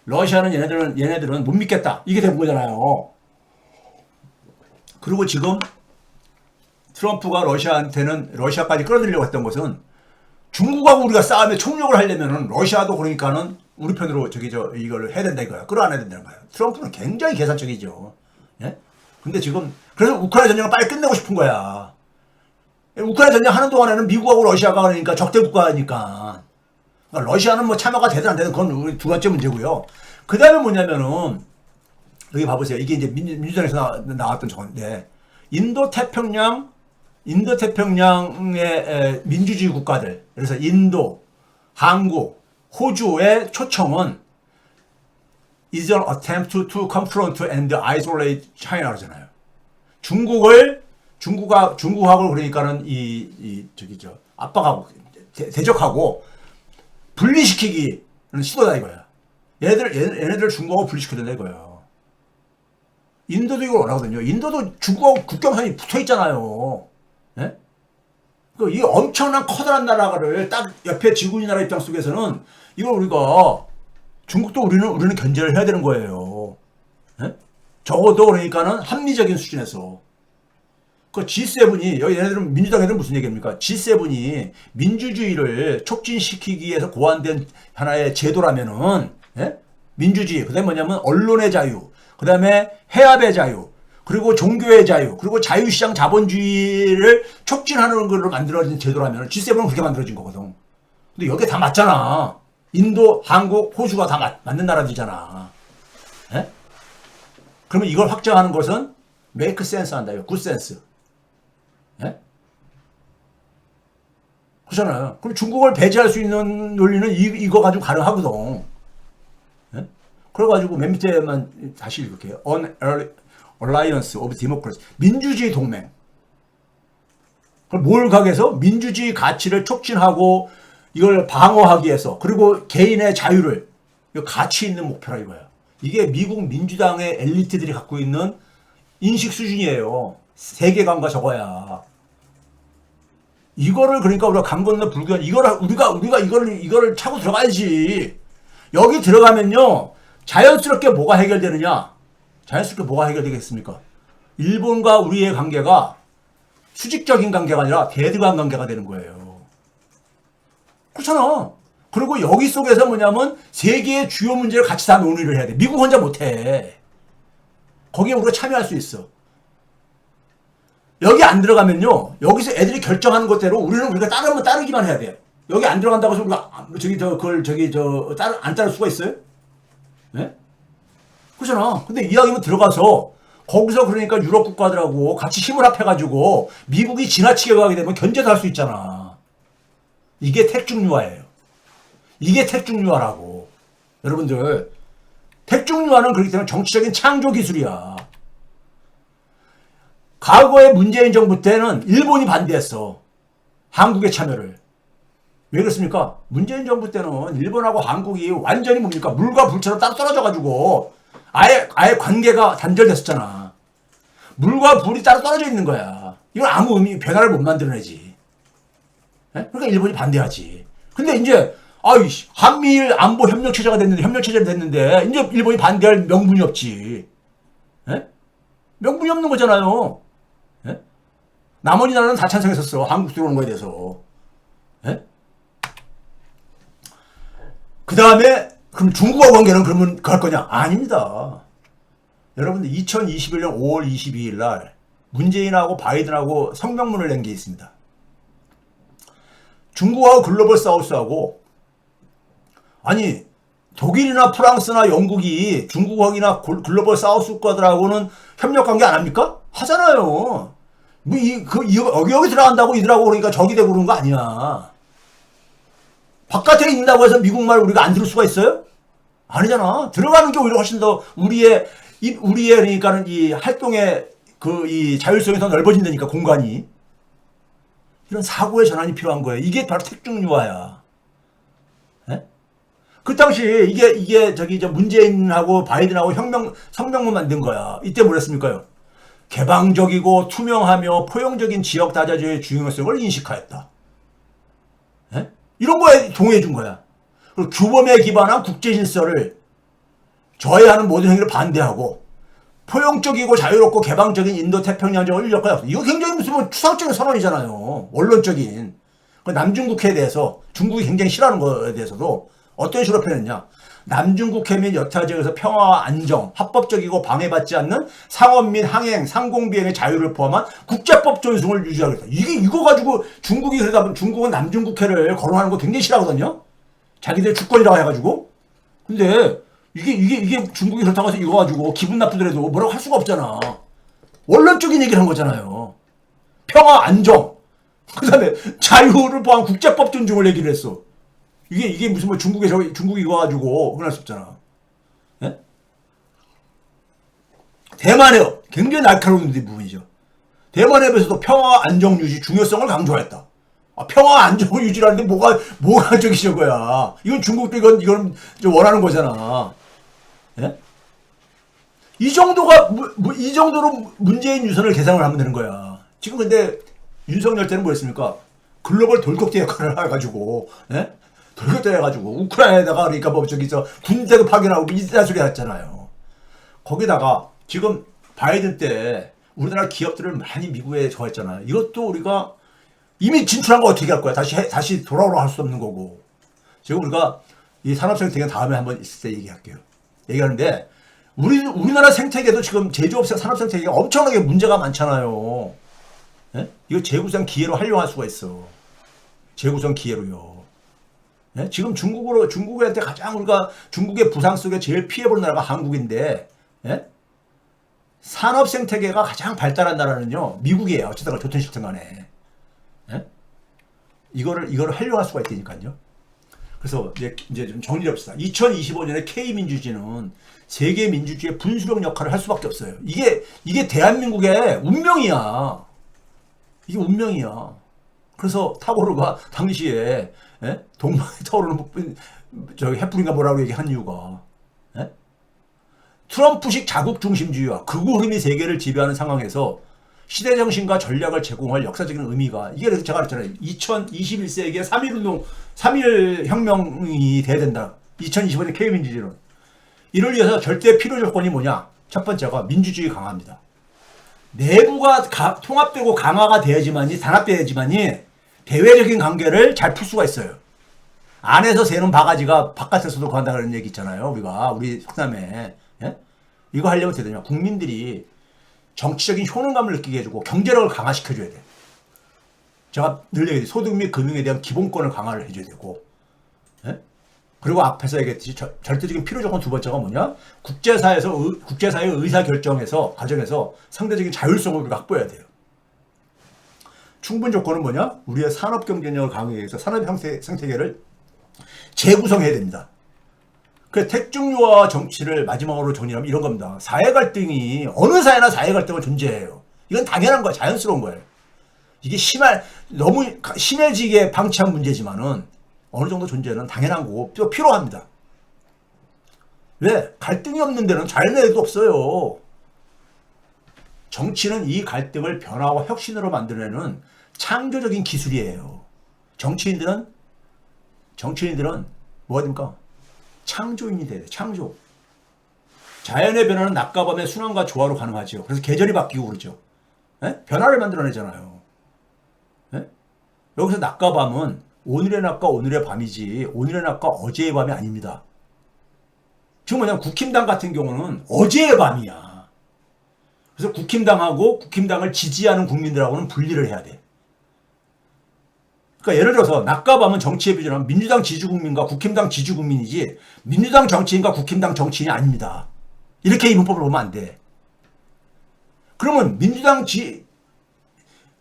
러시아는 얘네들은 못 믿겠다. 이게 된 거잖아요. 그리고 지금 트럼프가 러시아까지 끌어들이려고 했던 것은 중국하고 우리가 싸움에 총력을 하려면은 러시아도 그러니까는 우리 편으로 이걸 해야 된다 이거야. 끌어안아야 된다는 거야. 트럼프는 굉장히 계산적이죠. 예? 근데 지금 그래서 우크라이나 전쟁을 빨리 끝내고 싶은 거야. 우크라이나 전쟁 하는 동안에는 미국하고 러시아가 그러니까 적대 국가니까. 그러니까 러시아는 뭐 참여가 되든 안 되든 그건 우리 두 번째 문제고요. 그 다음에 뭐냐면은 여기 봐보세요. 이게 이제 민주당에서 나왔던 저건데 인도태평양의 민주주의 국가들, 그래서 인도, 한국, 호주의 초청은 is an attempt to confront and isolate China 그러잖아요. 중국하고 그러니까는 압박하고 대적하고 분리시키기는 시도다 이거야. 얘네들 중국하고 분리시켜야 된다 이거야. 인도도 이걸 원하거든요. 인도도 중국하고 국경선이 붙어 있잖아요. 예? 이 엄청난 커다란 나라를 딱 옆에 지구인 나라 입장 속에서는 이걸 우리가 중국도 우리는 견제를 해야 되는 거예요. 예? 적어도 그러니까는 합리적인 수준에서. 그 G7이 여기 얘네들은 민주당 애들은 무슨 얘기입니까? G7이 민주주의를 촉진시키기 위해서 고안된 하나의 제도라면은 예? 민주주의 그다음에 뭐냐면 언론의 자유. 그 다음에 해압의 자유, 그리고 종교의 자유, 그리고 자유시장 자본주의를 촉진하는 걸로 만들어진 제도라면 G7은 그렇게 만들어진 거거든. 근데 여기에 다 맞잖아. 인도, 한국, 호주가 다 맞는 나라들이잖아. 예? 그러면 이걸 확정하는 것은 make sense 한다. good sense. 예? 그렇잖아요. 그럼 중국을 배제할 수 있는 논리는 이거 가지고 가능하거든. 예? 그래가지고 맨 밑에만 다시 읽을게요. Alliance of Democracy. 민주주의 동맹. 뭘 가게해서 민주주의 가치를 촉진하고 이걸 방어하기 위해서 그리고 개인의 자유를 가치 있는 목표라 이거야. 이게 미국 민주당의 엘리트들이 갖고 있는 인식 수준이에요. 세계관과 저거야. 이거를 그러니까 우리가 강 건너 불교한 우리가 이거를 차고 들어가야지. 여기 들어가면요 자연스럽게 뭐가 해결되느냐? 자연스럽게 뭐가 해결되겠습니까? 일본과 우리의 관계가 수직적인 관계가 아니라 대등한 관계가 되는 거예요. 그렇잖아. 그리고 여기 속에서 뭐냐면 세계의 주요 문제를 같이 다 논의를 해야 돼. 미국 혼자 못해. 거기에 우리가 참여할 수 있어. 여기 안 들어가면요. 여기서 애들이 결정하는 것대로 우리가 따르기만 해야 돼. 여기 안 들어간다고 해서 우리가 안 따를 수가 있어요? 네? 그렇잖아. 근데 이야기면 들어가서 거기서 그러니까 유럽 국가들하고 같이 힘을 합해가지고 미국이 지나치게 가게 되면 견제도 할 수 있잖아. 이게 택중유화예요. 이게 택중유화라고. 여러분들 택중유화는 그렇기 때문에 정치적인 창조 기술이야. 과거에 문재인 정부 때는 일본이 반대했어. 한국의 참여를. 왜 그렇습니까? 문재인 정부 때는 일본하고 한국이 완전히 뭡니까? 물과 불처럼 따로 떨어져가지고 아예 관계가 단절됐었잖아. 물과 불이 따로 떨어져 있는 거야. 이건 아무 변화를 못 만들어내지. 그러니까 일본이 반대하지. 근데 이제 한미일 안보 협력체제가 됐는데 이제 일본이 반대할 명분이 없지. 명분이 없는 거잖아요. 나머지 나라는 다 찬성했었어. 한국 들어오는 거에 대해서. 그 다음에 그럼 중국과 관계는 그러면 갈 거냐? 아닙니다. 여러분들 2021년 5월 22일 날 문재인하고 바이든하고 성명문을 낸 게 있습니다. 중국하고 글로벌 사우스하고 아니 독일이나 프랑스나 영국이 중국이나 글로벌 사우스 국가들하고는 협력관계 안 합니까? 하잖아요. 여기 들어간다고 이들하고 그러니까 적이 되고 그러는 거 아니야. 바깥에 있다고 해서 미국말 우리가 안 들을 수가 있어요? 아니잖아. 들어가는 게 오히려 훨씬 더 우리의 그러니까는 이 활동의 이 자율성이 더 넓어진다니까 공간이. 이런 사고의 전환이 필요한 거예요. 이게 바로 택중유화야. 그 당시에 이게 문재인하고 바이든하고 성명문 만든 거야. 이때 뭐랬습니까요? 개방적이고 투명하며 포용적인 지역 다자주의 중요성을 인식하였다. 이런 거에 동의해 준 거야. 그리고 규범에 기반한 국제 질서를 저해하는 모든 행위를 반대하고 포용적이고 자유롭고 개방적인 인도 태평양 지역을 일력하였다. 이거 굉장히 무슨 추상적인 선언이잖아요. 원론적인. 남중국해에 대해서 중국이 굉장히 싫어하는 거에 대해서도 어떤 식으로 표현했냐. 남중국해 및 여타 지역에서 평화와 안정, 합법적이고 방해받지 않는 상업 및 항행, 상공비행의 자유를 포함한 국제법 존중을 유지하겠다. 이거 가지고 중국이 그러다 보면 중국은 남중국해를 거론하는 거 굉장히 싫어하거든요. 자기들 주권이라고 해가지고. 근데 이게 중국이 그렇다고 해서 이거 가지고 기분 나쁘더라도 뭐라고 할 수가 없잖아. 원론적인 얘기를 한 거잖아요. 평화, 안정. 그 다음에 자유를 포함한 국제법 존중을 얘기를 했어. 이게 무슨 중국이 이거 가지고 흔할 수 없잖아. 예? 대만해협. 굉장히 날카로운 부분이죠. 대만해협에서도 평화, 안정 유지 중요성을 강조했다. 평화, 안정을 유지라는데 뭐가 저거야. 이건 중국도 이건 원하는 거잖아. 예? 이 정도로 문재인 유선을 계산을 하면 되는 거야. 지금 근데 윤석열 때는 뭐였습니까? 글로벌 돌격대 역할을 해가지고, 돌격대 해가지고, 우크라이나에다가 그러니까 군대도 파견하고 이딴 소리 했잖아요. 거기다가 지금 바이든 때 우리나라 기업들을 많이 미국에 저했잖아요. 이것도 우리가 이미 진출한 거 어떻게 할 거야? 다시 돌아오라 할 수 없는 거고. 지금 우리가 이 산업성 되게 다음에 한번 있을 때 얘기할게요. 얘기하는데, 우리나라 생태계도 지금 제조업 산업 생태계가 엄청나게 문제가 많잖아요. 예? 이거 재구성 기회로 활용할 수가 있어. 재구성 기회로요. 예? 지금 중국한테 가장 우리가 중국의 부상 속에 제일 피해본 나라가 한국인데, 예? 산업 생태계가 가장 발달한 나라는요, 미국이에요. 어쨌든 좋든 싫든 간에. 예? 이거를 활용할 수가 있다니까요. 그래서 이제 좀 정리를 합시다. 2025년에 K민주주의는 세계 민주주의의 분수령 역할을 할 수밖에 없어요. 이게 대한민국의 운명이야. 이게 운명이야. 그래서 타고르가 당시에, 예? 동방의 타오르는 저기 햇불인가 뭐라고 얘기한 이유가, 예? 트럼프식 자국 중심주의와 극우 흐름이 세계를 지배하는 상황에서 시대 정신과 전략을 제공할 역사적인 의미가, 이게 그래서 제가 그랬잖아요. 2021세기에 3.1운동, 3.1 혁명이 돼야 된다. 2025년 K민주주의론. 이를 위해서 절대 필요 조건이 뭐냐? 첫 번째가 민주주의 강화입니다. 내부가 통합되고 강화가 돼야지만이, 단합돼야지만이 대외적인 관계를 잘 풀 수가 있어요. 안에서 새는 바가지가 바깥에서도 간다 그런 얘기 있잖아요. 우리 속담에. 예? 이거 하려면 어떻게 되냐? 국민들이 정치적인 효능감을 느끼게 해주고 경제력을 강화시켜줘야 돼. 제가 늘 얘기해요. 소득 및 금융에 대한 기본권을 강화를 해줘야 되고, 예? 그리고 앞에서 얘기했듯이 절대적인 필요 조건 두 번째가 뭐냐? 국제사회의 의사결정에서 과정에서 상대적인 자율성을 우리가 확보해야 돼요. 충분 조건은 뭐냐? 우리의 산업 경쟁력을 강화하기 위해서 산업 생태계를 재구성해야 됩니다. 그 택중유와 정치를 마지막으로 정리하면 이런 겁니다. 사회 갈등이, 어느 사회나 사회 갈등은 존재해요. 이건 당연한 거야. 자연스러운 거예요. 이게 너무 심해지게 방치한 문제지만은 어느 정도 존재는 당연한 거고 또 필요합니다. 왜? 갈등이 없는 데는 자연에도 없어요. 정치는 이 갈등을 변화와 혁신으로 만들어내는 창조적인 기술이에요. 정치인들은 뭐가 됩니까? 창조인이 돼야 돼. 창조. 자연의 변화는 낮과 밤의 순환과 조화로 가능하죠. 그래서 계절이 바뀌고 그러죠. 예? 변화를 만들어내잖아요. 예? 여기서 낮과 밤은 오늘의 낮과 오늘의 밤이지 오늘의 낮과 어제의 밤이 아닙니다. 지금 뭐냐면 국힘당 같은 경우는 어제의 밤이야. 그래서 국힘당하고 국힘당을 지지하는 국민들하고는 분리를 해야 돼. 그러니까 예를 들어서 낮과 밤은 정치의 비전은 민주당 지지국민과 국힘당 지지국민이지 민주당 정치인과 국힘당 정치인이 아닙니다. 이렇게 이 문법을 보면 안 돼. 그러면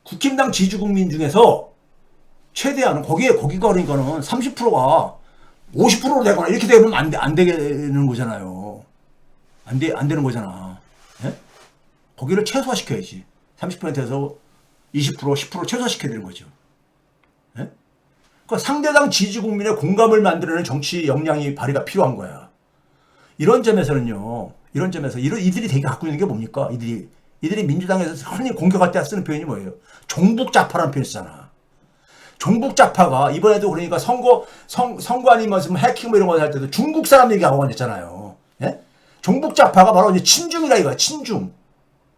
국힘당 지지국민 중에서 최대한 거기가 그러니까는 30%가 50%로 되거나 이렇게 되면 안 되는 거잖아요. 안 되는 거잖아. 예? 거기를 최소화시켜야지. 30%에서 20%, 10% 최소화시켜야 되는 거죠. 예? 그러니까 상대당 지지국민의 공감을 만들어내는 정치 역량이 발휘가 필요한 거야. 이런 점에서는요. 이들이 되게 갖고 있는 게 뭡니까? 이들이 민주당에서 흔히 공격할 때 쓰는 표현이 뭐예요? 종북좌파라는 표현을 쓰잖아. 종북좌파가 이번에도 그러니까 선거 아니면 해킹 뭐 이런 거 할 때도 중국 사람 얘기하고 앉았잖아요. 예? 종북좌파가 바로 이제 친중이라 이거야. 친중.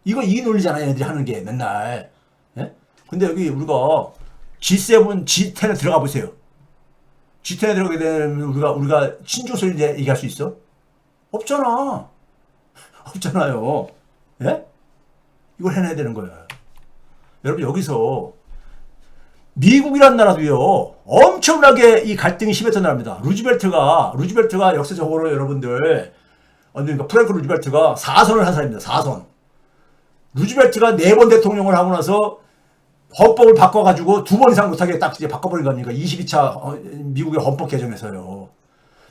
이 논리잖아요. 얘네들이 하는 게 맨날. 예? 근데 여기 우리가 G7, G10에 들어가 보세요. G10에 들어가게 되면 우리가 친중 소리 얘기할 수 있어? 없잖아. 없잖아요. 예? 이걸 해내야 되는 거야. 여러분 여기서 미국이란 나라도요 엄청나게 이 갈등이 심했던 나라입니다. 루즈벨트가 역사적으로 여러분들 그러니까 프랭클 루즈벨트가 4선을 한 사람입니다. 4선. 루즈벨트가 4번 대통령을 하고 나서 헌법을 바꿔가지고 2번 이상 못하게 딱 이제 바꿔버린 겁니까? 22차 미국의 헌법 개정에서요.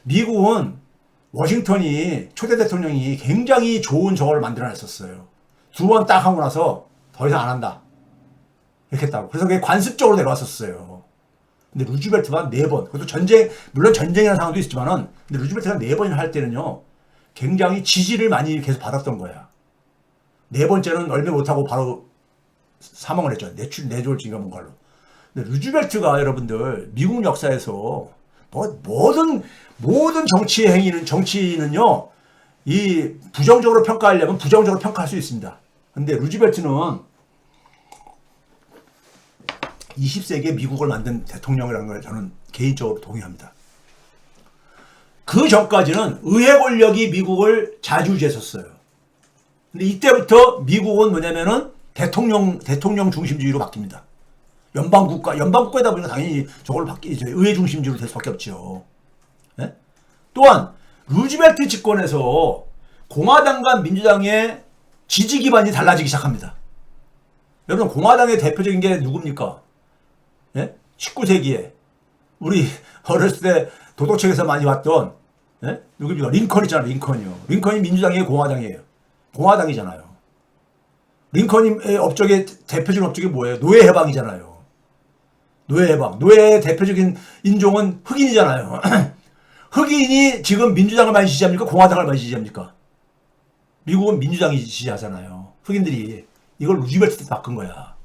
미국은 워싱턴이 초대 대통령이 굉장히 좋은 정어를 만들어냈었어요. 2번 딱 하고 나서 더 이상 안 한다. 이렇게 했다고. 그래서 그게 관습적으로 내려왔었어요. 근데 루즈벨트가 4번. 그것도 물론 전쟁이라는 상황도 있지만은, 근데 루즈벨트가 4번을 할 때는요, 굉장히 지지를 많이 계속 받았던 거야. 4번째는 얼마 못하고 바로 사망을 했죠. 뇌졸중인가 뭔가로. 근데 루즈벨트가 여러분들, 미국 역사에서 모든 정치인은요, 이 부정적으로 평가하려면 부정적으로 평가할 수 있습니다. 근데 루즈벨트는 20세기에 미국을 만든 대통령이라는 걸 저는 개인적으로 동의합니다. 그 전까지는 의회 권력이 미국을 자주지했었어요. 근데 이때부터 미국은 뭐냐면은 대통령 중심주의로 바뀝니다. 연방국가다 보니까 당연히 의회 중심주의로 될 수밖에 없죠. 네? 또한 루즈벨트 집권에서 공화당과 민주당의 지지 기반이 달라지기 시작합니다. 여러분, 공화당의 대표적인 게 누굽니까? 예? 19세기에 우리 어렸을 때 도덕책에서 많이 봤던, 예? 누굽니까? 링컨 있잖아요. 링컨이 민주당이에요, 공화당이에요? 공화당이잖아요. 링컨의 대표적인 업적이 뭐예요? 노예 해방이잖아요. 노예 해방. 노예의 대표적인 인종은 흑인이잖아요. 흑인이 지금 민주당을 많이 지지합니까? 공화당을 많이 지지합니까? 미국은 민주당이 지지하잖아요. 흑인들이. 이걸 루즈벨트 때 바꾼 거야.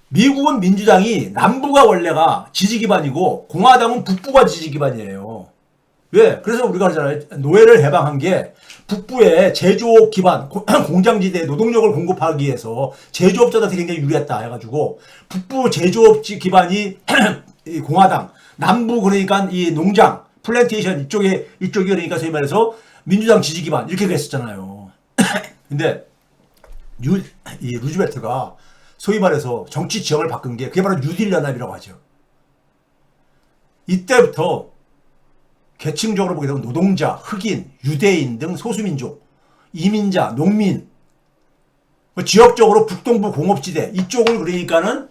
미국은 민주당이 남부가 원래가 지지 기반이고 공화당은 북부가 지지 기반이에요. 왜? 그래서 우리가 하잖아요. 노예를 해방한 게 북부의 제조업 기반, 공장지대에 노동력을 공급하기 위해서 제조업자들한테 굉장히 유리했다 해가지고 북부 제조업 기반이 공화당, 남부 그러니까 이 농장, 플랜테이션 이쪽이 그러니까 소위 말해서 민주당 지지 기반 이렇게 됐었잖아요. 근데 이 루즈벨트가 소위 말해서 정치 지형을 바꾼 게 그게 바로 뉴딜 연합이라고 하죠. 이때부터 계층적으로 보게 되면 노동자, 흑인, 유대인 등 소수민족, 이민자, 농민, 지역적으로 북동부 공업지대 이쪽을 그러니까는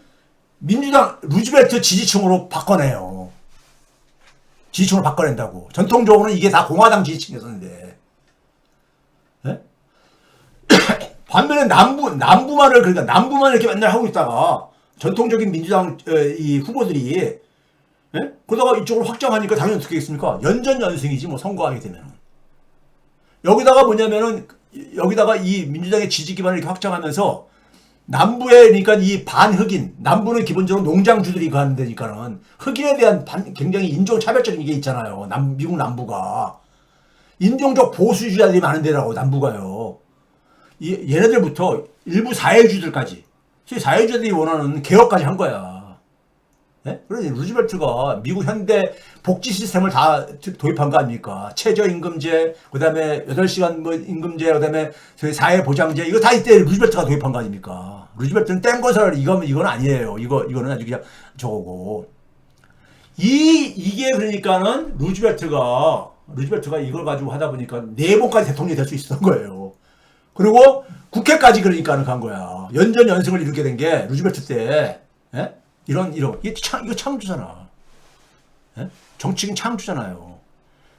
민주당 루즈벨트 지지층으로 바꿔내요. 지지층으로 바꿔낸다고. 전통적으로는 이게 다 공화당 지지층이었는데. 네? 반면에 남부만을 이렇게 맨날 하고 있다가 전통적인 민주당 이 후보들이 예? 그러다가 이쪽으로 확장하니까 당연히 어떻게 하겠습니까? 연전연승이지 뭐 선거하게 되면은. 여기다가 뭐냐면은 여기다가 이 민주당의 지지 기반을 이렇게 확장하면서 남부에 그러니까 이 반흑인 남부는 기본적으로 농장주들이 가는 데니까는 흑인에 대한 굉장히 인종차별적인 게 있잖아요. 미국 남부가 인종적 보수주의자들이 많은 데라고 남부가요. 얘네들부터 일부 사회주의들까지 사회주의들이 원하는 개혁까지 한 거야. 네? 그래서 루즈벨트가 미국 현대 복지 시스템을 다 도입한 거 아닙니까? 최저임금제, 그 다음에 8시간 뭐 임금제, 그 다음에 사회보장제, 이거 다 이때 루즈벨트가 도입한 거 아닙니까? 루즈벨트는 뗀 것을, 이건 아니에요. 이거는 아주 그냥 저거고. 이게 그러니까는 루즈벨트가 이걸 가지고 하다 보니까 4번까지 대통령이 될 수 있었던 거예요. 그리고 국회까지 그러니까는 간 거야. 연전연승을 이루게 된 게 루즈벨트 때, 예? 이거 창조잖아. 예? 정치인 창조잖아요.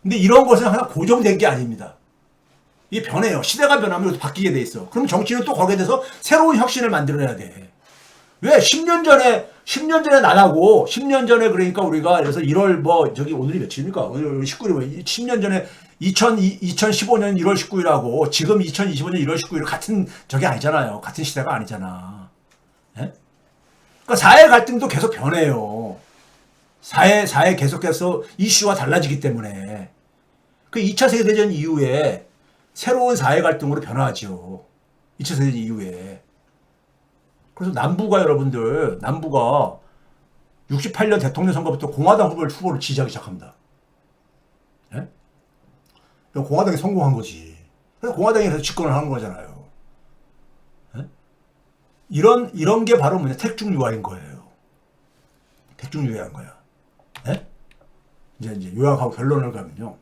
근데 이런 것은 하나 고정된 게 아닙니다. 이게 변해요. 시대가 변하면 바뀌게 돼 있어. 그럼 정치는 또 거기에 대해서 새로운 혁신을 만들어내야 돼. 왜? 10년 전에 나라고, 10년 전에 그러니까 우리가, 그래서 1월 오늘이 며칠입니까? 오늘 19일, 10년 전에 2015년 1월 19일하고 지금 2025년 1월 19일 같은 저게 아니잖아요. 같은 시대가 아니잖아. 예? 그러니까 사회 갈등도 계속 변해요. 사회 계속해서 이슈가 달라지기 때문에. 그 2차 세계대전 이후에 새로운 사회 갈등으로 변화하죠. 2차 세계대전 이후에. 그래서 남부가 68년 대통령 선거부터 공화당 후보를 지지하기 시작합니다. 예? 공화당이 성공한 거지. 그래서 공화당이 그래서 집권을 하는 거잖아요. 예? 이런 게 바로 택중유화인 거예요. 택중유화인 거야. 예? 이제 요약하고 결론을 가면요.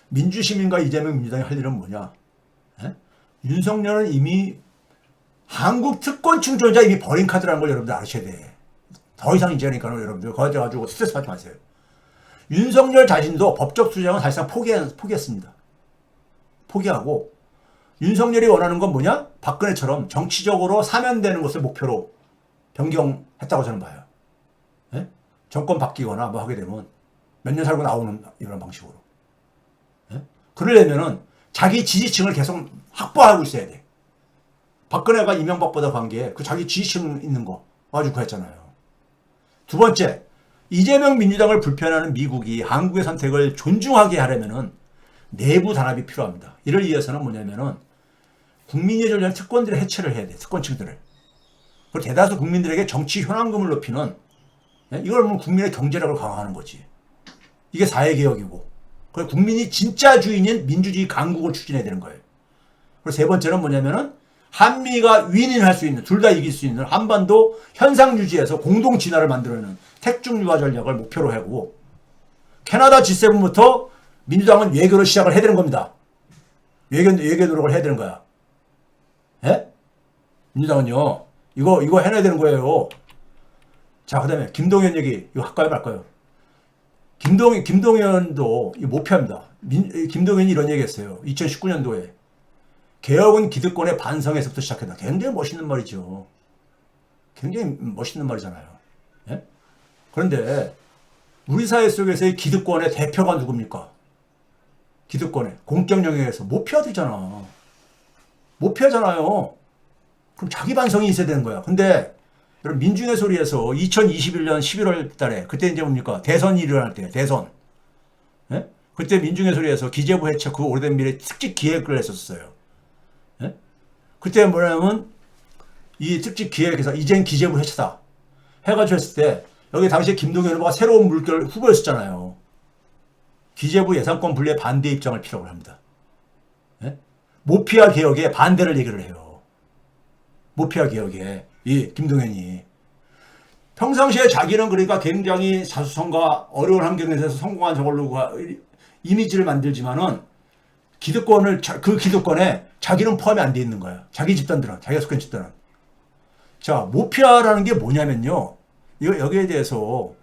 민주시민과 이재명 민주당이 할 일은 뭐냐? 예? 윤석열은 이미 한국 특권층 존재 이미 버린 카드라는 걸 여러분들 아셔야 돼. 더 이상 이제 그러니까 여러분들 거기 가지고 스트레스 받지 마세요. 윤석열 자신도 법적 투쟁은 사실상 포기했습니다. 포기하고 윤석열이 원하는 건 뭐냐? 박근혜처럼 정치적으로 사면되는 것을 목표로 변경했다고 저는 봐요. 예? 정권 바뀌거나 뭐 하게 되면 몇 년 살고 나오는 이런 방식으로. 예? 그러려면은 자기 지지층을 계속 확보하고 있어야 돼. 박근혜가 이명박보다 관계에 그 자기 지지층 있는 거 아주 그랬잖아요. 두 번째, 이재명 민주당을 불편해하는 미국이 한국의 선택을 존중하게 하려면은 내부 단합이 필요합니다. 이를 위해서는 뭐냐면은 국민의 전략 특권들의 해체를 해야 돼. 특권층들을. 그리고 대다수 국민들에게 정치 현황금을 높이는, 이걸 보면 국민의 경제력을 강화하는 거지. 이게 사회개혁이고 그 국민이 진짜 주인인 민주주의 강국을 추진해야 되는 거예요. 그리고 세 번째는 뭐냐면은 한미가 윈윈할 수 있는, 둘 다 이길 수 있는 한반도 현상 유지에서 공동 진화를 만들어내는 택중 유화 전략을 목표로 하고, 캐나다 G7부터 민주당은 외교를 시작을 해야 되는 겁니다. 외교 노력을 해야 되는 거야. 예? 민주당은요, 이거 해내야 되는 거예요. 자, 그 다음에 김동연 얘기, 이거 할까요, 말까요? 김동연도 목표합니다. 김동연이 이런 얘기 했어요. 2019년도에. 개혁은 기득권의 반성에서부터 시작한다. 굉장히 멋있는 말이죠. 굉장히 멋있는 말이잖아요. 예? 그런데 우리 사회 속에서의 기득권의 대표가 누굽니까? 기득권의 공적 영역에서 못 피해야 되잖아. 못 피하잖아요. 그럼 자기 반성이 있어야 되는 거야. 근데 여러분, 민중의 소리에서 2021년 11월 달에, 그때 이제 뭡니까? 대선이 일어날 때, 대선. 예? 그때 민중의 소리에서 기재부 해체 그 오래된 미래 특집 기획을 했었어요. 예? 그때 뭐냐면 이 특집 기획에서 이젠 기재부 해체다 해가지고 했을 때, 여기 당시에 김동연 후보가 새로운 물결 후보였었잖아요. 기재부 예산권 분리에 반대 입장을 필요로 합니다. 예? 모피아 개혁에 반대를 얘기를 해요. 모피아 개혁에 이 김동연이 평상시에 자기는 그러니까 굉장히 자수성가 어려운 환경에서 성공한 저걸로 이미지를 만들지만은 그 기득권에 자기는 포함이 안 돼 있는 거야. 자기 집단들은, 자기가 속한 집단은. 자, 모피아라는 게 뭐냐면요. 여기에 대해서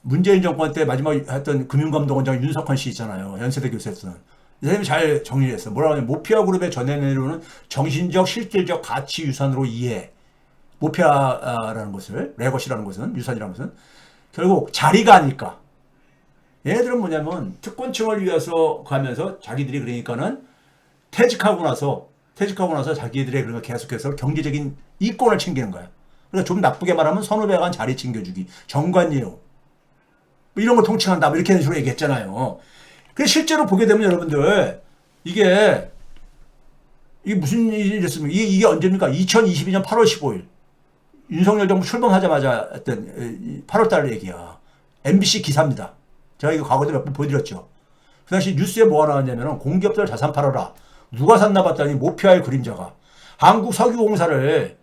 문재인 정권 때 마지막 했던 금융감독원장 윤석헌 씨 있잖아요. 연세대 교수였던. 이 사람이 잘 정리했어요. 뭐라고 하냐면, 모피아 그룹의 전해내려오는 정신적, 실질적 가치 유산으로 이해. 모피아라는 것을, 레거시라는 것은, 유산이라는 것은, 결국 자리가 아닐까. 얘네들은 뭐냐면, 특권층을 위해서 가면서 자기들이 그러니까는 퇴직하고 나서 자기들의 그런 거 계속해서 경제적인 이권을 챙기는 거야. 그러니까 좀 나쁘게 말하면 선후배간 자리 챙겨주기, 정관예우. 뭐 이런 거 통칭한다. 뭐 이렇게 식으로 얘기했잖아요. 그래서 실제로 보게 되면 여러분들, 이게 무슨 일이었습니까? 이게 언제입니까? 2022년 8월 15일. 윤석열 정부 출범하자마자 했던 8월 달 얘기야. MBC 기사입니다. 제가 이거 과거에 몇 번 보여드렸죠. 그 당시 뉴스에 뭐가 나왔냐면, 공기업들 자산 팔아라. 누가 샀나 봤더니 모피아의 그림자가 한국석유공사를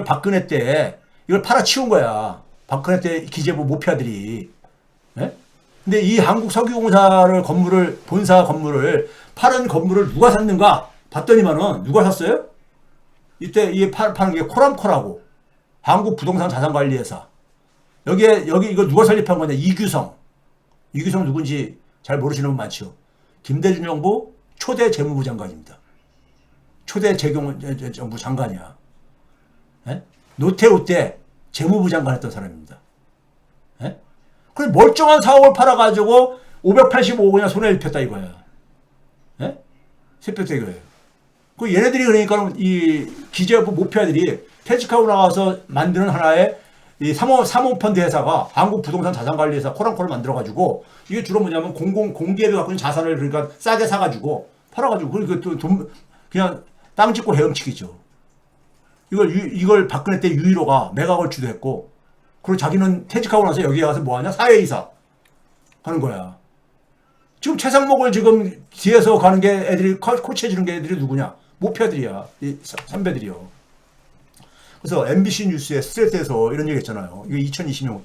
박근혜 때 이걸 팔아치운 거야. 박근혜 때 기재부 모피아들이. 예? 근데 이 한국석유공사를 본사 건물을 파는 건물을 누가 샀는가 봤더니만은 누가 샀어요? 이때 이 파는 게 코람코라고, 한국부동산 자산관리회사. 여기 이거 누가 설립한 거냐? 이규성 누군지 잘 모르시는 분 많죠. 김대중 정부 초대 재무부 장관입니다. 초대 재경정부 장관이야. 예? 노태우 때 재무부 장관 했던 사람입니다. 예? 그래, 멀쩡한 사업을 팔아가지고 585억이나 손에 입혔다 이거야. 예? 세폈다 이거예요. 그 얘네들이 그러니까 이 기재부 모피아들이 퇴직하고 나와서 만드는 하나의 이 사모펀드 회사가 한국부동산 자산관리회사 코랑코를 만들어가지고, 이게 주로 뭐냐면 공기업이 갖고 있는 자산을 그러니까 싸게 사가지고 팔아가지고, 그리고 또 그냥 땅 짓고 헤엄치기죠. 이걸 박근혜 때 유일호가 매각을 주도했고, 그리고 자기는 퇴직하고 나서 여기 가서 뭐하냐? 사회이사 하는 거야. 지금 최상목을 지금 뒤에서 가는 게 애들이 코치해주는 게 애들이 누구냐? 모피아들이야. 이 선배들이요. 그래서 MBC 뉴스에 스트레스에서 이런 얘기 했잖아요. 이게 2020년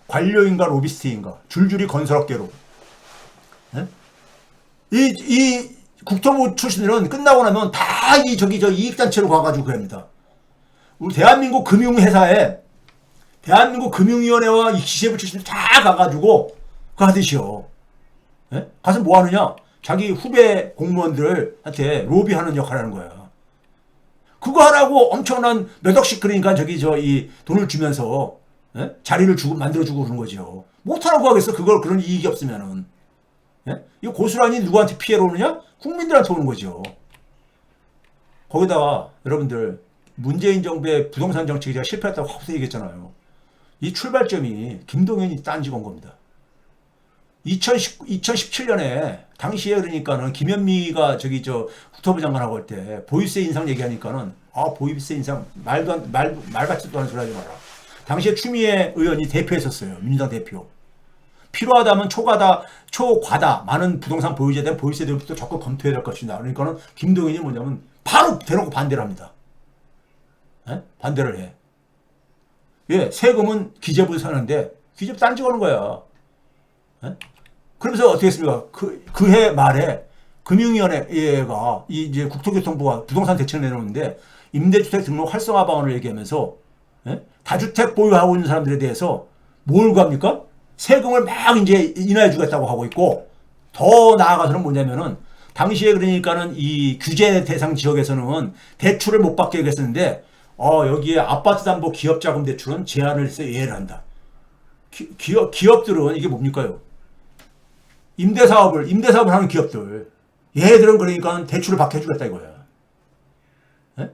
관료인가 로비스트인가 줄줄이 건설업계로. 네? 이 국토부 출신들은 끝나고 나면 다 저 이익단체로 가가지고 그럽니다. 우리 대한민국 금융위원회와 이 기재부 출신들 다 가가지고 그거 하듯이요. 네? 가서 뭐 하느냐? 자기 후배 공무원들한테 로비하는 역할을 하는 거야. 그거 하라고 엄청난 몇 억씩 그러니까 이 돈을 주면서, 예? 자리를 만들어주고 그러는 거죠. 못하라고 하겠어. 그런 이익이 없으면은. 예? 이거 고스란히 누구한테 피해를 오느냐? 국민들한테 오는 거죠. 거기다가 여러분들, 문재인 정부의 부동산 정책이 제가 실패했다고 하고서 얘기했잖아요. 이 출발점이 김동연이 딴지건 겁니다. 2017년에 당시에 그러니까는 김현미가 국토부 장관하고 할 때 보유세 인상 얘기하니까는, 보유세 인상 말 같지도 않은 소리 하지 마라. 당시에 추미애 의원이 대표했었어요. 민주당 대표. 필요하다면 초과다 많은 부동산 보유자에 대한 보유세대부터 적극 검토해야 될 것이다. 그러니까는 김동연이 뭐냐면 바로 대놓고 반대를 합니다. 에? 반대를 해. 예, 세금은 기재부 사는데 기재부 딴 찍어놓은 거야. 에? 그러면서 어떻게 했습니까? 그해 말에 금융위원회가 이제 국토교통부가 부동산 대책을 내놓는데 임대주택 등록 활성화 방안을 얘기하면서 예? 다주택 보유하고 있는 사람들에 대해서 뭘 합니까? 세금을 막 이제 인하해 주겠다고 하고 있고 더 나아가서는 뭐냐면은 당시에 그러니까는 이 규제 대상 지역에서는 대출을 못 받게 하겠었는데 여기에 아파트 담보 기업 자금 대출은 제한을 해서 예외를 한다. 기업들은 이게 뭡니까요? 임대사업을 하는 기업들 얘들은 그러니까 대출을 받게 해주겠다 이거야. 예?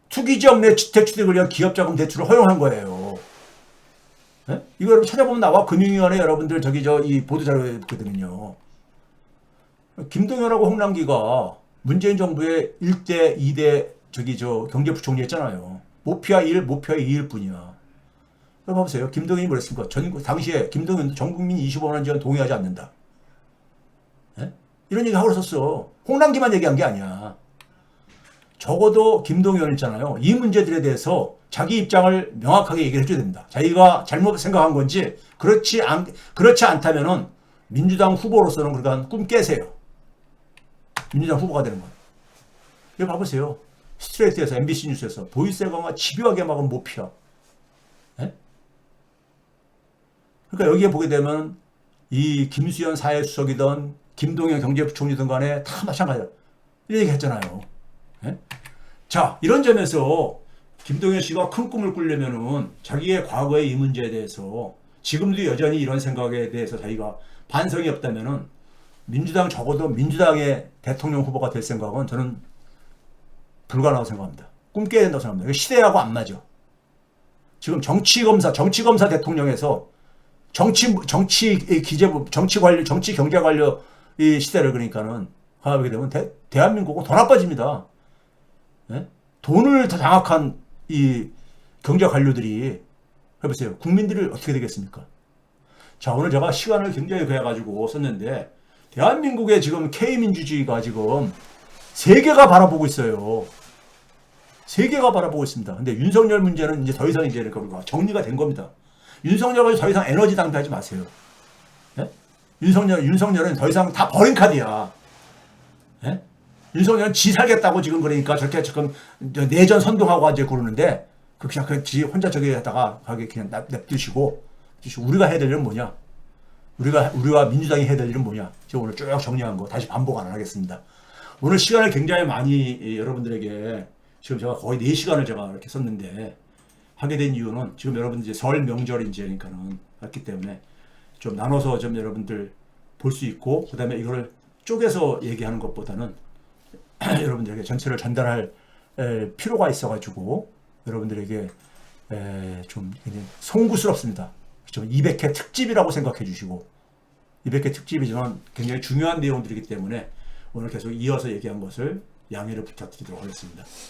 투기지역 내 주택주택을 위한 기업 자금 대출을 허용한 거예요. 예? 이거 여러분 찾아보면 나와. 금융위원회 여러분들 이 보도자료에 있거든요. 김동연하고 홍남기가 문재인 정부의 1대 2대 경제부총리 했잖아요. 모피아 1, 모피아 2일 뿐이야. 봐보세요. 김동연이 뭐랬습니까? 당시에 김동연도 전국민 25만 지원 동의하지 않는다. 예? 이런 얘기 하고 있었어. 홍남기만 얘기한 게 아니야. 적어도 김동연 있잖아요. 이 문제들에 대해서 자기 입장을 명확하게 얘기를 해줘야 됩니다. 자기가 잘못 생각한 건지 그렇지 않다면은 민주당 후보로서는 그러니까 꿈 깨세요. 민주당 후보가 되는 거예요. 이거 봐보세요. 스트레이트에서 MBC 뉴스에서 보이스 강화 집요하게 막은 모피아. 예? 그러니까 여기에 보게 되면 이 김수현 사회수석이든 김동연 경제부총리든 간에 다 마찬가지다. 이런 얘기 했잖아요. 예? 자, 이런 점에서 김동연 씨가 큰 꿈을 꾸려면은 자기의 과거의 이 문제에 대해서 지금도 여전히 이런 생각에 대해서 자기가 반성이 없다면은 민주당 적어도 민주당의 대통령 후보가 될 생각은 저는 불가능하다고 생각합니다. 꿈 깨야 된다고 생각합니다. 시대하고 안 맞아. 지금 정치검사 대통령에서 정치 경제 관료 이 시대를 그러니까는 가게 되면 대한민국은 더 나빠집니다. 예? 돈을 더 장악한 이 경제 관료들이 해보세요. 국민들이 어떻게 되겠습니까? 자, 오늘 제가 시간을 굉장히 그래가지고 썼는데 대한민국의 지금 K민주주의가 지금 세계가 바라보고 있어요. 세계가 바라보고 있습니다. 근데 윤석열 문제는 이제 더 이상 이제 우리가 정리가 된 겁니다. 윤석열은 더 이상 에너지 낭비하지 마세요. 예? 윤석열은 더 이상 다 버린 카드야. 예? 윤석열은 지 살겠다고 지금 그러니까 저렇게 지금 내전 선동하고 이제 그러는데 그냥 지 혼자 저기 하다가 가게 그냥 냅두시고 우리가 해야 될 일은 뭐냐? 우리와 민주당이 해야 될 일은 뭐냐? 제가 오늘 쭉 정리한 거 다시 반복 안 하겠습니다. 오늘 시간을 굉장히 많이 여러분들에게 지금 제가 거의 4시간을 제가 이렇게 썼는데 하게 된 이유는 지금 여러분들 이제 설 명절 이제니까는 했기 때문에 좀 나눠서 좀 여러분들 볼 수 있고 그다음에 이거를 쪼개서 얘기하는 것보다는 여러분들에게 전체를 전달할 필요가 있어가지고 여러분들에게 좀 송구스럽습니다. 200회 특집이라고 생각해 주시고 200회 특집이지만 굉장히 중요한 내용들이기 때문에 오늘 계속 이어서 얘기한 것을 양해를 부탁드리도록 하겠습니다.